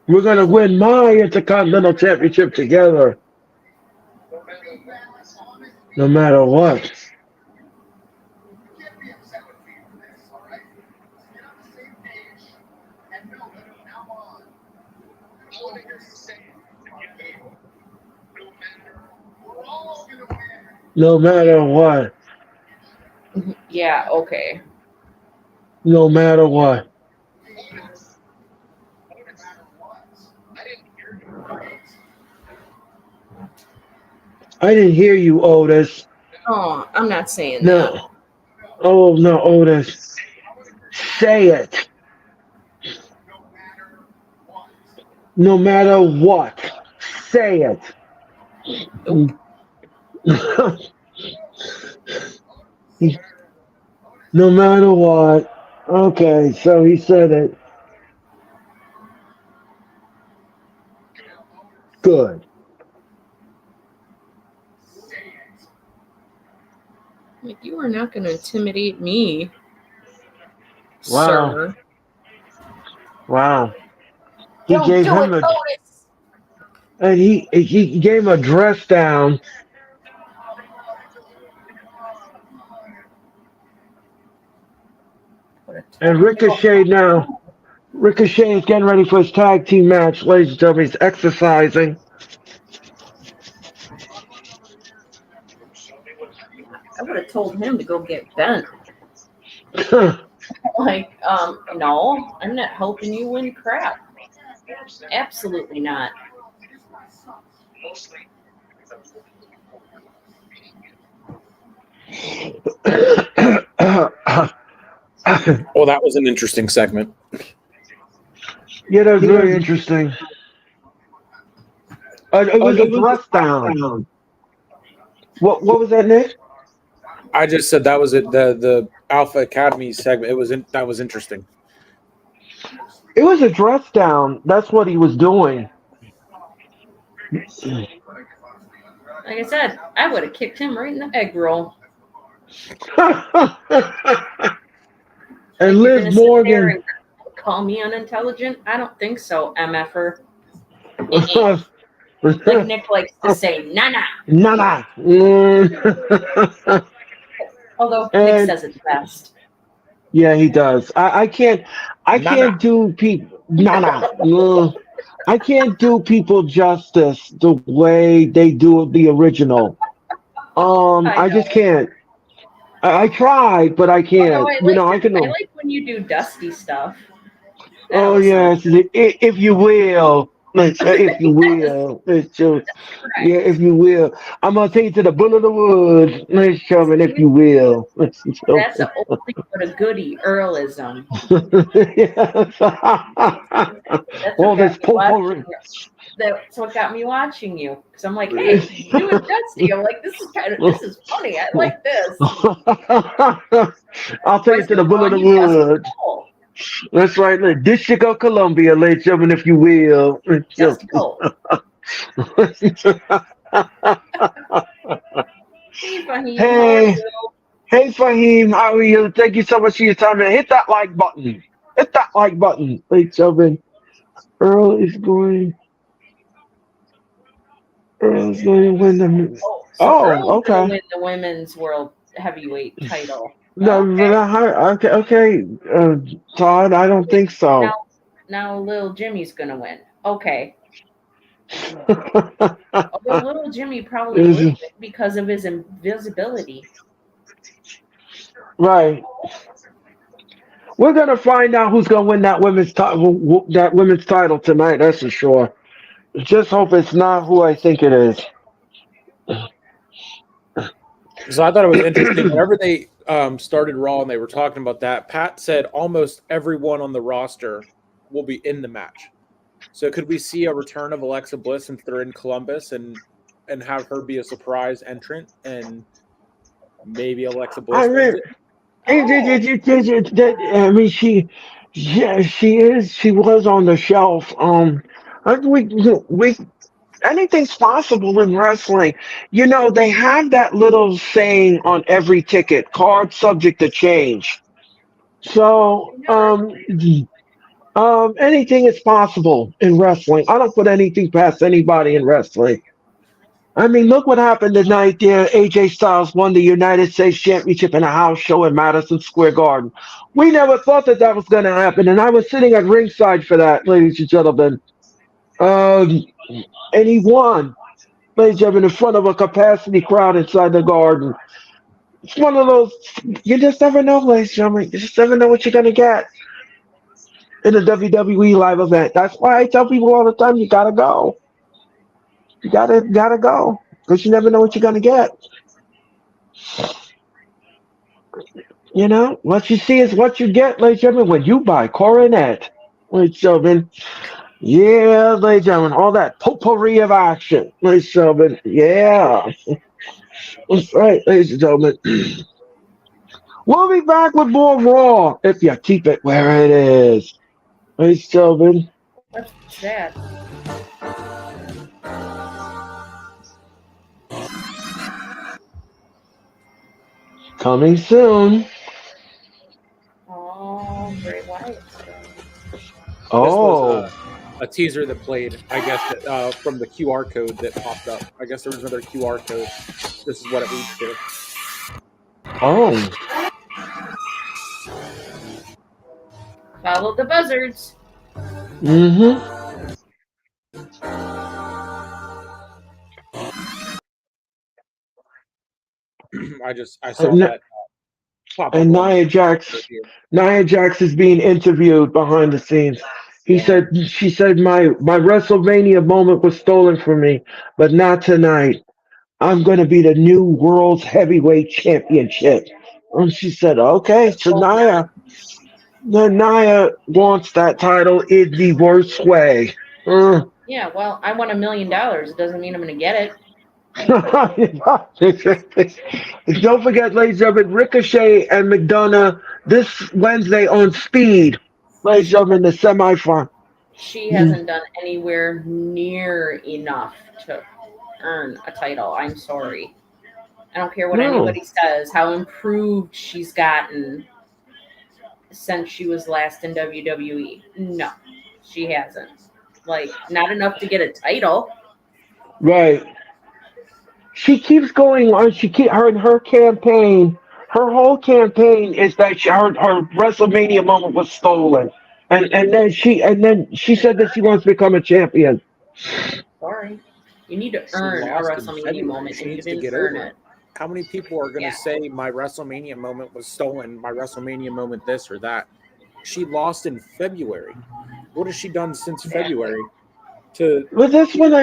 We're going to win my Intercontinental Championship together, no matter what. No matter what. Yeah, okay. No matter what. I didn't hear you, Otis. Oh, I'm not saying that. No. Oh, no, Otis. Say it. No matter what. Say it. Nope. No matter what. Okay, so he said it. Good. Like, you are not going to intimidate me, Wow. sir. Wow. He Don't gave do him it, a Otis. and he gave him a dress down. And Ricochet now. Ricochet is getting ready for his tag team match, ladies and gentlemen. He's exercising. I would have told him to go get bent. Like, no, I'm not helping you win crap. Absolutely not. Well, that was an interesting segment. Yeah, that was very interesting. It was a dress down. What was that, Nick? I just said that was it. The Alpha Academy segment. That was interesting. It was a dress down. That's what he was doing. Like I said, I would have kicked him right in the egg roll. And You're Liv gonna sit there Morgan. and call me unintelligent? I don't think so, MFer. Like Nick likes to say, nah. Nah. Although And- Nick says it best. Yeah, he does. I can't do people I can't do people justice the way they do the original. I just can't. I tried, but I can't. Although I can. I like when you do dusty stuff. That Oh was yes, if you will. If you will. It's just, right. yeah, if you will. I'm gonna take it to the bull of the woods. Let's shove it, if you will. That's a oldie but a goodie Earlism. All this potpourri. That's what got me watching you. Because I'm like, hey, you're doing dusty. I'm like, this is funny. I like this. I'll take it to the bull of the woods. That's right. Look, District of Columbia, ladies and gentlemen, if you will. Just cold. Hey, Fahim. Hey, Fahim, how are you? Thank you so much for your time. And hit that like button. Hit that like button, ladies and gentlemen. Earl is going to win the. Earl's okay. Gonna win the women's world heavyweight title. No, okay. Todd, I don't think so. Now Little Jimmy's gonna win. Okay. Although Little Jimmy probably would win because of his invisibility. Right. We're gonna find out who's gonna win that women's title tonight. That's for sure. Just hope it's not who I think it is. So I thought it was interesting. Whenever they started Raw and they were talking about that, Pat said almost everyone on the roster will be in the match. So could we see a return of Alexa Bliss since they're in Columbus and have her be a surprise entrant and maybe Alexa I Bliss wins mean, it? I mean, yeah, she is. She was on the shelf. We anything's possible in wrestling. You know, they have that little saying on every ticket: "Card subject to change." So, anything is possible in wrestling. I don't put anything past anybody in wrestling. I mean, look what happened tonight there. AJ Styles won the United States Championship in a house show in Madison Square Garden. We never thought that that was going to happen, and I was sitting at ringside for that, ladies and gentlemen. Um, and he won, ladies and gentlemen, in front of a capacity crowd inside the garden. It's one of those, you just never know, ladies and gentlemen. You just never know what you're going to get in a WWE live event. That's why I tell people all the time, you got to go. You gotta go because you never know what you're gonna get. You know, what you see is what you get, ladies and gentlemen, when you buy Coronet. Ladies and gentlemen, yeah, ladies and gentlemen, all that potpourri of action, ladies and gentlemen, yeah. That's right, ladies and gentlemen. We'll be back with more Raw if you keep it where it is. Ladies and gentlemen. What's that? Coming soon. Oh, Bray Wyatt. This was Oh. a teaser that played, I guess, from the QR code that popped up. I guess there was another QR code. This is what it leads to. Oh. Follow the buzzards. Mm-hmm. I saw that pop up. And Nia Jax is being interviewed behind the scenes. She said, my WrestleMania moment was stolen from me, but not tonight. I'm going to be the new world's heavyweight championship. And she said, okay, so Nia wants that title in the worst way. Yeah, well, I won $1 million. It doesn't mean I'm going to get it. Don't forget, ladies and gentlemen, Ricochet and McDonough this Wednesday on Speed. Ladies and gentlemen, the semifinal. She hasn't done anywhere near enough to earn a title. I'm sorry. I don't care what anybody says, how improved she's gotten since she was last in WWE. No, she hasn't. Like, not enough to get a title. Right. She keeps going on. Her campaign. Her whole campaign is that her WrestleMania moment was stolen, and then she said that she wants to become a champion. Sorry, you need to earn a WrestleMania moment, and you didn't earn it. How many people are going to say my WrestleMania moment was stolen? My WrestleMania moment, this or that. She lost in February. What has she done since February? Well, this one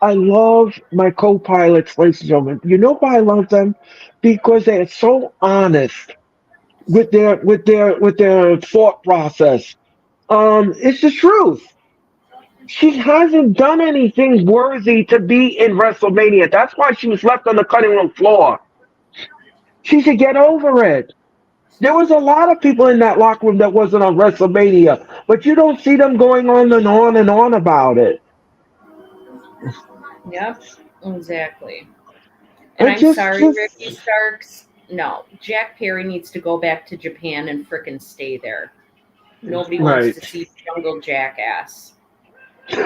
I love my co-pilots, ladies and gentlemen. You know why I love them? Because they are so honest with their thought process. It's the truth. She hasn't done anything worthy to be in WrestleMania. That's why she was left on the cutting room floor. She should get over it. There was a lot of people in that locker room that wasn't on WrestleMania, but you don't see them going on and on about it. Yep, exactly. And I'm sorry, Ricky Starks. No, Jack Perry needs to go back to Japan and frickin' stay there. Nobody wants to see Jungle Jackass. Send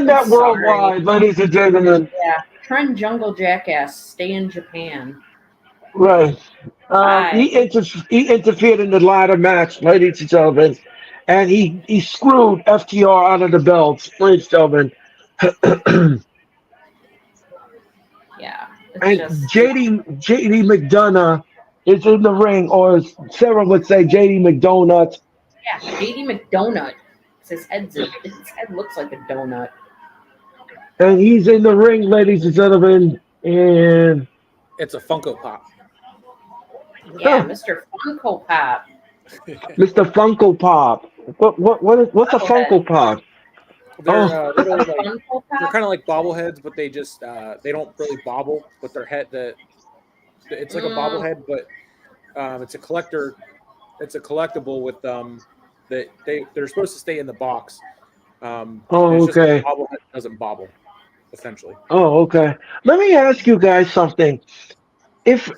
that worldwide, ladies and gentlemen. Yeah, trend Jungle Jackass. Stay in Japan. Right. He interfered in the ladder match, ladies and gentlemen, and he screwed FTR out of the belts, ladies and gentlemen. Yeah. And JD McDonough is in the ring, or as Sarah would say, JD McDonut. Yeah, JD McDonut. His head looks like a donut. And he's in the ring, ladies and gentlemen. And It's a Funko Pop. Yeah, Mr. Funko Pop. Mr. Funko Pop. What's a Bobblehead. Funko Pop? They're little A like Funko they're Pop? kind of like bobbleheads, but they don't really bobble. But their head it's like a bobblehead, but it's a collector. It's a collectible with that they're supposed to stay in the box. It's just Okay. a bobblehead that doesn't bobble, essentially. Oh, okay. Let me ask you guys something. If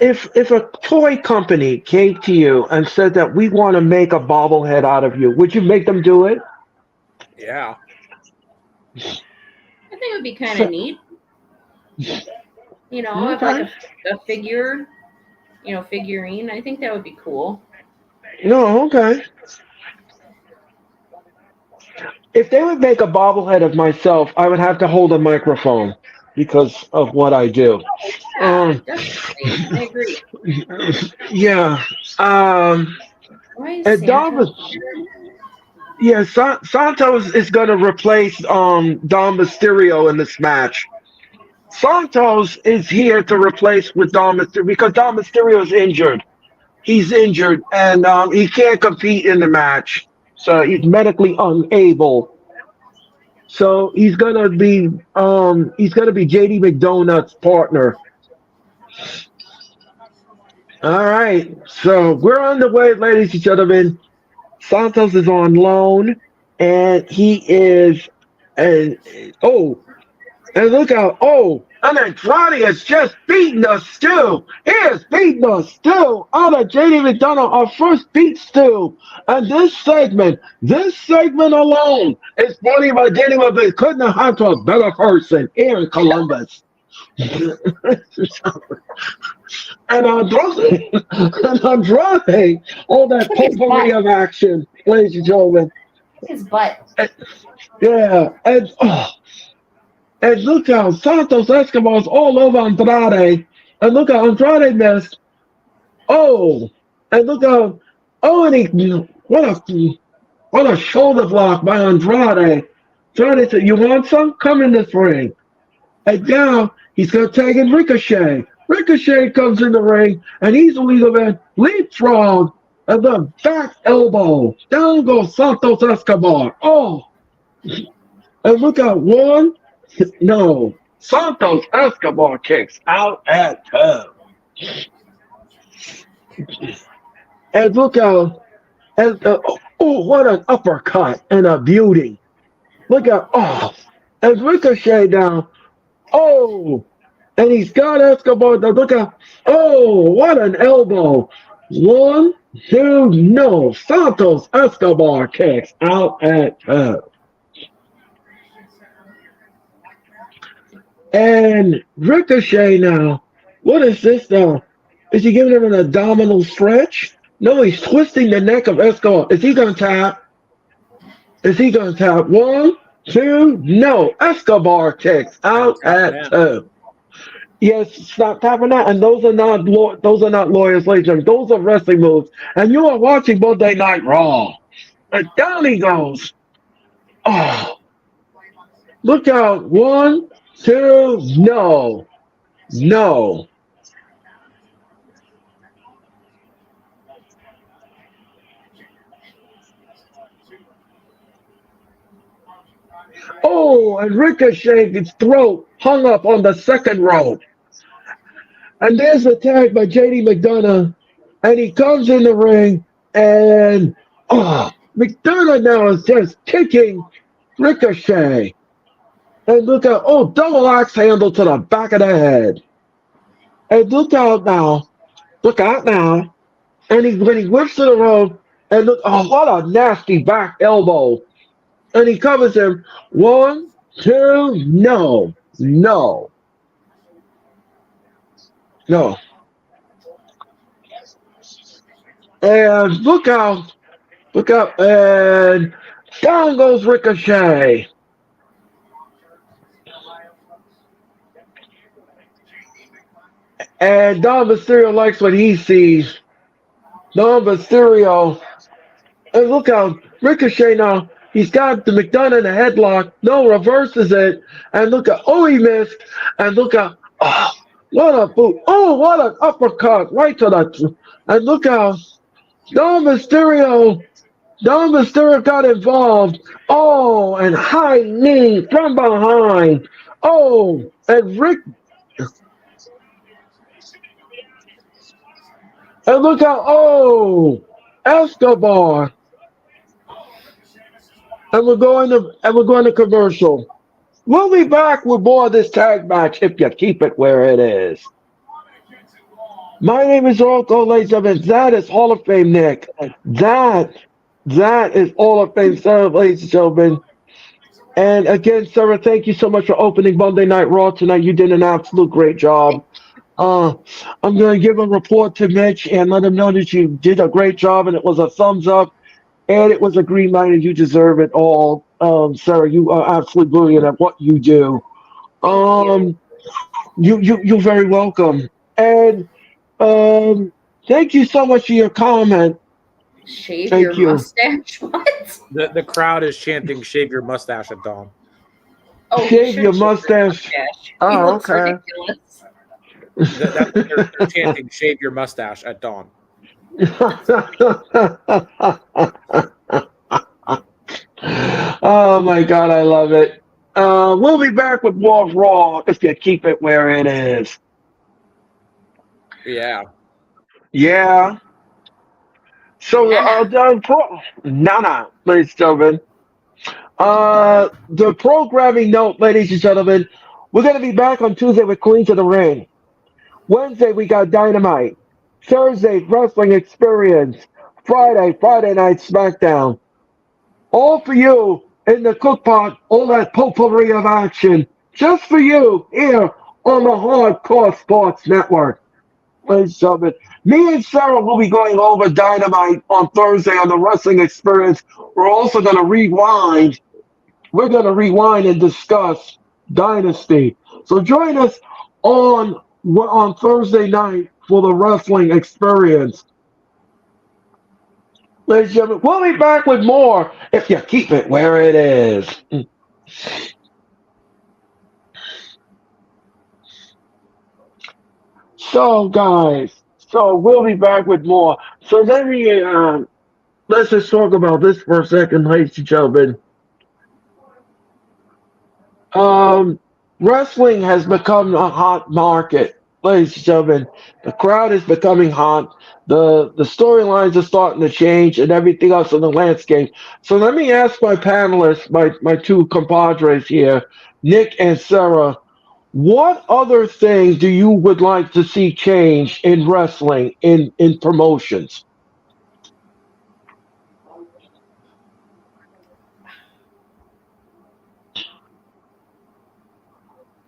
a toy company came to you and said that we want to make a bobblehead out of you, would you make them do it? Yeah. I think it would be kind So- of neat. You know, if like a figure, figurine. I think that would be cool. No, okay. If they would make a bobblehead of myself, I would have to hold a microphone because of what I do. Yeah, definitely. I agree. Yeah. Why is And Santa? Santos is going to replace Dom Mysterio in this match. Santos is here to replace with Dom Mysterio because Dom Mysterio is injured. He's injured and he can't compete in the match, so he's medically unable. So he's gonna be JD McDonough's partner. All right, so we're on the way, ladies and gentlemen. Santos is on loan, and he is, and and look out! Oh, and Andrade has just beaten us too. He has beaten us too. Out of JD McDonough, our first beat Stu. And this segment alone is funny by JD McDonough. Couldn't have had to a better person here in Columbus. and Andrade, all that potpourri of action, ladies and gentlemen. His butt. Yeah, and look how Santos Escobar's all over Andrade. And look how Andrade missed. Oh, and look how and what a shoulder block by Andrade. Andrade said, "You want some? Come in this ring." And now he's gonna tag in Ricochet. Ricochet comes in the ring, and he's a leader man. Leapfrog and the back elbow. Down goes Santos Escobar. Oh, and look out, one. No, Santos Escobar kicks out at 2. And look out, and what an uppercut and a beauty. Look out, and Ricochet down. Oh, and he's got Escobar. Look out, what an elbow. 1, 2, no. Santos Escobar kicks out at 2. And Ricochet now, what is this now? Is he giving him an abdominal stretch? No, he's twisting the neck of Escobar. Is he going to tap? 1, 2, no. Escobar kicks out at 2. Yes, stop tapping that. And those are not lawyers, ladies and gentlemen. Those are wrestling moves. And you are watching Monday Night Raw. And down he goes. Oh, look out. 1, 2, no. Oh, and Ricochet's throat hung up on the second rope. And there's the tag by JD McDonough. And he comes in the ring, and McDonough now is just kicking Ricochet. And look out, double axe handle to the back of the head. And look out now. And when he whips to the rope, and look, what a nasty back elbow. And he covers him. 1, 2, no. And look out, and down goes Ricochet. And Dom Mysterio likes what he sees. Dom Mysterio. And look out, Ricochet now. He's got the McDonough in a headlock. No, reverses it. And look at, he missed. And look at, oh, what a boot. Oh, what an uppercut. Right to the, and look how Dom Mysterio, Dom Mysterio got involved. Oh, and high knee from behind. Oh, and and look how, Escobar. And we're going to commercial. We'll be back with more of this tag match if you keep it where it is. My name is Oracle, ladies and gentlemen. That is Hall of Fame, Nick. That is Hall of Fame, Sarah, ladies and gentlemen. And again, Sarah, thank you so much for opening Monday Night Raw tonight. You did an absolute great job. I'm going to give a report to Mitch and let him know that you did a great job and it was a thumbs up. And it was a green light, and you deserve it all. Sarah, you are absolutely brilliant at what you do. You're very welcome. And thank you so much for your comment. Shave Thank your you. mustache? What? The crowd is chanting "Shave your mustache" at dawn. Oh, Shave your mustache. He Oh, looks okay. ridiculous. They're chanting "Shave your mustache" at dawn. Oh my God, I love it. We'll be back with more of Raw if you keep it where it is. Yeah. Yeah. So, Nana, ladies and gentlemen. The programming note, ladies and gentlemen, we're going to be back on Tuesday with Queens of the Ring. Wednesday, we got Dynamite. Thursday, Wrestling Experience. Friday Night SmackDown. All for you in the cookpot, all that potpourri of action, just for you here on the Hardcore Sports Network. Ladies and gentlemen, me and Sarah will be going over Dynamite on Thursday on the Wrestling Experience. We're also going to rewind. We're going to rewind and discuss Dynasty. So join us on Thursday night for the Wrestling Experience. Ladies and gentlemen, we'll be back with more if you keep it where it is. So, guys, we'll be back with more. So let's just talk about this for a second, ladies and gentlemen. Wrestling has become a hot market, ladies and gentlemen. The crowd is becoming hot. The storylines are starting to change and everything else in the landscape. So let me ask my panelists, my two compadres here, Nick and Sarah, what other things do you would like to see change in wrestling, in promotions?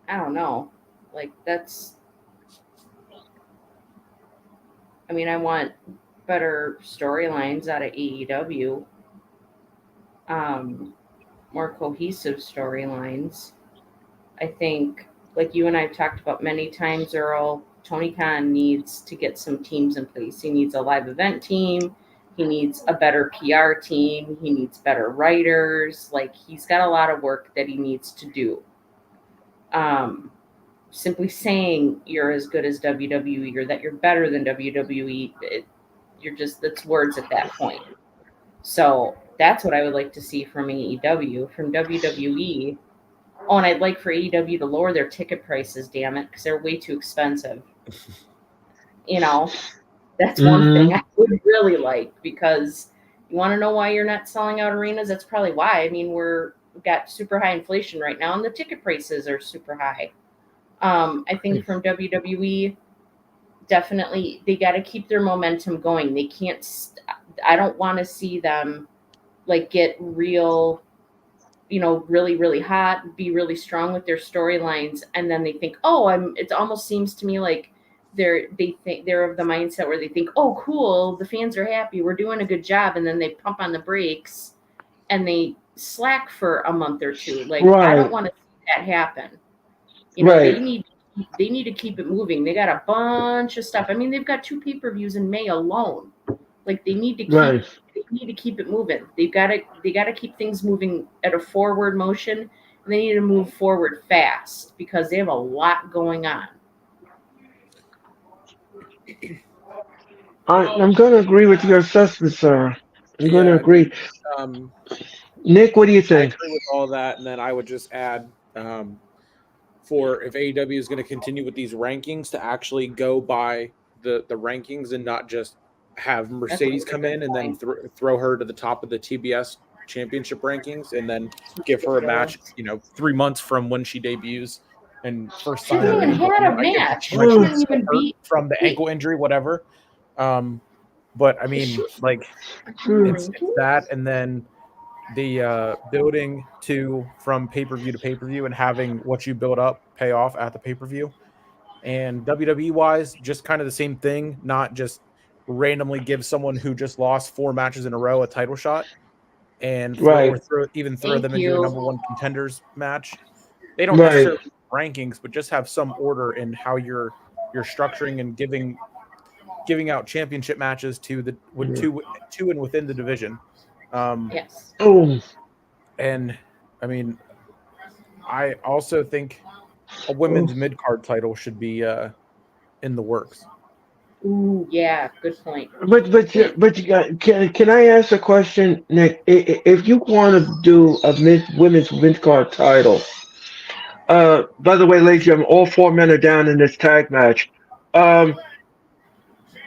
I don't know. Like, I want better storylines out of AEW. More cohesive storylines. I think, like you and I have talked about many times, Earl, Tony Khan needs to get some teams in place. He needs a live event team. He needs a better PR team. He needs better writers. Like, he's got a lot of work that he needs to do. Simply saying you're as good as WWE or that you're better than WWE, that's words at that point. So that's what I would like to see from AEW. From WWE, oh, and I'd like for AEW to lower their ticket prices, damn it, because they're way too expensive. That's one thing I would really like, because you want to know why you're not selling out arenas? That's probably why. We've got super high inflation right now, and the ticket prices are super high. I think from WWE, definitely they got to keep their momentum going. They can't. I don't want to see them get real, really, really hot, be really strong with their storylines, and then they think, it almost seems to me like they're of the mindset where they think, oh, cool, the fans are happy, we're doing a good job, and then they pump on the brakes and they slack for a month or two. I don't want to see that happen. They need to keep it moving. They got a bunch of stuff. They've got 2 pay-per-views in May alone. They need to need to keep it moving. They gotta keep things moving at a forward motion, and they need to move forward fast because they have a lot going on. I'm going to agree with your assessment, sir. I'm going to Yeah, agree. um, Nick, what do you I think? agree with all that, and then I would just add, for if AEW is going to continue with these rankings, to actually go by the rankings and not just have Mercedes come in and then throw her to the top of the TBS championship rankings and then give her a match, 3 months from when she debuts and first She sign her hasn't even name. had a I get match. she She might be didn't still even hurt beat. from the ankle injury, whatever. But I mean, like, it's that, and then the building from pay-per-view to pay-per-view and having what you build up pay off at the pay-per-view. And WWE wise, just kind of the same thing, not just randomly give someone who just lost 4 matches in a row a title shot and throw Right. throw Thank them into a you. number one contenders match. They don't Right. necessarily rankings, but just have some order in how you're structuring and giving out championship matches to and within the division. Yes. Oh, And I mean, I also think a women's mid card title should be in the works. Ooh, yeah. Good point. can I ask a question, Nick? If you want to do a women's mid card title, by the way, ladies and gentlemen, all 4 men are down in this tag match. Um,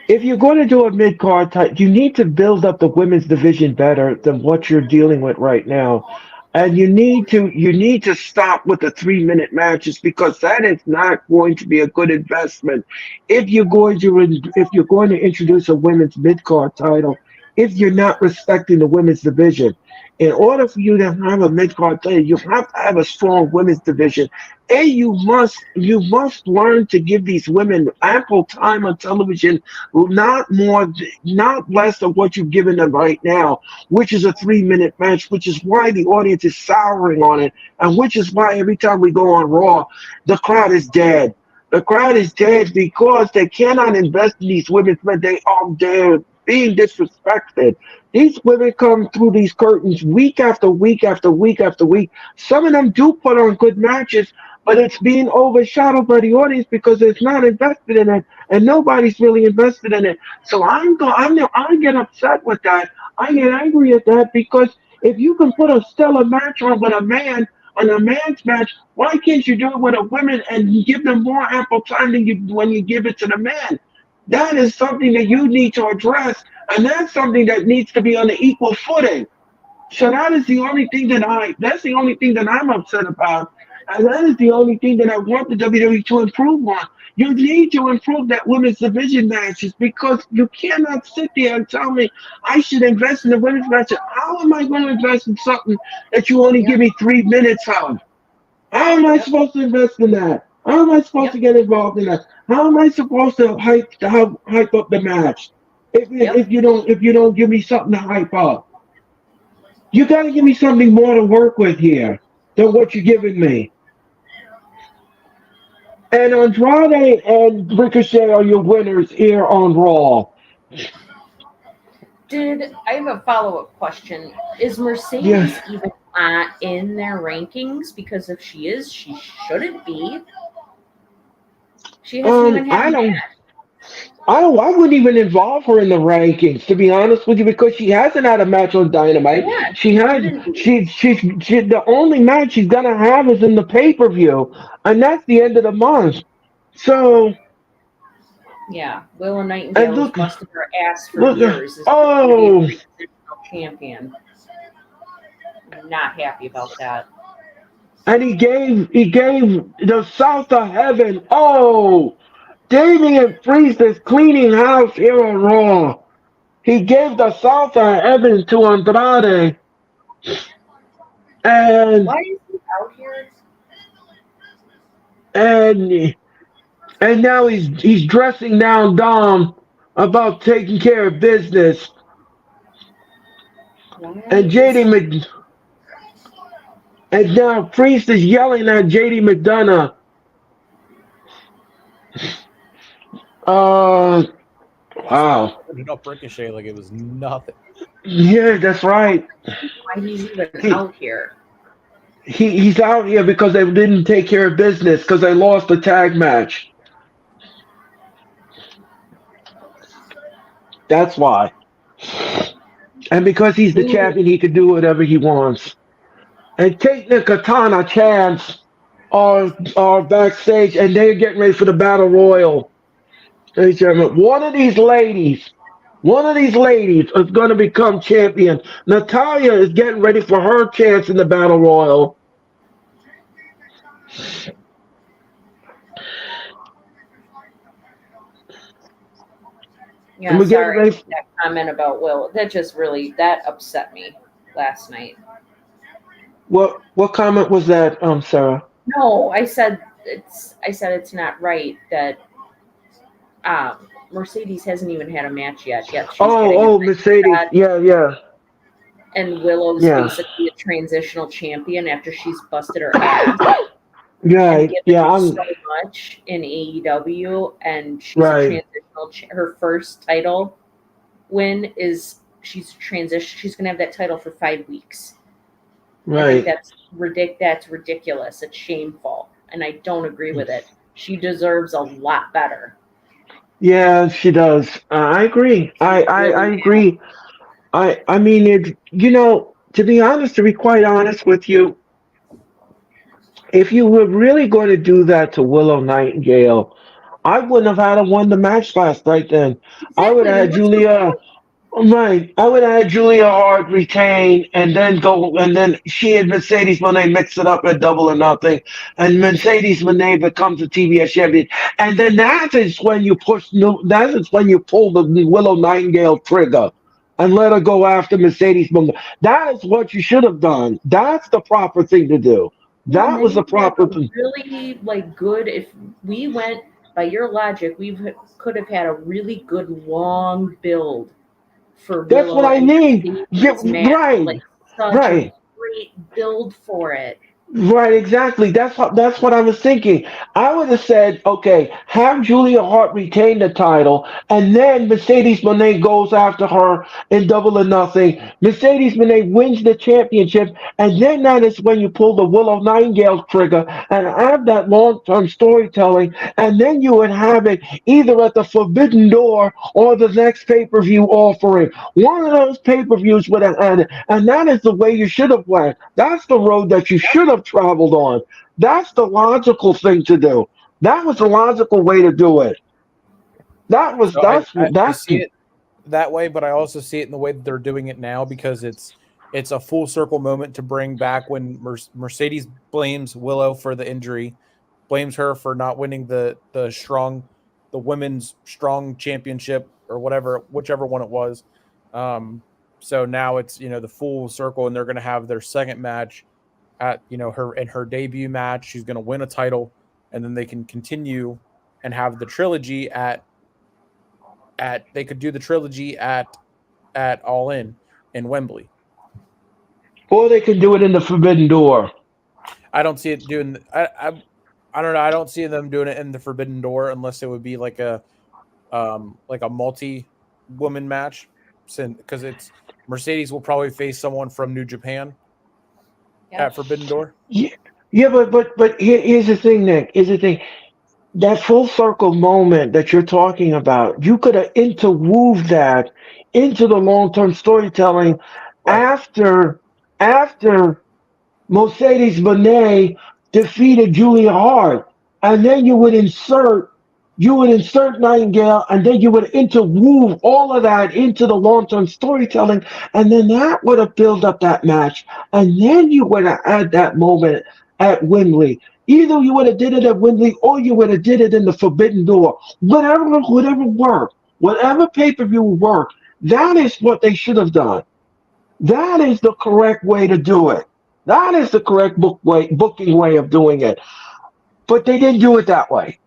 if you're going to do a mid card title, you need to build up the women's division better than what you're dealing with right now. And you need to stop with the 3 minute matches because that is not going to be a good investment if you're going to introduce a women's mid card title if you're not respecting the women's division. In order for you to have a mid card title, you have to have a strong women's division. And you must learn to give these women ample time on television, not more, not less than what you've given them right now, which is a 3 minute match, which is why the audience is souring on it, and which is why every time we go on Raw, the crowd is dead. The crowd is dead because they cannot invest in these women, but they're being disrespected. These women come through these curtains week after week after week after week. Some of them do put on good matches, but it's being overshadowed by the audience because it's not invested in it, and nobody's really invested in it. So I get upset with that. I get angry at that because if you can put a stellar match on with a man on a man's match, why can't you do it with a woman and give them more ample time than you when you give it to the man? That is something that you need to address, and that's something that needs to be on an equal footing. So that's the only thing that I'm upset about. And that is the only thing that I want the WWE to improve on. You need to improve that women's division matches because you cannot sit there and tell me I should invest in the women's match. How am I going to invest in something that you only give Yep. me 3 minutes of? How am I Yep. supposed to invest in that? How am I supposed to Yep. get involved in that? How am I supposed to hype up the match if, Yep. if you don't give me something to hype up? You got to give me something more to work with here than what you're giving me. And Andrade and Ricochet are your winners here on Raw. I have a follow up question? Is Yeah. Mercedes even in their rankings? Because if she is, she shouldn't be. She hasn't even had I a don't. match. I wouldn't even involve her in the rankings, to be honest with you, because she hasn't had a match on Dynamite. Yeah, She she has. shouldn't be. The only match she's gonna have is in the pay-per-view, and that's the end of the month. So, Yeah, Willow and Nightingale was look, busting her ass for look. years. Is going to be the Oh, regional champion. I'm not happy about that. and he gave the South of Heaven. Oh, Damian Priest is cleaning house here on Raw. He gave the South of Heaven to Andrade, and Why is he out here? and and now he's dressing down Dom about taking care of business. Why And is JD he? Mc and now Priest is yelling at JD McDonough. Uh, Just wow. putting up Ricochet like it was nothing. Yeah, that's right. Why he's even He, out here. he's out here because they didn't take care of business because they lost the tag match. That's why. And because he's the Ooh, champion, he can do whatever he wants. And Kate and Katana Chance are backstage, and they're getting ready for the battle royal. Ladies and gentlemen, one of these ladies is going to become champion. Natalia is getting ready for her chance in the battle royal. And yeah, we're getting sorry. ready. That comment about Will, that just really, that upset me last night. What comment was that, Sarah? No, I said it's not right that Mercedes hasn't even had a match yet. Yet she's getting a Oh, title Mercedes. shot, Yeah, yeah, and Willow's yeah, basically a transitional champion after she's busted her ass and yeah, given yeah. so I'm much in AEW, and she's a right, transitional. Her first title win is she's transition. She's gonna have that title for 5 weeks. I think right. that's That's ridiculous. It's shameful, and I don't agree with it. She deserves a lot better. Yeah, she does. I agree. She I really. agree. I mean, to be honest, to be quite honest with you, if you were really going to do that to Willow Nightingale, I wouldn't have had her won the match last night. Then I would Exactly. have Then had what's the Julia. point? Right. I would have had Julia Hart retain and then go, and then she and Mercedes Moné mix it up at Double or Nothing, and Mercedes Moné becomes a TBS champion, and then that is when you pull the Willow Nightingale trigger and let her go after Mercedes Moné. That is what you should have done. That's the proper thing to do. Yeah, and That then was the you have proper a thing. really good. If we went by your logic, could have had a really good long build for That's what Willow I and mean. Yeah, Mercedes match. right. Like such a Right. great build for it. Right, exactly. That's what I was thinking. I would have said, okay, have Julia Hart retain the title, and then Mercedes Moné goes after her in Double or Nothing. Mercedes Moné wins the championship, and then that is when you pull the Willow Nightingale trigger and have that long-term storytelling, and then you would have it either at the Forbidden Door or the next pay-per-view offering. One of those pay-per-views would have had it, and that is the way you should have went. That's the road that you should have traveled on. That's the logical thing to do. That was the logical way to do it. That was So I that's see it that way, but I also see it in the way that they're doing it now because it's a full circle moment to bring back when Mercedes blames Willow for the injury, blames her for not winning the women's strong championship or whatever, whichever one it was. Um, so now it's the full circle, and they're going to have their second match at her debut match. She's going to win a title, and then they can continue and have the trilogy at they could do the trilogy at All in Wembley. or they can do it in the Forbidden Door. I don't see it doing. I don't know. I don't see them doing it in the Forbidden Door unless it would be like a multi woman match, because it's Mercedes will probably face someone from New Japan Yeah. at Forbidden Door. Yeah, but here's the thing, Nick. Here's the thing. That full circle moment that you're talking about, you could have interwoven that into the long term storytelling Right. after after Mercedes Moné defeated Julia Hart, and then you would insert Nightingale, and then you would interweave all of that into the long-term storytelling, and then that would have built up that match, and then you would have had that moment at Wembley. Either you would have did it at Wembley, or you would have did it in the Forbidden Door. Whatever worked, whatever pay-per-view worked. That is what they should have done. That is the correct way to do it. That is the correct booking way of doing it. But they didn't do it that way.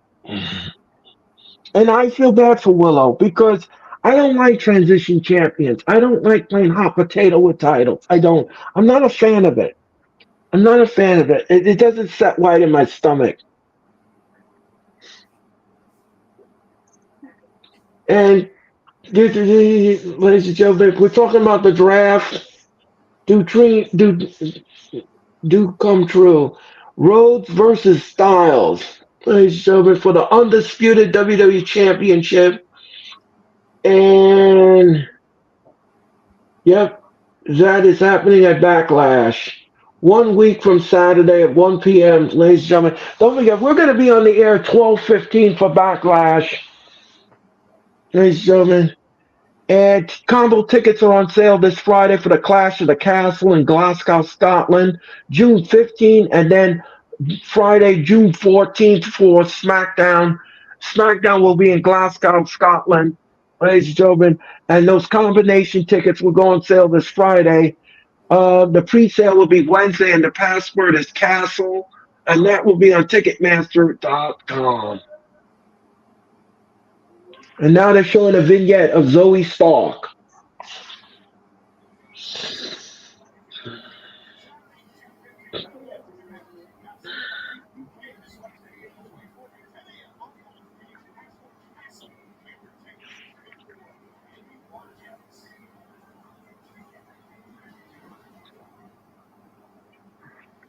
And I feel bad for Willow because I don't like transition champions. I don't like playing hot potato with titles. I don't. I'm not a fan of it. I'm not a fan of it. It doesn't set right in my stomach. And ladies and gentlemen, we're talking about the draft. Do come true. Rhodes versus Styles. Ladies and gentlemen, for the undisputed WWE Championship. And yep, that is happening at Backlash. 1 week from Saturday at 1 p.m., ladies and gentlemen. Don't forget, we're going to be on the air 12:15 for Backlash. Ladies and gentlemen. And combo tickets are on sale this Friday for the Clash of the Castle in Glasgow, Scotland, June 15th, and then Friday, June 14th for SmackDown. SmackDown will be in Glasgow, Scotland, ladies and gentlemen. And those combination tickets will go on sale this Friday. The pre-sale will be Wednesday, and the password is Castle, and that will be on Ticketmaster.com. And now they're showing a vignette of Zoe Stark.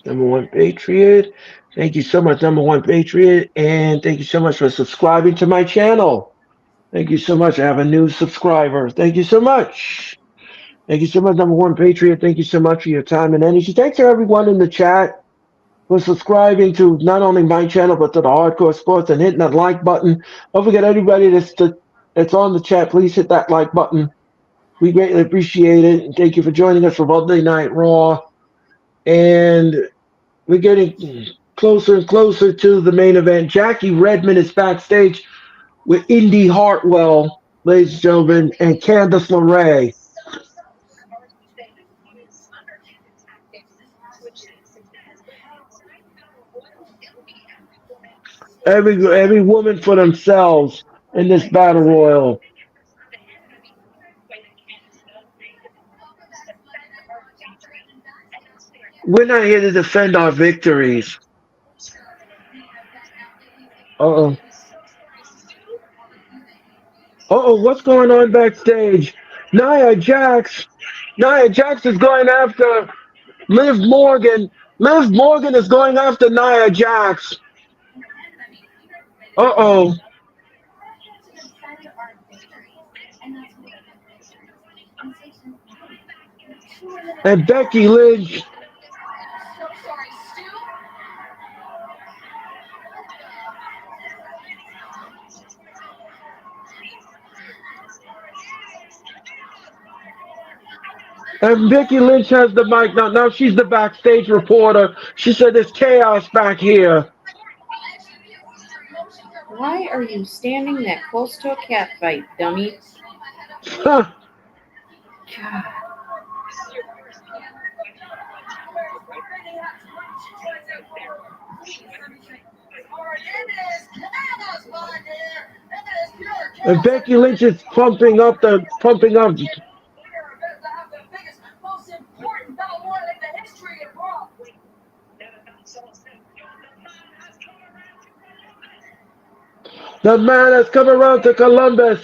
Number One Patriot. Thank you so much, Number One Patriot. And thank you so much for subscribing to my channel. Thank you so much. I have a new subscriber. Thank you so much. Thank you so much, Number One Patriot. Thank you so much for your time and energy. Thanks to everyone in the chat for subscribing to not only my channel, but to the Hardcore Sports and hitting that like button. Don't forget, everybody that's on the chat, please hit that like button. We greatly appreciate it. And thank you for joining us for Monday Night Raw. And we're getting closer and closer to the main event. Jackie Redmond is backstage with Indy Hartwell, ladies and gentlemen, and Candice LeRae. Every woman for themselves in this battle royal. We're not here to defend our victories. Uh-oh. Uh-oh, what's going on backstage? Nia Jax is going after Liv Morgan. Liv Morgan is going after Nia Jax. Uh-oh. And Becky Lynch. And Becky Lynch has the mic now. Now she's the backstage reporter. She said there's chaos back here. Why are you standing that close to a cat fight, dummy? Huh. God. And Becky Lynch is pumping up. The man has come around to Columbus.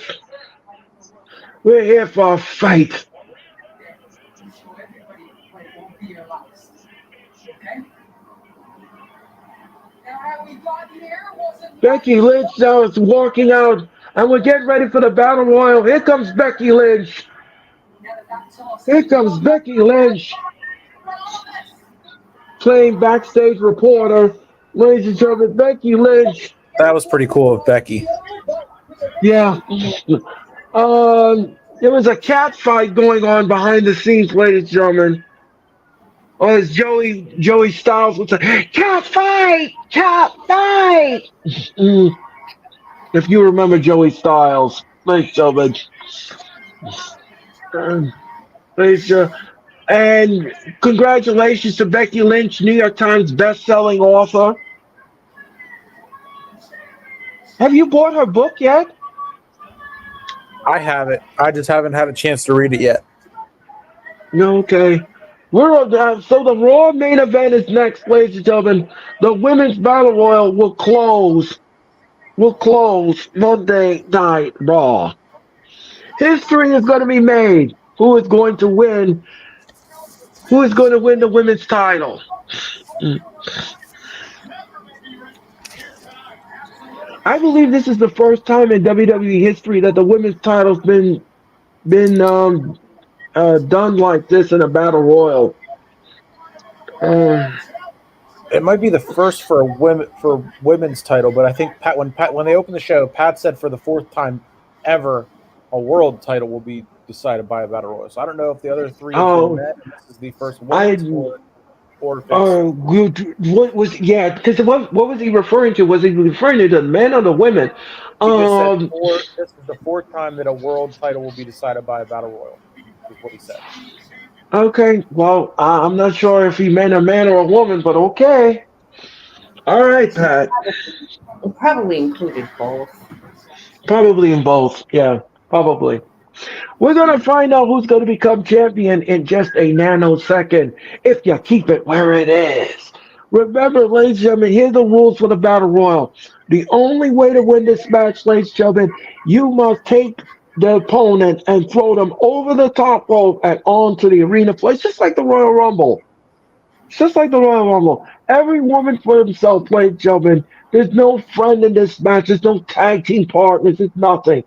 We're here for a fight. Becky Lynch now is walking out, and we're getting ready for the Battle Royal. Here comes Becky Lynch. Here comes Becky Lynch. Playing backstage reporter. Ladies and gentlemen, Becky Lynch. That was pretty cool of Becky. Yeah. There was a cat fight going on behind the scenes, ladies and gentlemen. Or as Joey Styles would say, cat fight! Cat fight! If you remember Joey Styles, ladies and gentlemen. And congratulations to Becky Lynch, New York Times best-selling author. Have you bought her book yet? I have it. I just haven't had a chance to read it yet. No, okay. So the Raw main event is next, ladies and gentlemen. The Women's Battle Royal will close Monday Night Raw. History is going to be made. Who is going to win? Who is going to win the women's title? Mm. I believe this is the first time in WWE history that the women's title's been done like this in a battle royal. Um, It might be the first for women's title, but I think when they opened the show, Pat said for the fourth time ever, a world title will be decided by a battle royal. So I don't know if the other three have been oh, men. And this is the first I women's, or if it's what was Because what was he referring to? Was he referring to the men or the women? he just said Um, this is the fourth time that a world title will be decided by a battle royal. Is what he said. okay. Well, I'm not sure if he meant a man or a woman, but okay. All right, Pat. It probably included both. Probably in both. Yeah, probably. We're going to find out who's going to become champion in just a nanosecond if you keep it where it is. Remember, ladies and gentlemen, here are the rules for the Battle Royal. The only way to win this match, ladies and gentlemen, you must take the opponent and throw them over the top rope and onto the arena floor. It's just like the Royal Rumble. It's just like the Royal Rumble. Every woman for himself, ladies and gentlemen. There's no friend in this match. There's no tag team partners. There's nothing.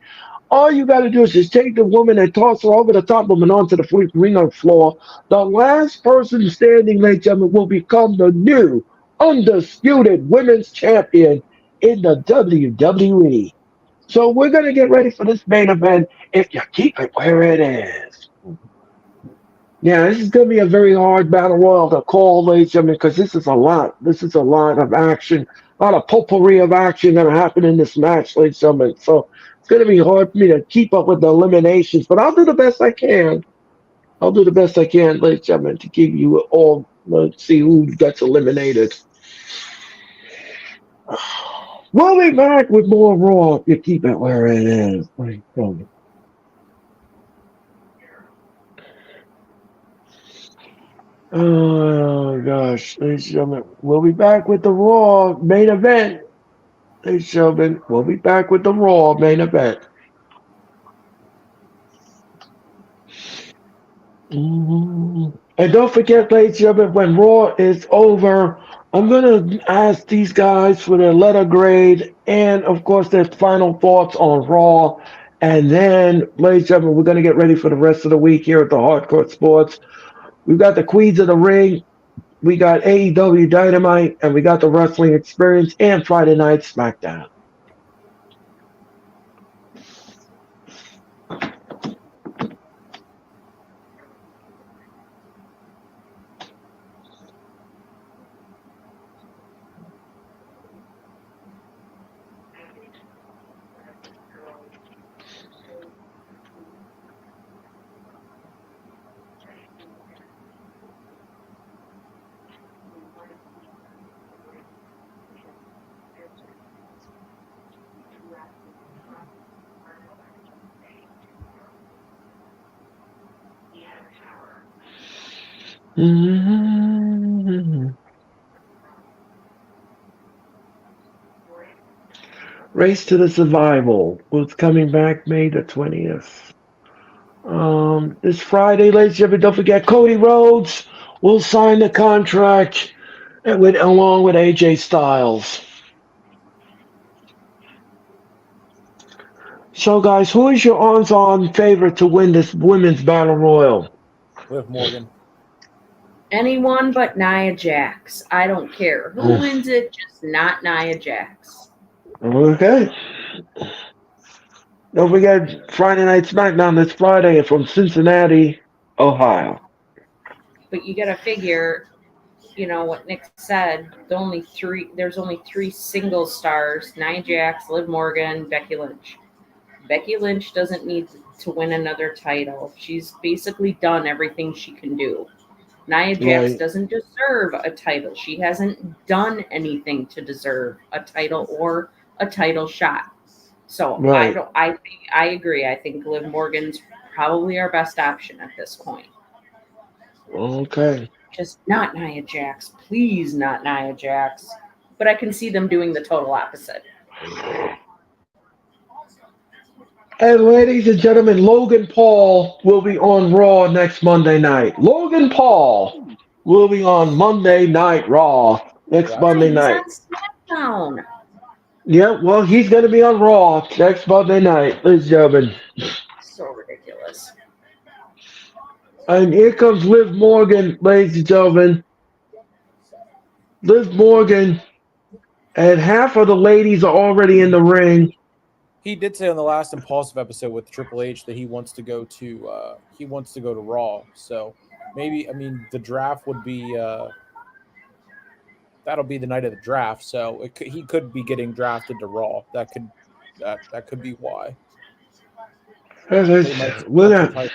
All you got to do is just take the woman and toss her over the top of and onto the ring floor. The last person standing, ladies and gentlemen, will become the new undisputed women's champion in the WWE. So we're going to get ready for this main event if you keep it where it is. Yeah, this is going to be a very hard battle royal to call, ladies and gentlemen, because this is a lot. This is a lot of action, a lot of potpourri of action going to happen in this match, ladies and gentlemen. So it's going to be hard for me to keep up with the eliminations, but I'll do the best I can. I'll do the best I can, ladies and gentlemen, to give you all. Let's see who gets eliminated. We'll be back with more Raw if you keep it where it is. Oh gosh, ladies and gentlemen, we'll be back with the Raw main event. Ladies and gentlemen, we'll be back with the Raw main event. And don't forget, ladies and gentlemen, when Raw is over, I'm going to ask these guys for their letter grade and, of course, their final thoughts on Raw. And then, ladies and gentlemen, we're going to get ready for the rest of the week here at the Hardcore Sports. We've got the Queens of the Ring, we got AEW Dynamite, and we got the Wrestling Experience and Friday Night SmackDown. Race to the Survival was coming back May the 20th. This Friday, ladies and gentlemen, don't forget Cody Rhodes will sign the contract along with AJ Styles. So, guys, who is your odds-on favorite to win this women's battle royal? Liv Morgan. Anyone but Nia Jax. I don't care who wins it, just not Nia Jax. Okay. Don't forget Friday Night SmackDown this Friday from Cincinnati, Ohio. But you got to figure, you know what Nick said. There's only three single stars: Nia Jax, Liv Morgan, Becky Lynch. Becky Lynch doesn't need to win another title. She's basically done everything she can do. Nia Jax doesn't deserve a title. She hasn't done anything to deserve a title or a title shot. So I agree. I think Liv Morgan's probably our best option at this point. Okay. Just not Nia Jax. Please not Nia Jax. But I can see them doing the total opposite. And ladies and gentlemen, Logan Paul will be on Raw next Monday night. Logan Paul will be on Monday Night Raw next That's Why, Monday he's night. on SmackDown. Yeah, well, he's going to be on Raw next Monday night, ladies and gentlemen. So ridiculous. And here comes Liv Morgan, ladies and gentlemen. Liv Morgan, and half of the ladies are already in the ring. He did say on the last Impulsive episode with Triple H that he wants to go to Raw. So maybe, I mean, the draft would be that'll be the night of the draft. So he could be getting drafted to Raw. That could be why. They might Look some at, type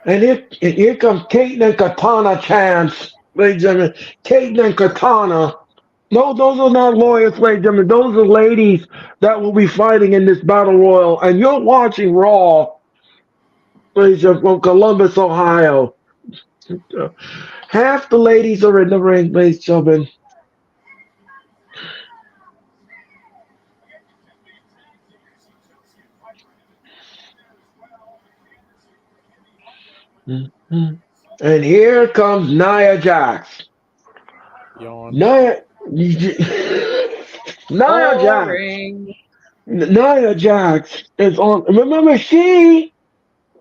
there. and here comes Kate and Katana Chance, ladies and gentlemen. Kate and Katana. No, those are not lawyers, ladies and gentlemen. Those are ladies that will be fighting in this battle royal. And you're watching Raw, ladies and gentlemen, from Columbus, Ohio. Half the ladies are in the ring, ladies and gentlemen. Mhm. And here comes Nia Jax. Yawn. Nia, Nia Jax. Boring. Nia Jax is on. Remember, she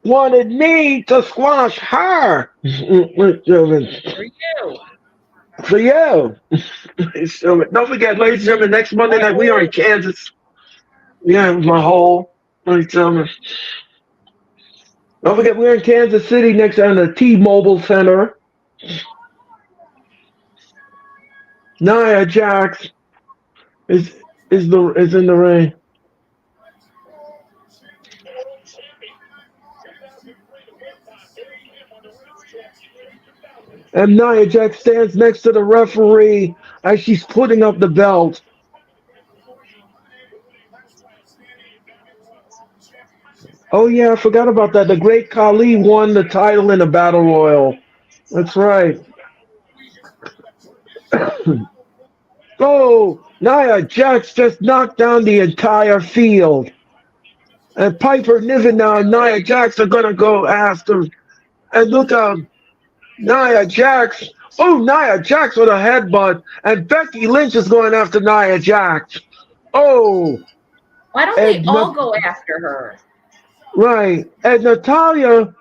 wanted me to squash her. For you. For you. So, don't forget, ladies and gentlemen, next Monday night we are in Kansas. Yeah, my whole. Ladies and gentlemen. Don't forget, we're in Kansas City next on the T-Mobile Center. Nia Jax is in the ring. And Nia Jax stands next to the referee as she's putting up the belt. Oh yeah, I forgot about that. The Great Khali won the title in the Battle Royal. That's right. Oh, Nia Jax just knocked down the entire field. And Piper Niven now and Nia Jax are gonna go after. And look out, Nia Jax. Oh, Nia Jax with a headbutt. And Becky Lynch is going after Nia Jax. Oh, Why don't they all go after her? right. And Natalia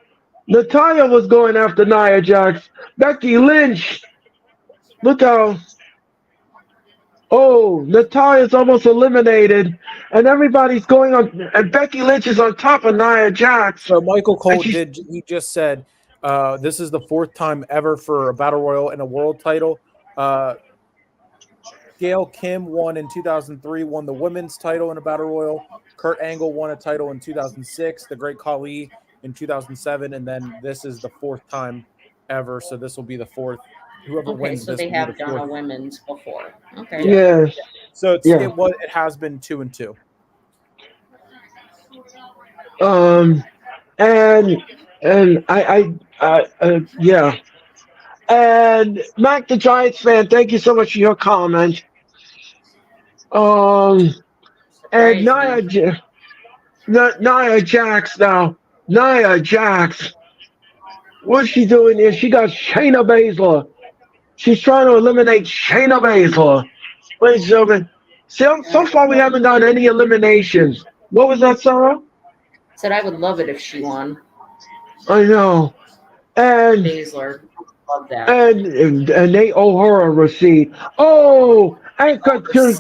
was going after Nia Jax. Becky Lynch. Look how. Oh, Natalia's almost eliminated, and everybody's going on. And Becky Lynch is on top of Nia Jax. So Michael Cole he just said this is the fourth time ever for a Battle Royal and a world title. Gail Kim won in 2003, won the women's title in a Battle Royal. Kurt Angle won a title in 2006, the Great Khali in 2007, and then this is the fourth time ever. So this will be the fourth. Whoever wins so this, they have done a women's before. Okay. Yeah. So it has been 2-2. And yeah. And Mac the Giants fan, thank you so much for your comment. And Nia Jax now. Nia Jax. What's she doing here? She got Shayna Baszler. She's trying to eliminate Shayna Baszler. Ladies and gentlemen. So far we haven't done any eliminations. What was that, Sarah? Said I would love it if she won. I know. And Baszler. Love that. And they owe her a receipt. Oh, and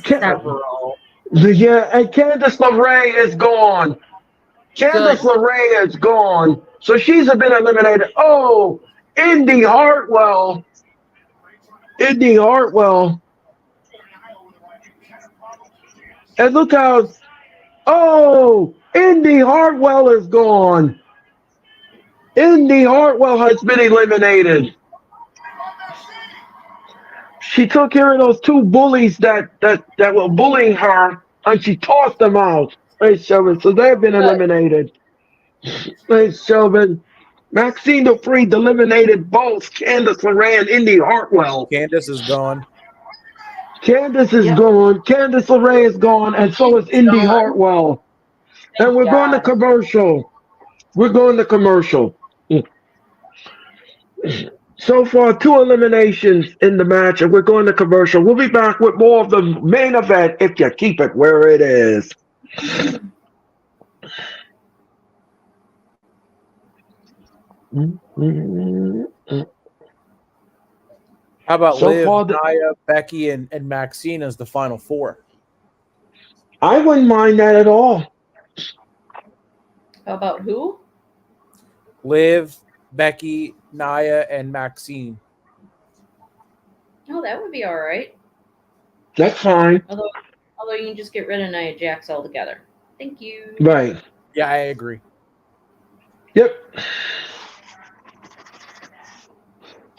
several. Yeah, and Candice LeRae is gone. Candice LeRae is gone. So she's been eliminated. Oh, Indy Hartwell. And look how, oh, Indy Hartwell is gone. Indy Hartwell has been eliminated. She took care of those two bullies that were bullying her, and she tossed them out. Ladies and gentlemen, so they've been eliminated. Ladies and gentlemen, Maxine Dupree eliminated both Candice LeRae and Indy Hartwell. Candice is gone. Candice is gone. Candice LeRae is gone, and so is Indy Hartwell. And we're going to God. commercial. We're going to commercial. So far, 2 eliminations in the match, and we're going to commercial. We'll be back with more of the main event if you keep it where it is. How about So Liv, far, Nia, Becky, and Maxine as the final four? I wouldn't mind that at all. How about who? Liv, Becky, Nia, and Maxine. Oh, that would be all right. That's fine. Although you can just get rid of Nia Jax altogether. Thank you. Right. Yeah, I agree. Yep.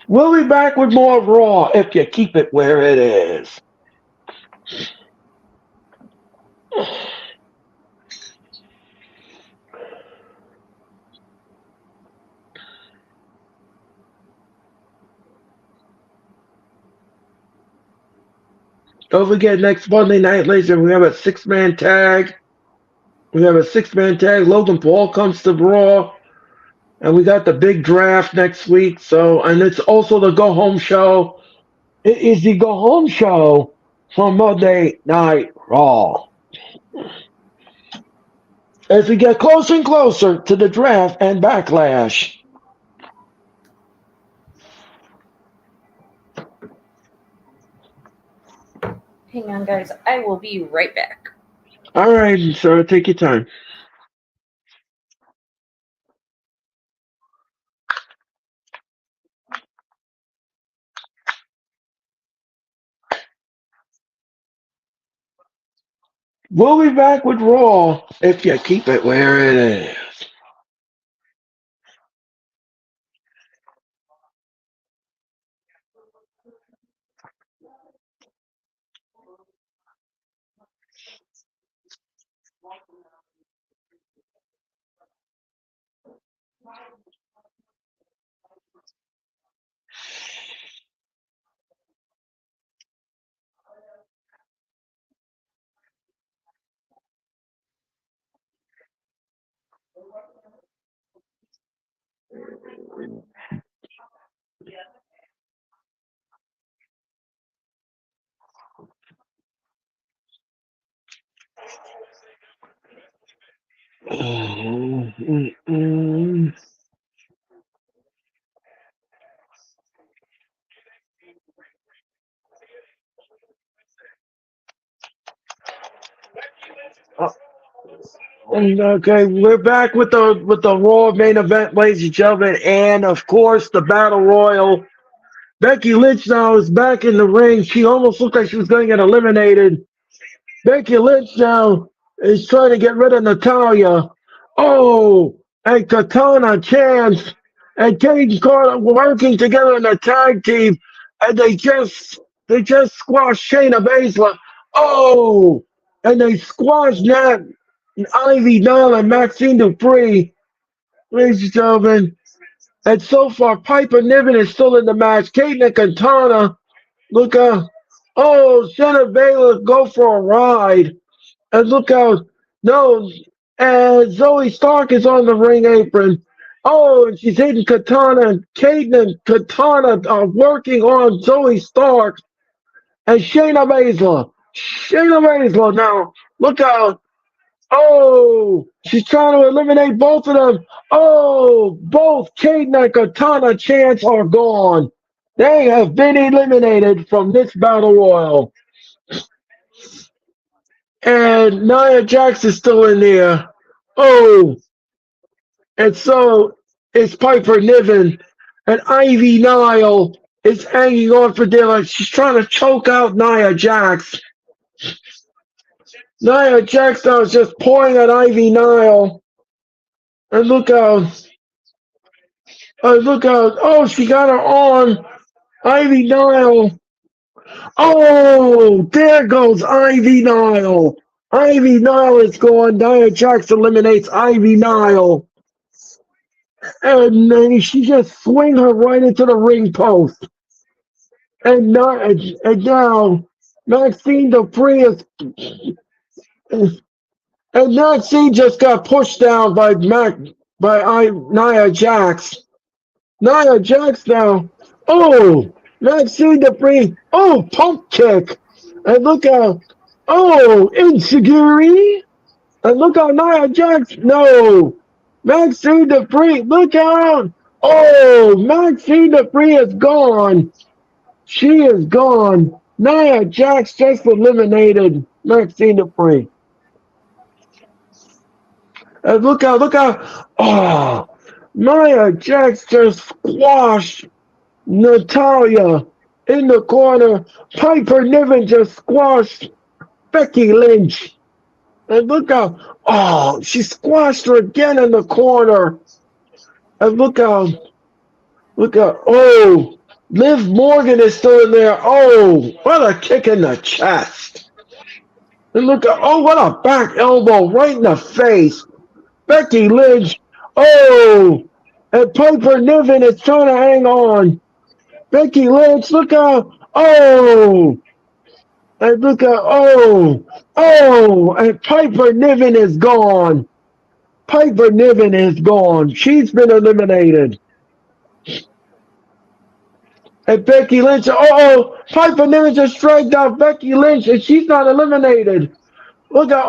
We'll be back with more Raw if you keep it where it is. Don't forget, next Monday night, ladies, we have a 6-man tag. We have a 6-man tag. Logan Paul comes to Raw. And we got the big draft next week. So, and it's also the go home show. It is the go home show for Monday Night Raw. As we get closer and closer to the draft and backlash. Hang on, guys. I will be right back. All right, sir, take your time. We'll be back with Raw if you keep it where it is. Okay, we're back with the Raw main event, ladies and gentlemen, and of course the Battle Royal. Becky Lynch now is back in the ring. She almost looked like she was going to get eliminated. Becky Lynch now is trying to get rid of Natalia. Oh, and Katana Chance and Kate Carter working together in a tag team, and they just squashed Shayna Baszler. Oh, and they squashed Nat, Ivy Nile, and Maxine Dupree. Ladies and gentlemen, and so far Piper Niven is still in the match. Kate and Katana, look out! Oh, Shayna Baszler go for a ride. And look out. No, and Zoe Stark is on the ring apron. Oh, and she's hitting Katana. And Kate and Katana are working on Zoe Stark. And Shayna Baszler. Shayna Baszler now. Look out. Oh, she's trying to eliminate both of them. Oh, both Kate and Katana Chance are gone. They have been eliminated from this Battle Royal. And Nia Jax is still in there. Oh, and so is Piper Niven. And Ivy Nile is hanging on for dear life. She's trying to choke out Nia Jax. Nia Jax now is just pouring at Ivy Nile. And look out. Look out. Oh, she got her on. Ivy Nile. Oh, there goes Ivy Nile. Ivy Nile is gone. Nia Jax eliminates Ivy Nile. And then she just swing her right into the ring post. And now Maxine Dupree is And Maxine just got pushed down by Nia Jax. Nia Jax now. Oh, Maxine Dupree. Oh, pump kick. And look out. Oh, insecurity. And look out, Nia Jax. No. Maxine Dupree. Look out. Oh, Maxine Dupree is gone. She is gone. Nia Jax just eliminated Maxine Dupree. And look out, look out. Oh, Nia Jax just squashed Natalia in the corner. Piper Niven just squashed Becky Lynch. And look out. Oh, she squashed her again in the corner. And look out. Look out. Oh, Liv Morgan is still in there. Oh, what a kick in the chest. And look out. Oh, what a back elbow right in the face. Becky Lynch. Oh, and Piper Niven is trying to hang on. Becky Lynch, look out. Oh, and look out. Oh, and Piper Niven is gone. Piper Niven is gone. She's been eliminated. And Becky Lynch, Piper Niven just dragged out Becky Lynch and she's not eliminated. Look at,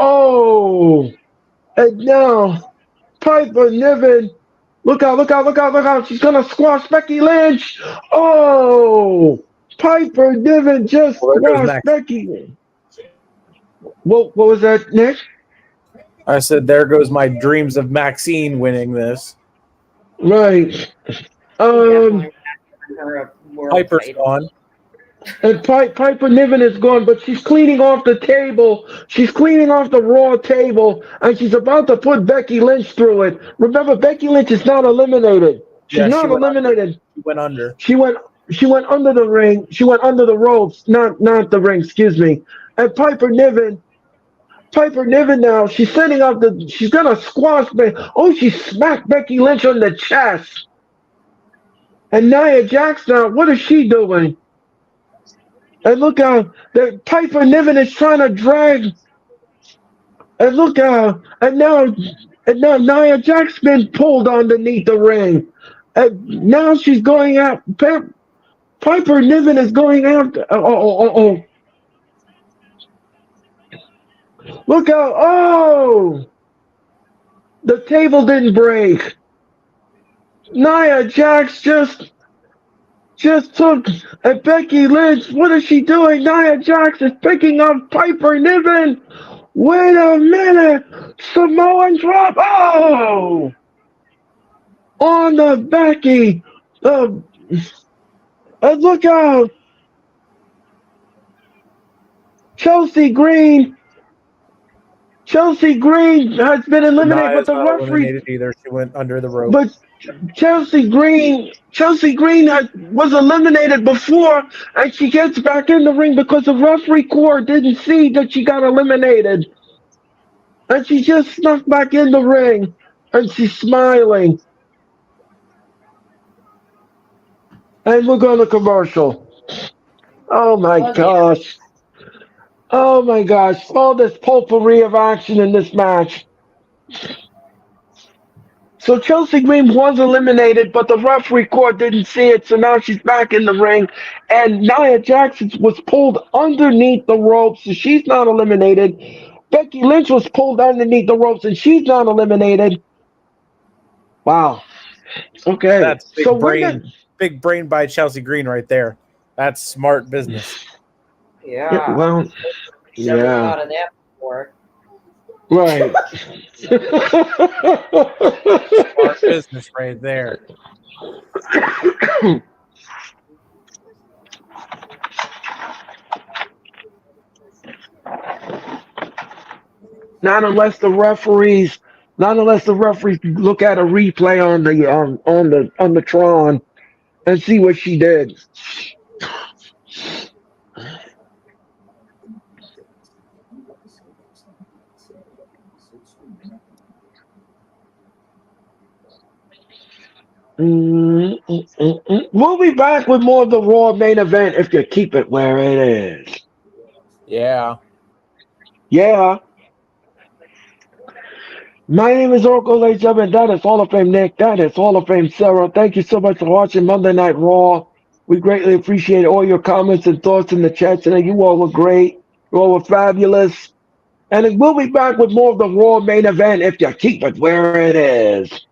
and now Piper Niven, look out, look out, look out, look out. She's going to squash Becky Lynch. Oh, Piper Niven just squashed Becky. What was that, Nick? I said, there goes my dreams of Maxine winning this. Right. Piper's gone. And Piper Niven is gone, but she's cleaning off the table. She's cleaning off the Raw table, and she's about to put Becky Lynch through it. Remember, Becky Lynch is not eliminated. She's not eliminated. She went under. She went under the ring. She went under the ropes, not the ring. Excuse me. And Piper Niven now. She's setting up she's gonna squash me. Oh, she smacked Becky Lynch on the chest. And Nia Jax now. What is she doing? And look out, Piper Niven is trying to drag. And look out, and now Nia Jax been pulled underneath the ring. And now she's going out. Piper Niven is going after. Oh. Look out, oh! The table didn't break. Nia Jax just took and Becky Lynch. What is she doing? Nia Jax is picking up Piper Niven. Wait a minute. Samoan drop. Oh! On the Becky. And look out. Chelsea Green has been eliminated, but the referee either. She went under the rope. But Chelsea Green was eliminated before, and she gets back in the ring because the referee corps didn't see that she got eliminated. And she just snuck back in the ring, and she's smiling. And we're going to commercial. Oh my gosh. Oh my gosh. All this potpourri of action in this match. So Chelsea Green was eliminated, but the referee court didn't see it, so now she's back in the ring. And Nia Jax was pulled underneath the ropes, so she's not eliminated. Becky Lynch was pulled underneath the ropes, and she's not eliminated. Wow. Okay. That's big brain by Chelsea Green right there. That's smart business. Yeah. Well, Never thought of that before. Right. Smart business right there. Not unless the referees look at a replay on the Tron and see what she did. We'll be back with more of the Raw main event if you keep it where it is. Yeah. Yeah. My name is Oracle, ladies and gentlemen. That is Hall of Fame Nick. That is Hall of Fame Sarah. Thank you so much for watching Monday Night Raw. We greatly appreciate all your comments and thoughts in the chat today. You all were great. You all were fabulous. And we'll be back with more of the Raw main event if you keep it where it is.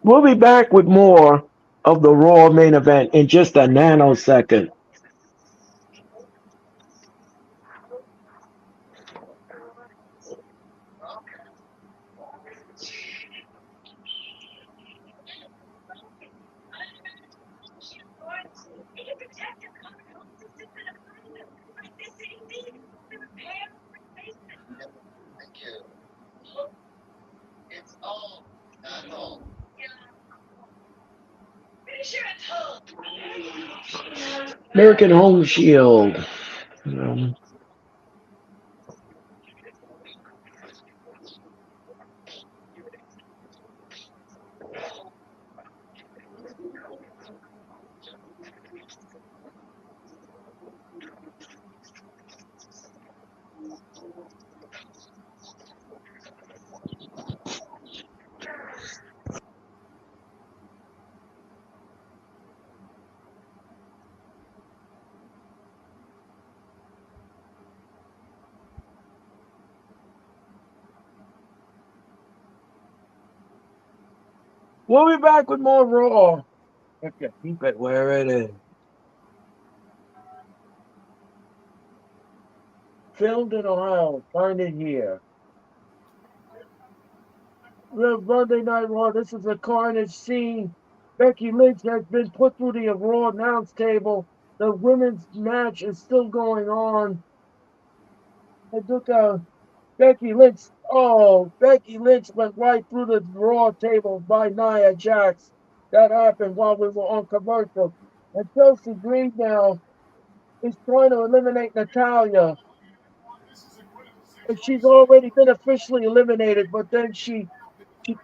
We'll be back with more of the Raw main event in just a nanosecond. American Home Shield. We'll be back with more Raw if you keep it where it is. Filmed in Ohio. Find it here. The Monday Night Raw. This is a carnage scene. Becky Lynch has been put through the Raw announce table. The women's match is still going on. And look out. Becky Lynch. Oh, Becky Lynch went right through the Raw table by Nia Jax. That happened while we were on commercial. And Chelsea Green now is trying to eliminate Natalya. And she's already been officially eliminated, but then she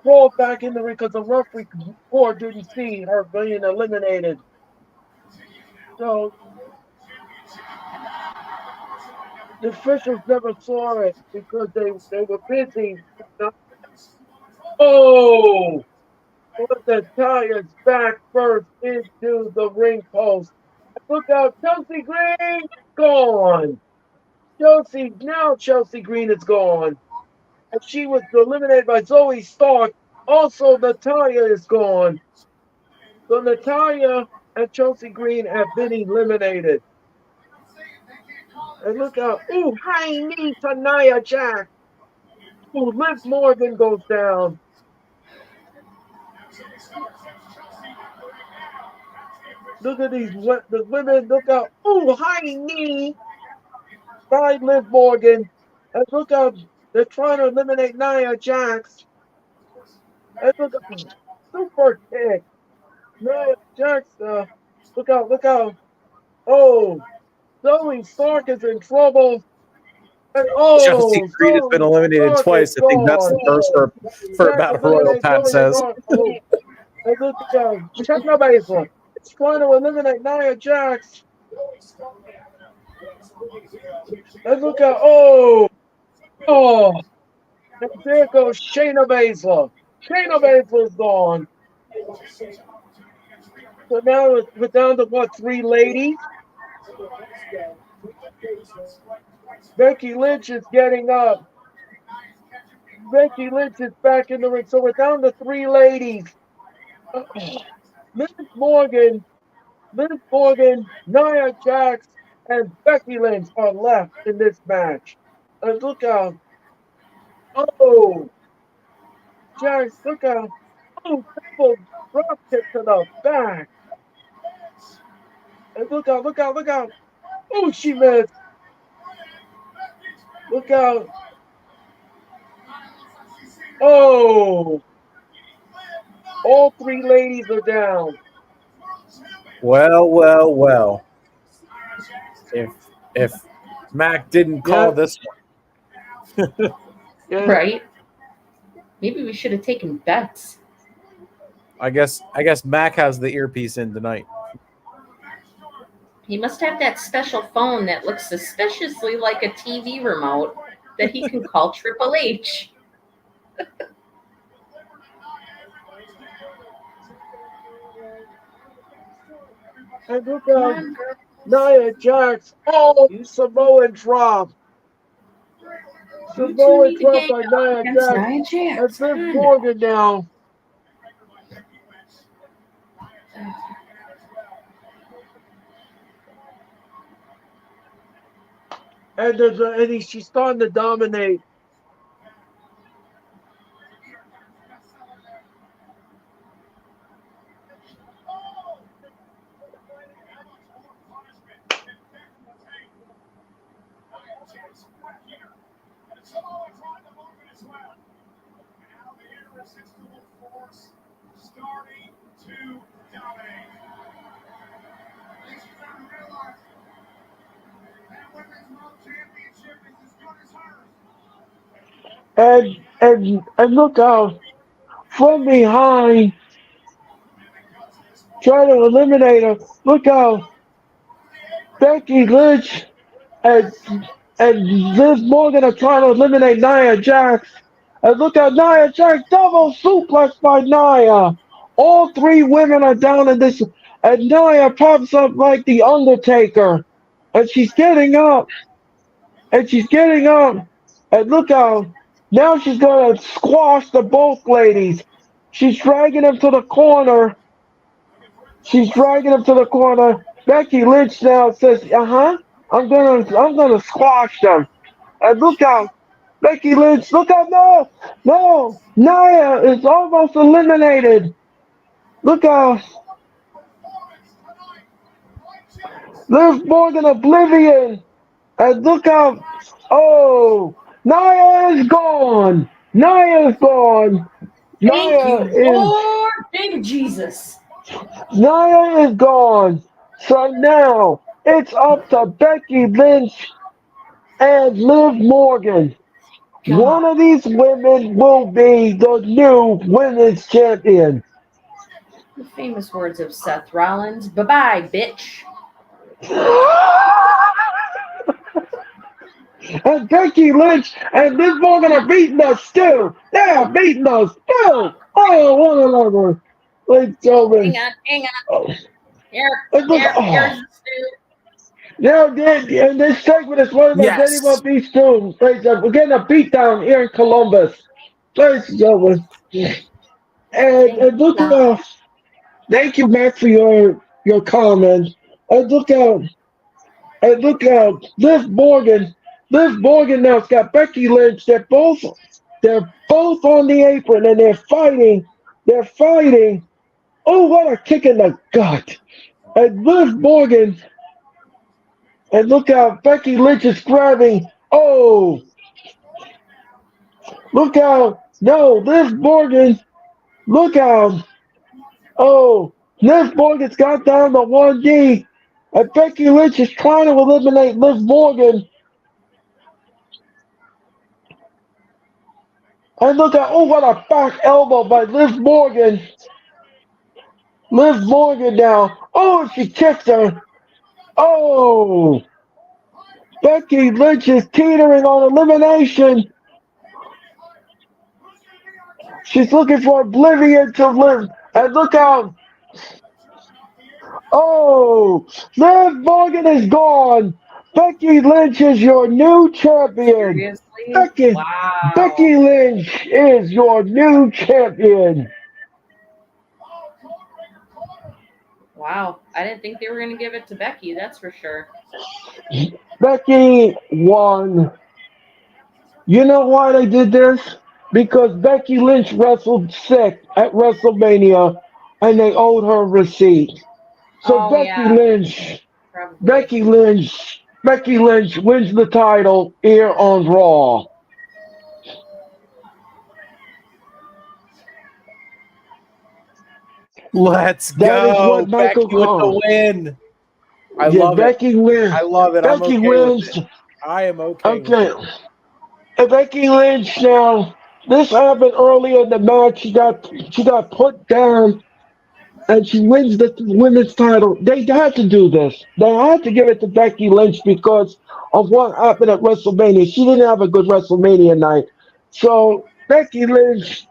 crawled back in the ring because the referee court didn't see her being eliminated. So the officials never saw it because they were busy. Oh! But Natalia's back first into the ring post. Look out, Chelsea Green gone. Chelsea Green is gone. And she was eliminated by Zoe Stark. Also, Natalya is gone. So Natalya and Chelsea Green have been eliminated. And look out. Ooh, high knee to Nia Jax. Ooh, Liv Morgan goes down. Look at the women. Look out. Ooh, high knee by Liv Morgan. And look out. They're trying to eliminate Nia Jax. And look out. Super kick. Nia Jax. Look out. Oh, Zoe Stark is in trouble. And Chelsea Green has been eliminated Stark twice. I think that's the first for Battle Royal, Pat says. And look out. Check my baseball. It's trying to eliminate Nia Jax. And look out. Oh. And there goes Shayna Baszler. Shayna Baszler's gone. So now we're down to what, 3 ladies? Becky Lynch is getting up. Becky Lynch is back in the ring. So we're down to 3 ladies. Liv Morgan, Nia Jax, and Becky Lynch are left in this match. And look out. Oh. Jax, look out. Oh, triple drop kick to the back. And look out. Oh, she missed. Look out. Oh. All 3 ladies are down. Well. If Mac didn't call this one. Right? Maybe we should have taken bets. I guess Mac has the earpiece in tonight. He must have that special phone that looks suspiciously like a TV remote that he can call Triple H. And look Come at on, girl. Nia Jax. Oh, Samoan drop. You two Samoan need to drop gang by up Nia against Jax. Nia And Jax. Liv Come on. Morgan now. And she's starting to dominate. And look out from behind, trying to eliminate her. Look out, Becky Lynch and Liv Morgan are trying to eliminate Nia Jax. And look at Nia Jax, double suplex by Nia. All three women are down in this, and Nia pops up like the Undertaker, and she's getting up, and she's getting up, and look out. Now she's gonna squash the both ladies. She's dragging them to the corner. She's dragging them to the corner. Becky Lynch now says, I'm gonna squash them. And look out, Becky Lynch, look out, no, Nia is almost eliminated. Look out, Liv Morgan oblivion. And look out, oh, Nia is gone. Nia is gone. Thank you, Nia is Lord, baby Jesus. Nia is gone. So now it's up to Becky Lynch and Liv Morgan. One God. of these women will be the new women's champion. The famous words of Seth Rollins. Bye-bye, bitch. And Becky Lynch and Liv Morgan are beating us too. They are beating us too. Oh, one another. Ladies and gentlemen. Hang on. Oh, Here's and look, the stew. now, and this segment is one of my Danny Yes. One Beast tunes. We're getting a beatdown here in Columbus. Ladies and gentlemen. And look out. Thank you, Matt, for your comment. And look out. And look out. Liv Morgan. Liv Morgan now's got Becky Lynch. They're both on the apron and they're fighting. They're fighting. Oh, what a kick in the gut. And Liv Morgan. And look out. Becky Lynch is grabbing. Oh. Look out. No, Liv Morgan. Look out. Oh. Liv Morgan's got down to 1D. And Becky Lynch is trying to eliminate Liv Morgan. And look at, oh, what a back elbow by Liv Morgan. Liv Morgan now. Oh, she kicks her. Oh. Becky Lynch is teetering on elimination. She's looking for oblivion to Liv. And look out. Oh, Liv Morgan is gone. Becky Lynch is your new champion. Seriously? Wow. Becky Lynch is your new champion. Wow. I didn't think they were going to give it to Becky, that's for sure. Becky won. You know why they did this? Because Becky Lynch wrestled sick at WrestleMania and they owed her a receipt. So Oh, Becky yeah. Lynch, Probably. Becky Lynch wins the title here on Raw. Let's That is go. what Becky Michael with the Cole. win. I Yeah, love Becky it. wins. I love it. I'm Becky okay wins. with it. I am okay. With Okay. it. And Becky Lynch now. This happened earlier in the match. She got put down and she wins the women's title. They had to do this. They had to give it to Becky Lynch because of what happened at WrestleMania. She didn't have a good WrestleMania night. So Becky Lynch,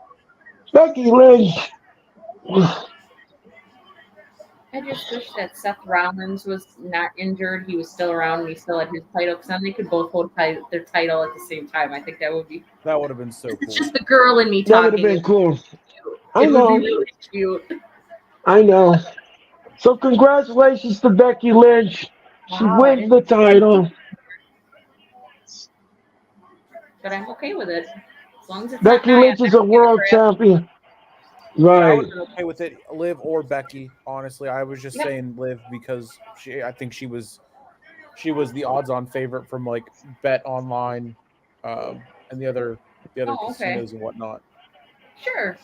I just wish that Seth Rollins was not injured. He was still around and he still had his title because then they could both hold their title at the same time. I think that would be. That would have been so It's cool. just the girl in me that would have talking. been cool. I It would be know. really cute. I know. So congratulations to Becky Lynch. She Wow, I wins the didn't. title. But I'm okay with it. As long as it's not Becky Nia. Lynch is a world champion. Yeah, I would Right. have been okay with it, Liv or Becky. Honestly, I was just Yep. saying Liv because I think she was the odds-on favorite from like Bet Online, and the other Oh, okay. casinos and whatnot. Sure.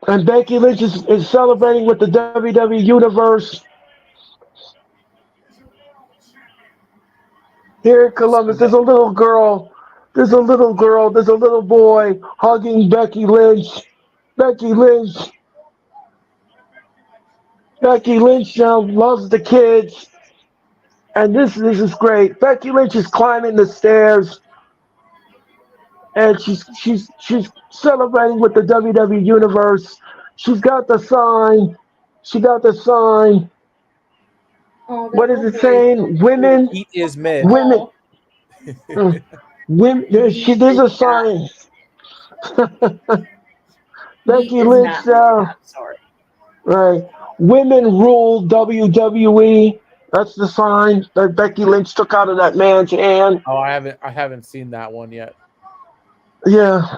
And Becky Lynch is celebrating with the WWE Universe here in Columbus. There's a little girl. There's a little girl. There's a little boy hugging Becky Lynch. Becky Lynch. Becky Lynch now loves the kids. And this is great. Becky Lynch is climbing the stairs. And she's celebrating with the WWE Universe. She's got the sign. She got the sign. Oh, that What is little it boy is so saying? Women, Heat is mid. women, Oh, women. There's a sign. he Becky is Lynch, not. I'm sorry. right? Women rule WWE. That's the sign that Becky Lynch took out of that man's hand. Oh, I haven't seen that one yet. Yeah.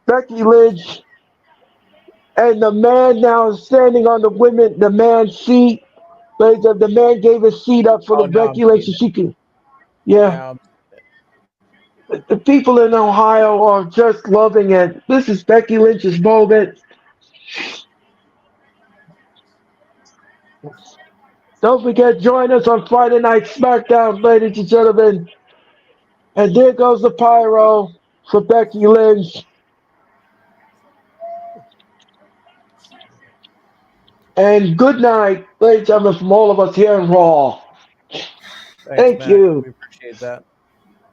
Becky Lynch, and the man now is standing on the man's seat. The man gave his seat up for Oh, the now I'm Becky Lynch, seeing so it. she can. Yeah. Now, The people in Ohio are just loving it. This is Becky Lynch's moment. Don't forget, join us on Friday Night SmackDown, ladies and gentlemen. And there goes the pyro for Becky Lynch. And good night, ladies and gentlemen, from all of us here in Raw. Thank Mac. you. We appreciate that.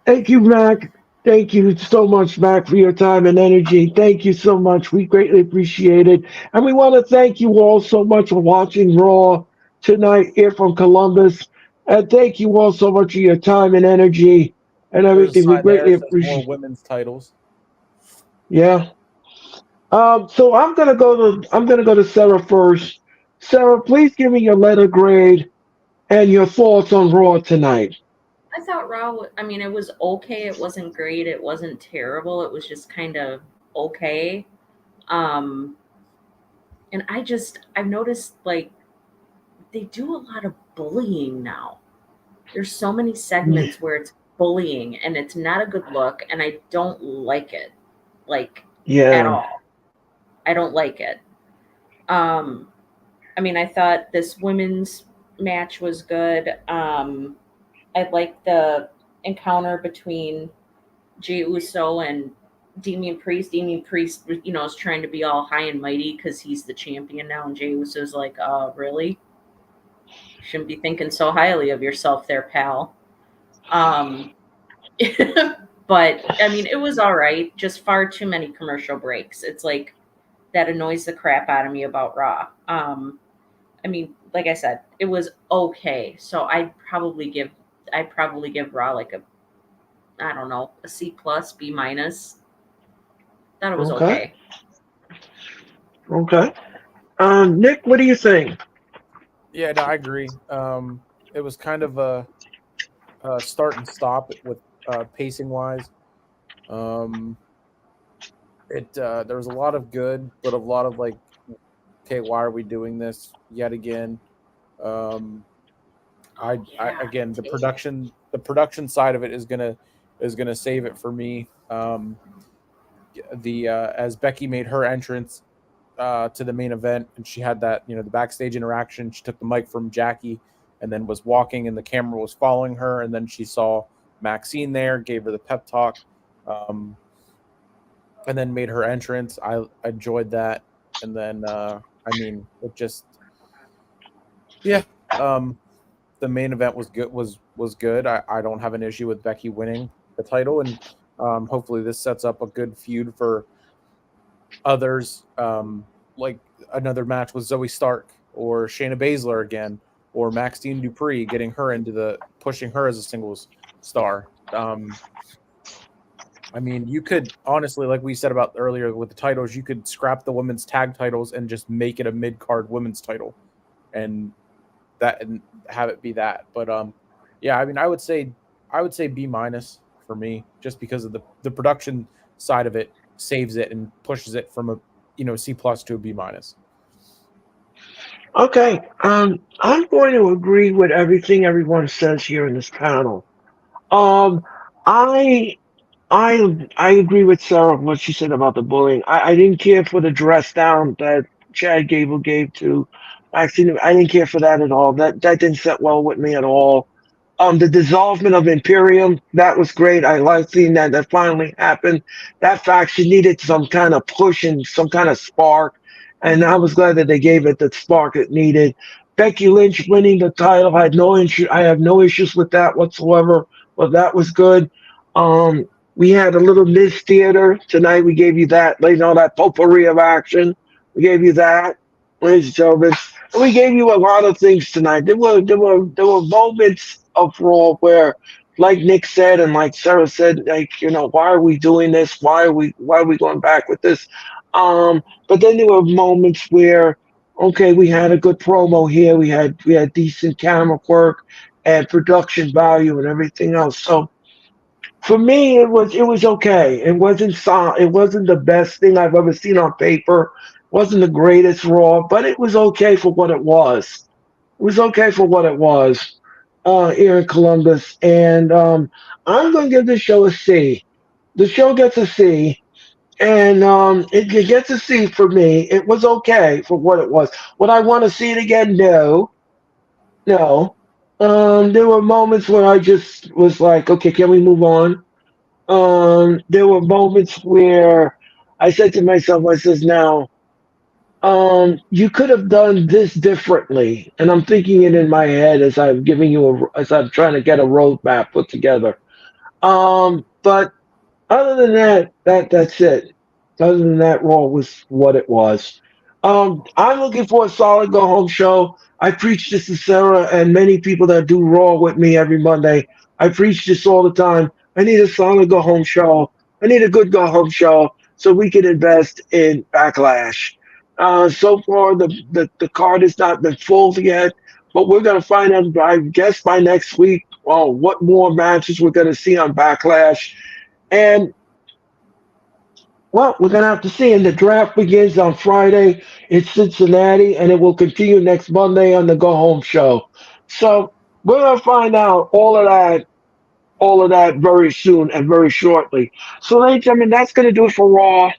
Thank you, Mac. Thank you so much, Mac, for your time and energy. Thank you so much. We greatly appreciate it. And we want to thank you all so much for watching Raw tonight here from Columbus. And thank you all so much for your time and energy and There's a everything. We sign there greatly that says more appreciate. women's titles. Yeah. So I'm gonna go to Sarah first. Sarah, please give me your letter grade and your thoughts on Raw tonight. I thought Raw. I mean, it was okay. It wasn't great. It wasn't terrible. It was just kind of okay. Um, and I've noticed like they do a lot of bullying now. There's so many segments where it's bullying and it's not a good look, and I don't like it, like at Yeah. all. I don't like it. Um, I mean, I thought this women's match was good. I liked the encounter between Jey Uso and Damian Priest. Damian Priest, is trying to be all high and mighty because he's the champion now, and Jey Uso's like, really? You shouldn't be thinking so highly of yourself there, pal. Um, but I mean, it was all right. Just far too many commercial breaks. It's like that annoys the crap out of me about Raw. I mean, like I said, it was okay. So I'd probably give Raw like a, I don't know, a C plus, B minus. Thought it was Okay. okay. Okay. Nick, what do you think? Yeah, no, I agree. It was kind of a start and stop with pacing wise. There was a lot of good, but a lot of like, okay, why are we doing this yet again? Again, the production side of it is gonna save it for me. As Becky made her entrance to the main event, and she had that, the backstage interaction. She took the mic from Jackie and then was walking, and the camera was following her, and then she saw Maxine there, gave her the pep talk, and then made her entrance. I enjoyed that, and then I mean, it just, yeah. The main event was good. Was good. I don't have an issue with Becky winning the title, and hopefully this sets up a good feud for others. Like another match with Zoe Stark or Shayna Baszler again, or Maxine Dupree getting her into pushing her as a singles star. I mean, you could honestly, like we said about earlier with the titles, you could scrap the women's tag titles and just make it a mid-card women's title, and have it be that. But yeah, I mean, I would say B- for me, just because of the production side of it saves it and pushes it from a C+ to a B-. Okay, I'm going to agree with everything everyone says here in this panel. Um, I I agree with Sarah what she said about the bullying. I didn't care for the dress down that Chad Gable gave to Maxine. I didn't care for that at all. That didn't set well with me at all. The dissolvement of Imperium, that was great. I liked seeing that finally happened. That faction needed some kind of push and some kind of spark, and I was glad that they gave it the spark it needed. Becky Lynch winning the title, I have no issues with that whatsoever. But that was good. We had a little Miss Theater tonight. We gave you that, that potpourri of action. We gave you that, ladies and gentlemen. And we gave you a lot of things tonight. There were moments of Raw where, like Nick said and like Sarah said, why are we doing this? Why are we going back with this? But then there were moments where, okay, we had a good promo here. We had decent camera work and production value and everything else. So for me, it was okay. It wasn't the best thing I've ever seen on paper. It wasn't the greatest Raw, but it was okay for what it was. It was okay for what it was here in Columbus, and I'm going to give this show a C. The show gets a C, and it gets a C for me. It was okay for what it was. Would I want to see it again? No, no. There were moments where I just was like, okay, can we move on? There were moments where I said to myself, I says, now, you could have done this differently. And I'm thinking it in my head as as I'm trying to get a roadmap put together. But other than that's it. Other than that, Raw was what it was. I'm looking for a solid go home show. I preach this to Sarah and many people that do Raw with me every Monday. I preach this all the time. I need a solid go home show. I need a good go home show so we can invest in Backlash. So far, the card has not been full yet, but we're going to find out, I guess, by next week, what more matches we're going to see on Backlash. And, well, we're going to have to see. And the draft begins on Friday in Cincinnati, and it will continue next Monday on the Go Home Show. So we're going to find out all of that very soon and very shortly. So, ladies and gentlemen, that's going to do it for Raw.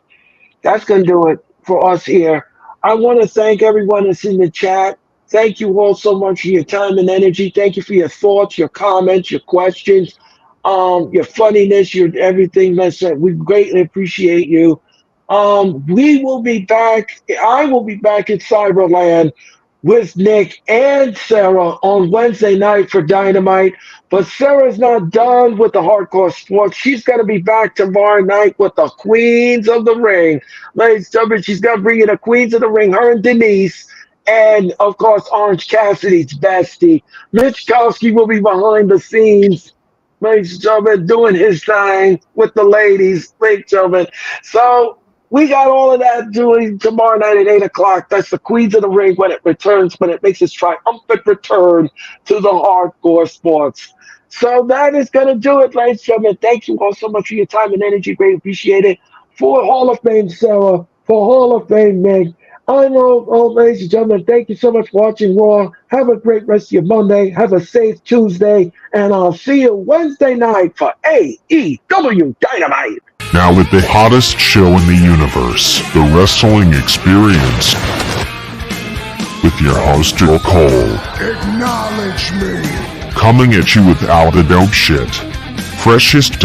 That's going to do it for us here. I want to thank everyone that's in the chat. Thank you all so much for your time and energy. Thank you for your thoughts, your comments, your questions, your funniness, your everything. We greatly appreciate you. We will be back. I will be back in Cyberland with Nick and Sarah on Wednesday night for Dynamite. But Sarah's not done with the hardcore sports. She's going to be back tomorrow night with the Queens of the Ring. Ladies and gentlemen, she's going to bring in the Queens of the Ring, her and Denise. And, of course, Orange Cassidy's bestie. Mitch Kowski will be behind the scenes, ladies and gentlemen, doing his thing with the ladies, ladies and gentlemen. So we got all of that doing tomorrow night at 8 o'clock. That's the Queens of the Ring when it makes its triumphant return to the hardcore sports. So that is going to do it, ladies and gentlemen. Thank you all so much for your time and energy. Greatly appreciate it. For Hall of Fame, Sarah. For Hall of Fame, Meg. I know, ladies and gentlemen, thank you so much for watching Raw. Have a great rest of your Monday. Have a safe Tuesday. And I'll see you Wednesday night for AEW Dynamite. Now with the hottest show in the universe, The Wrestling Experience, with your host, Joe Cole. Acknowledge me. Coming at you with all the dope shit. Freshest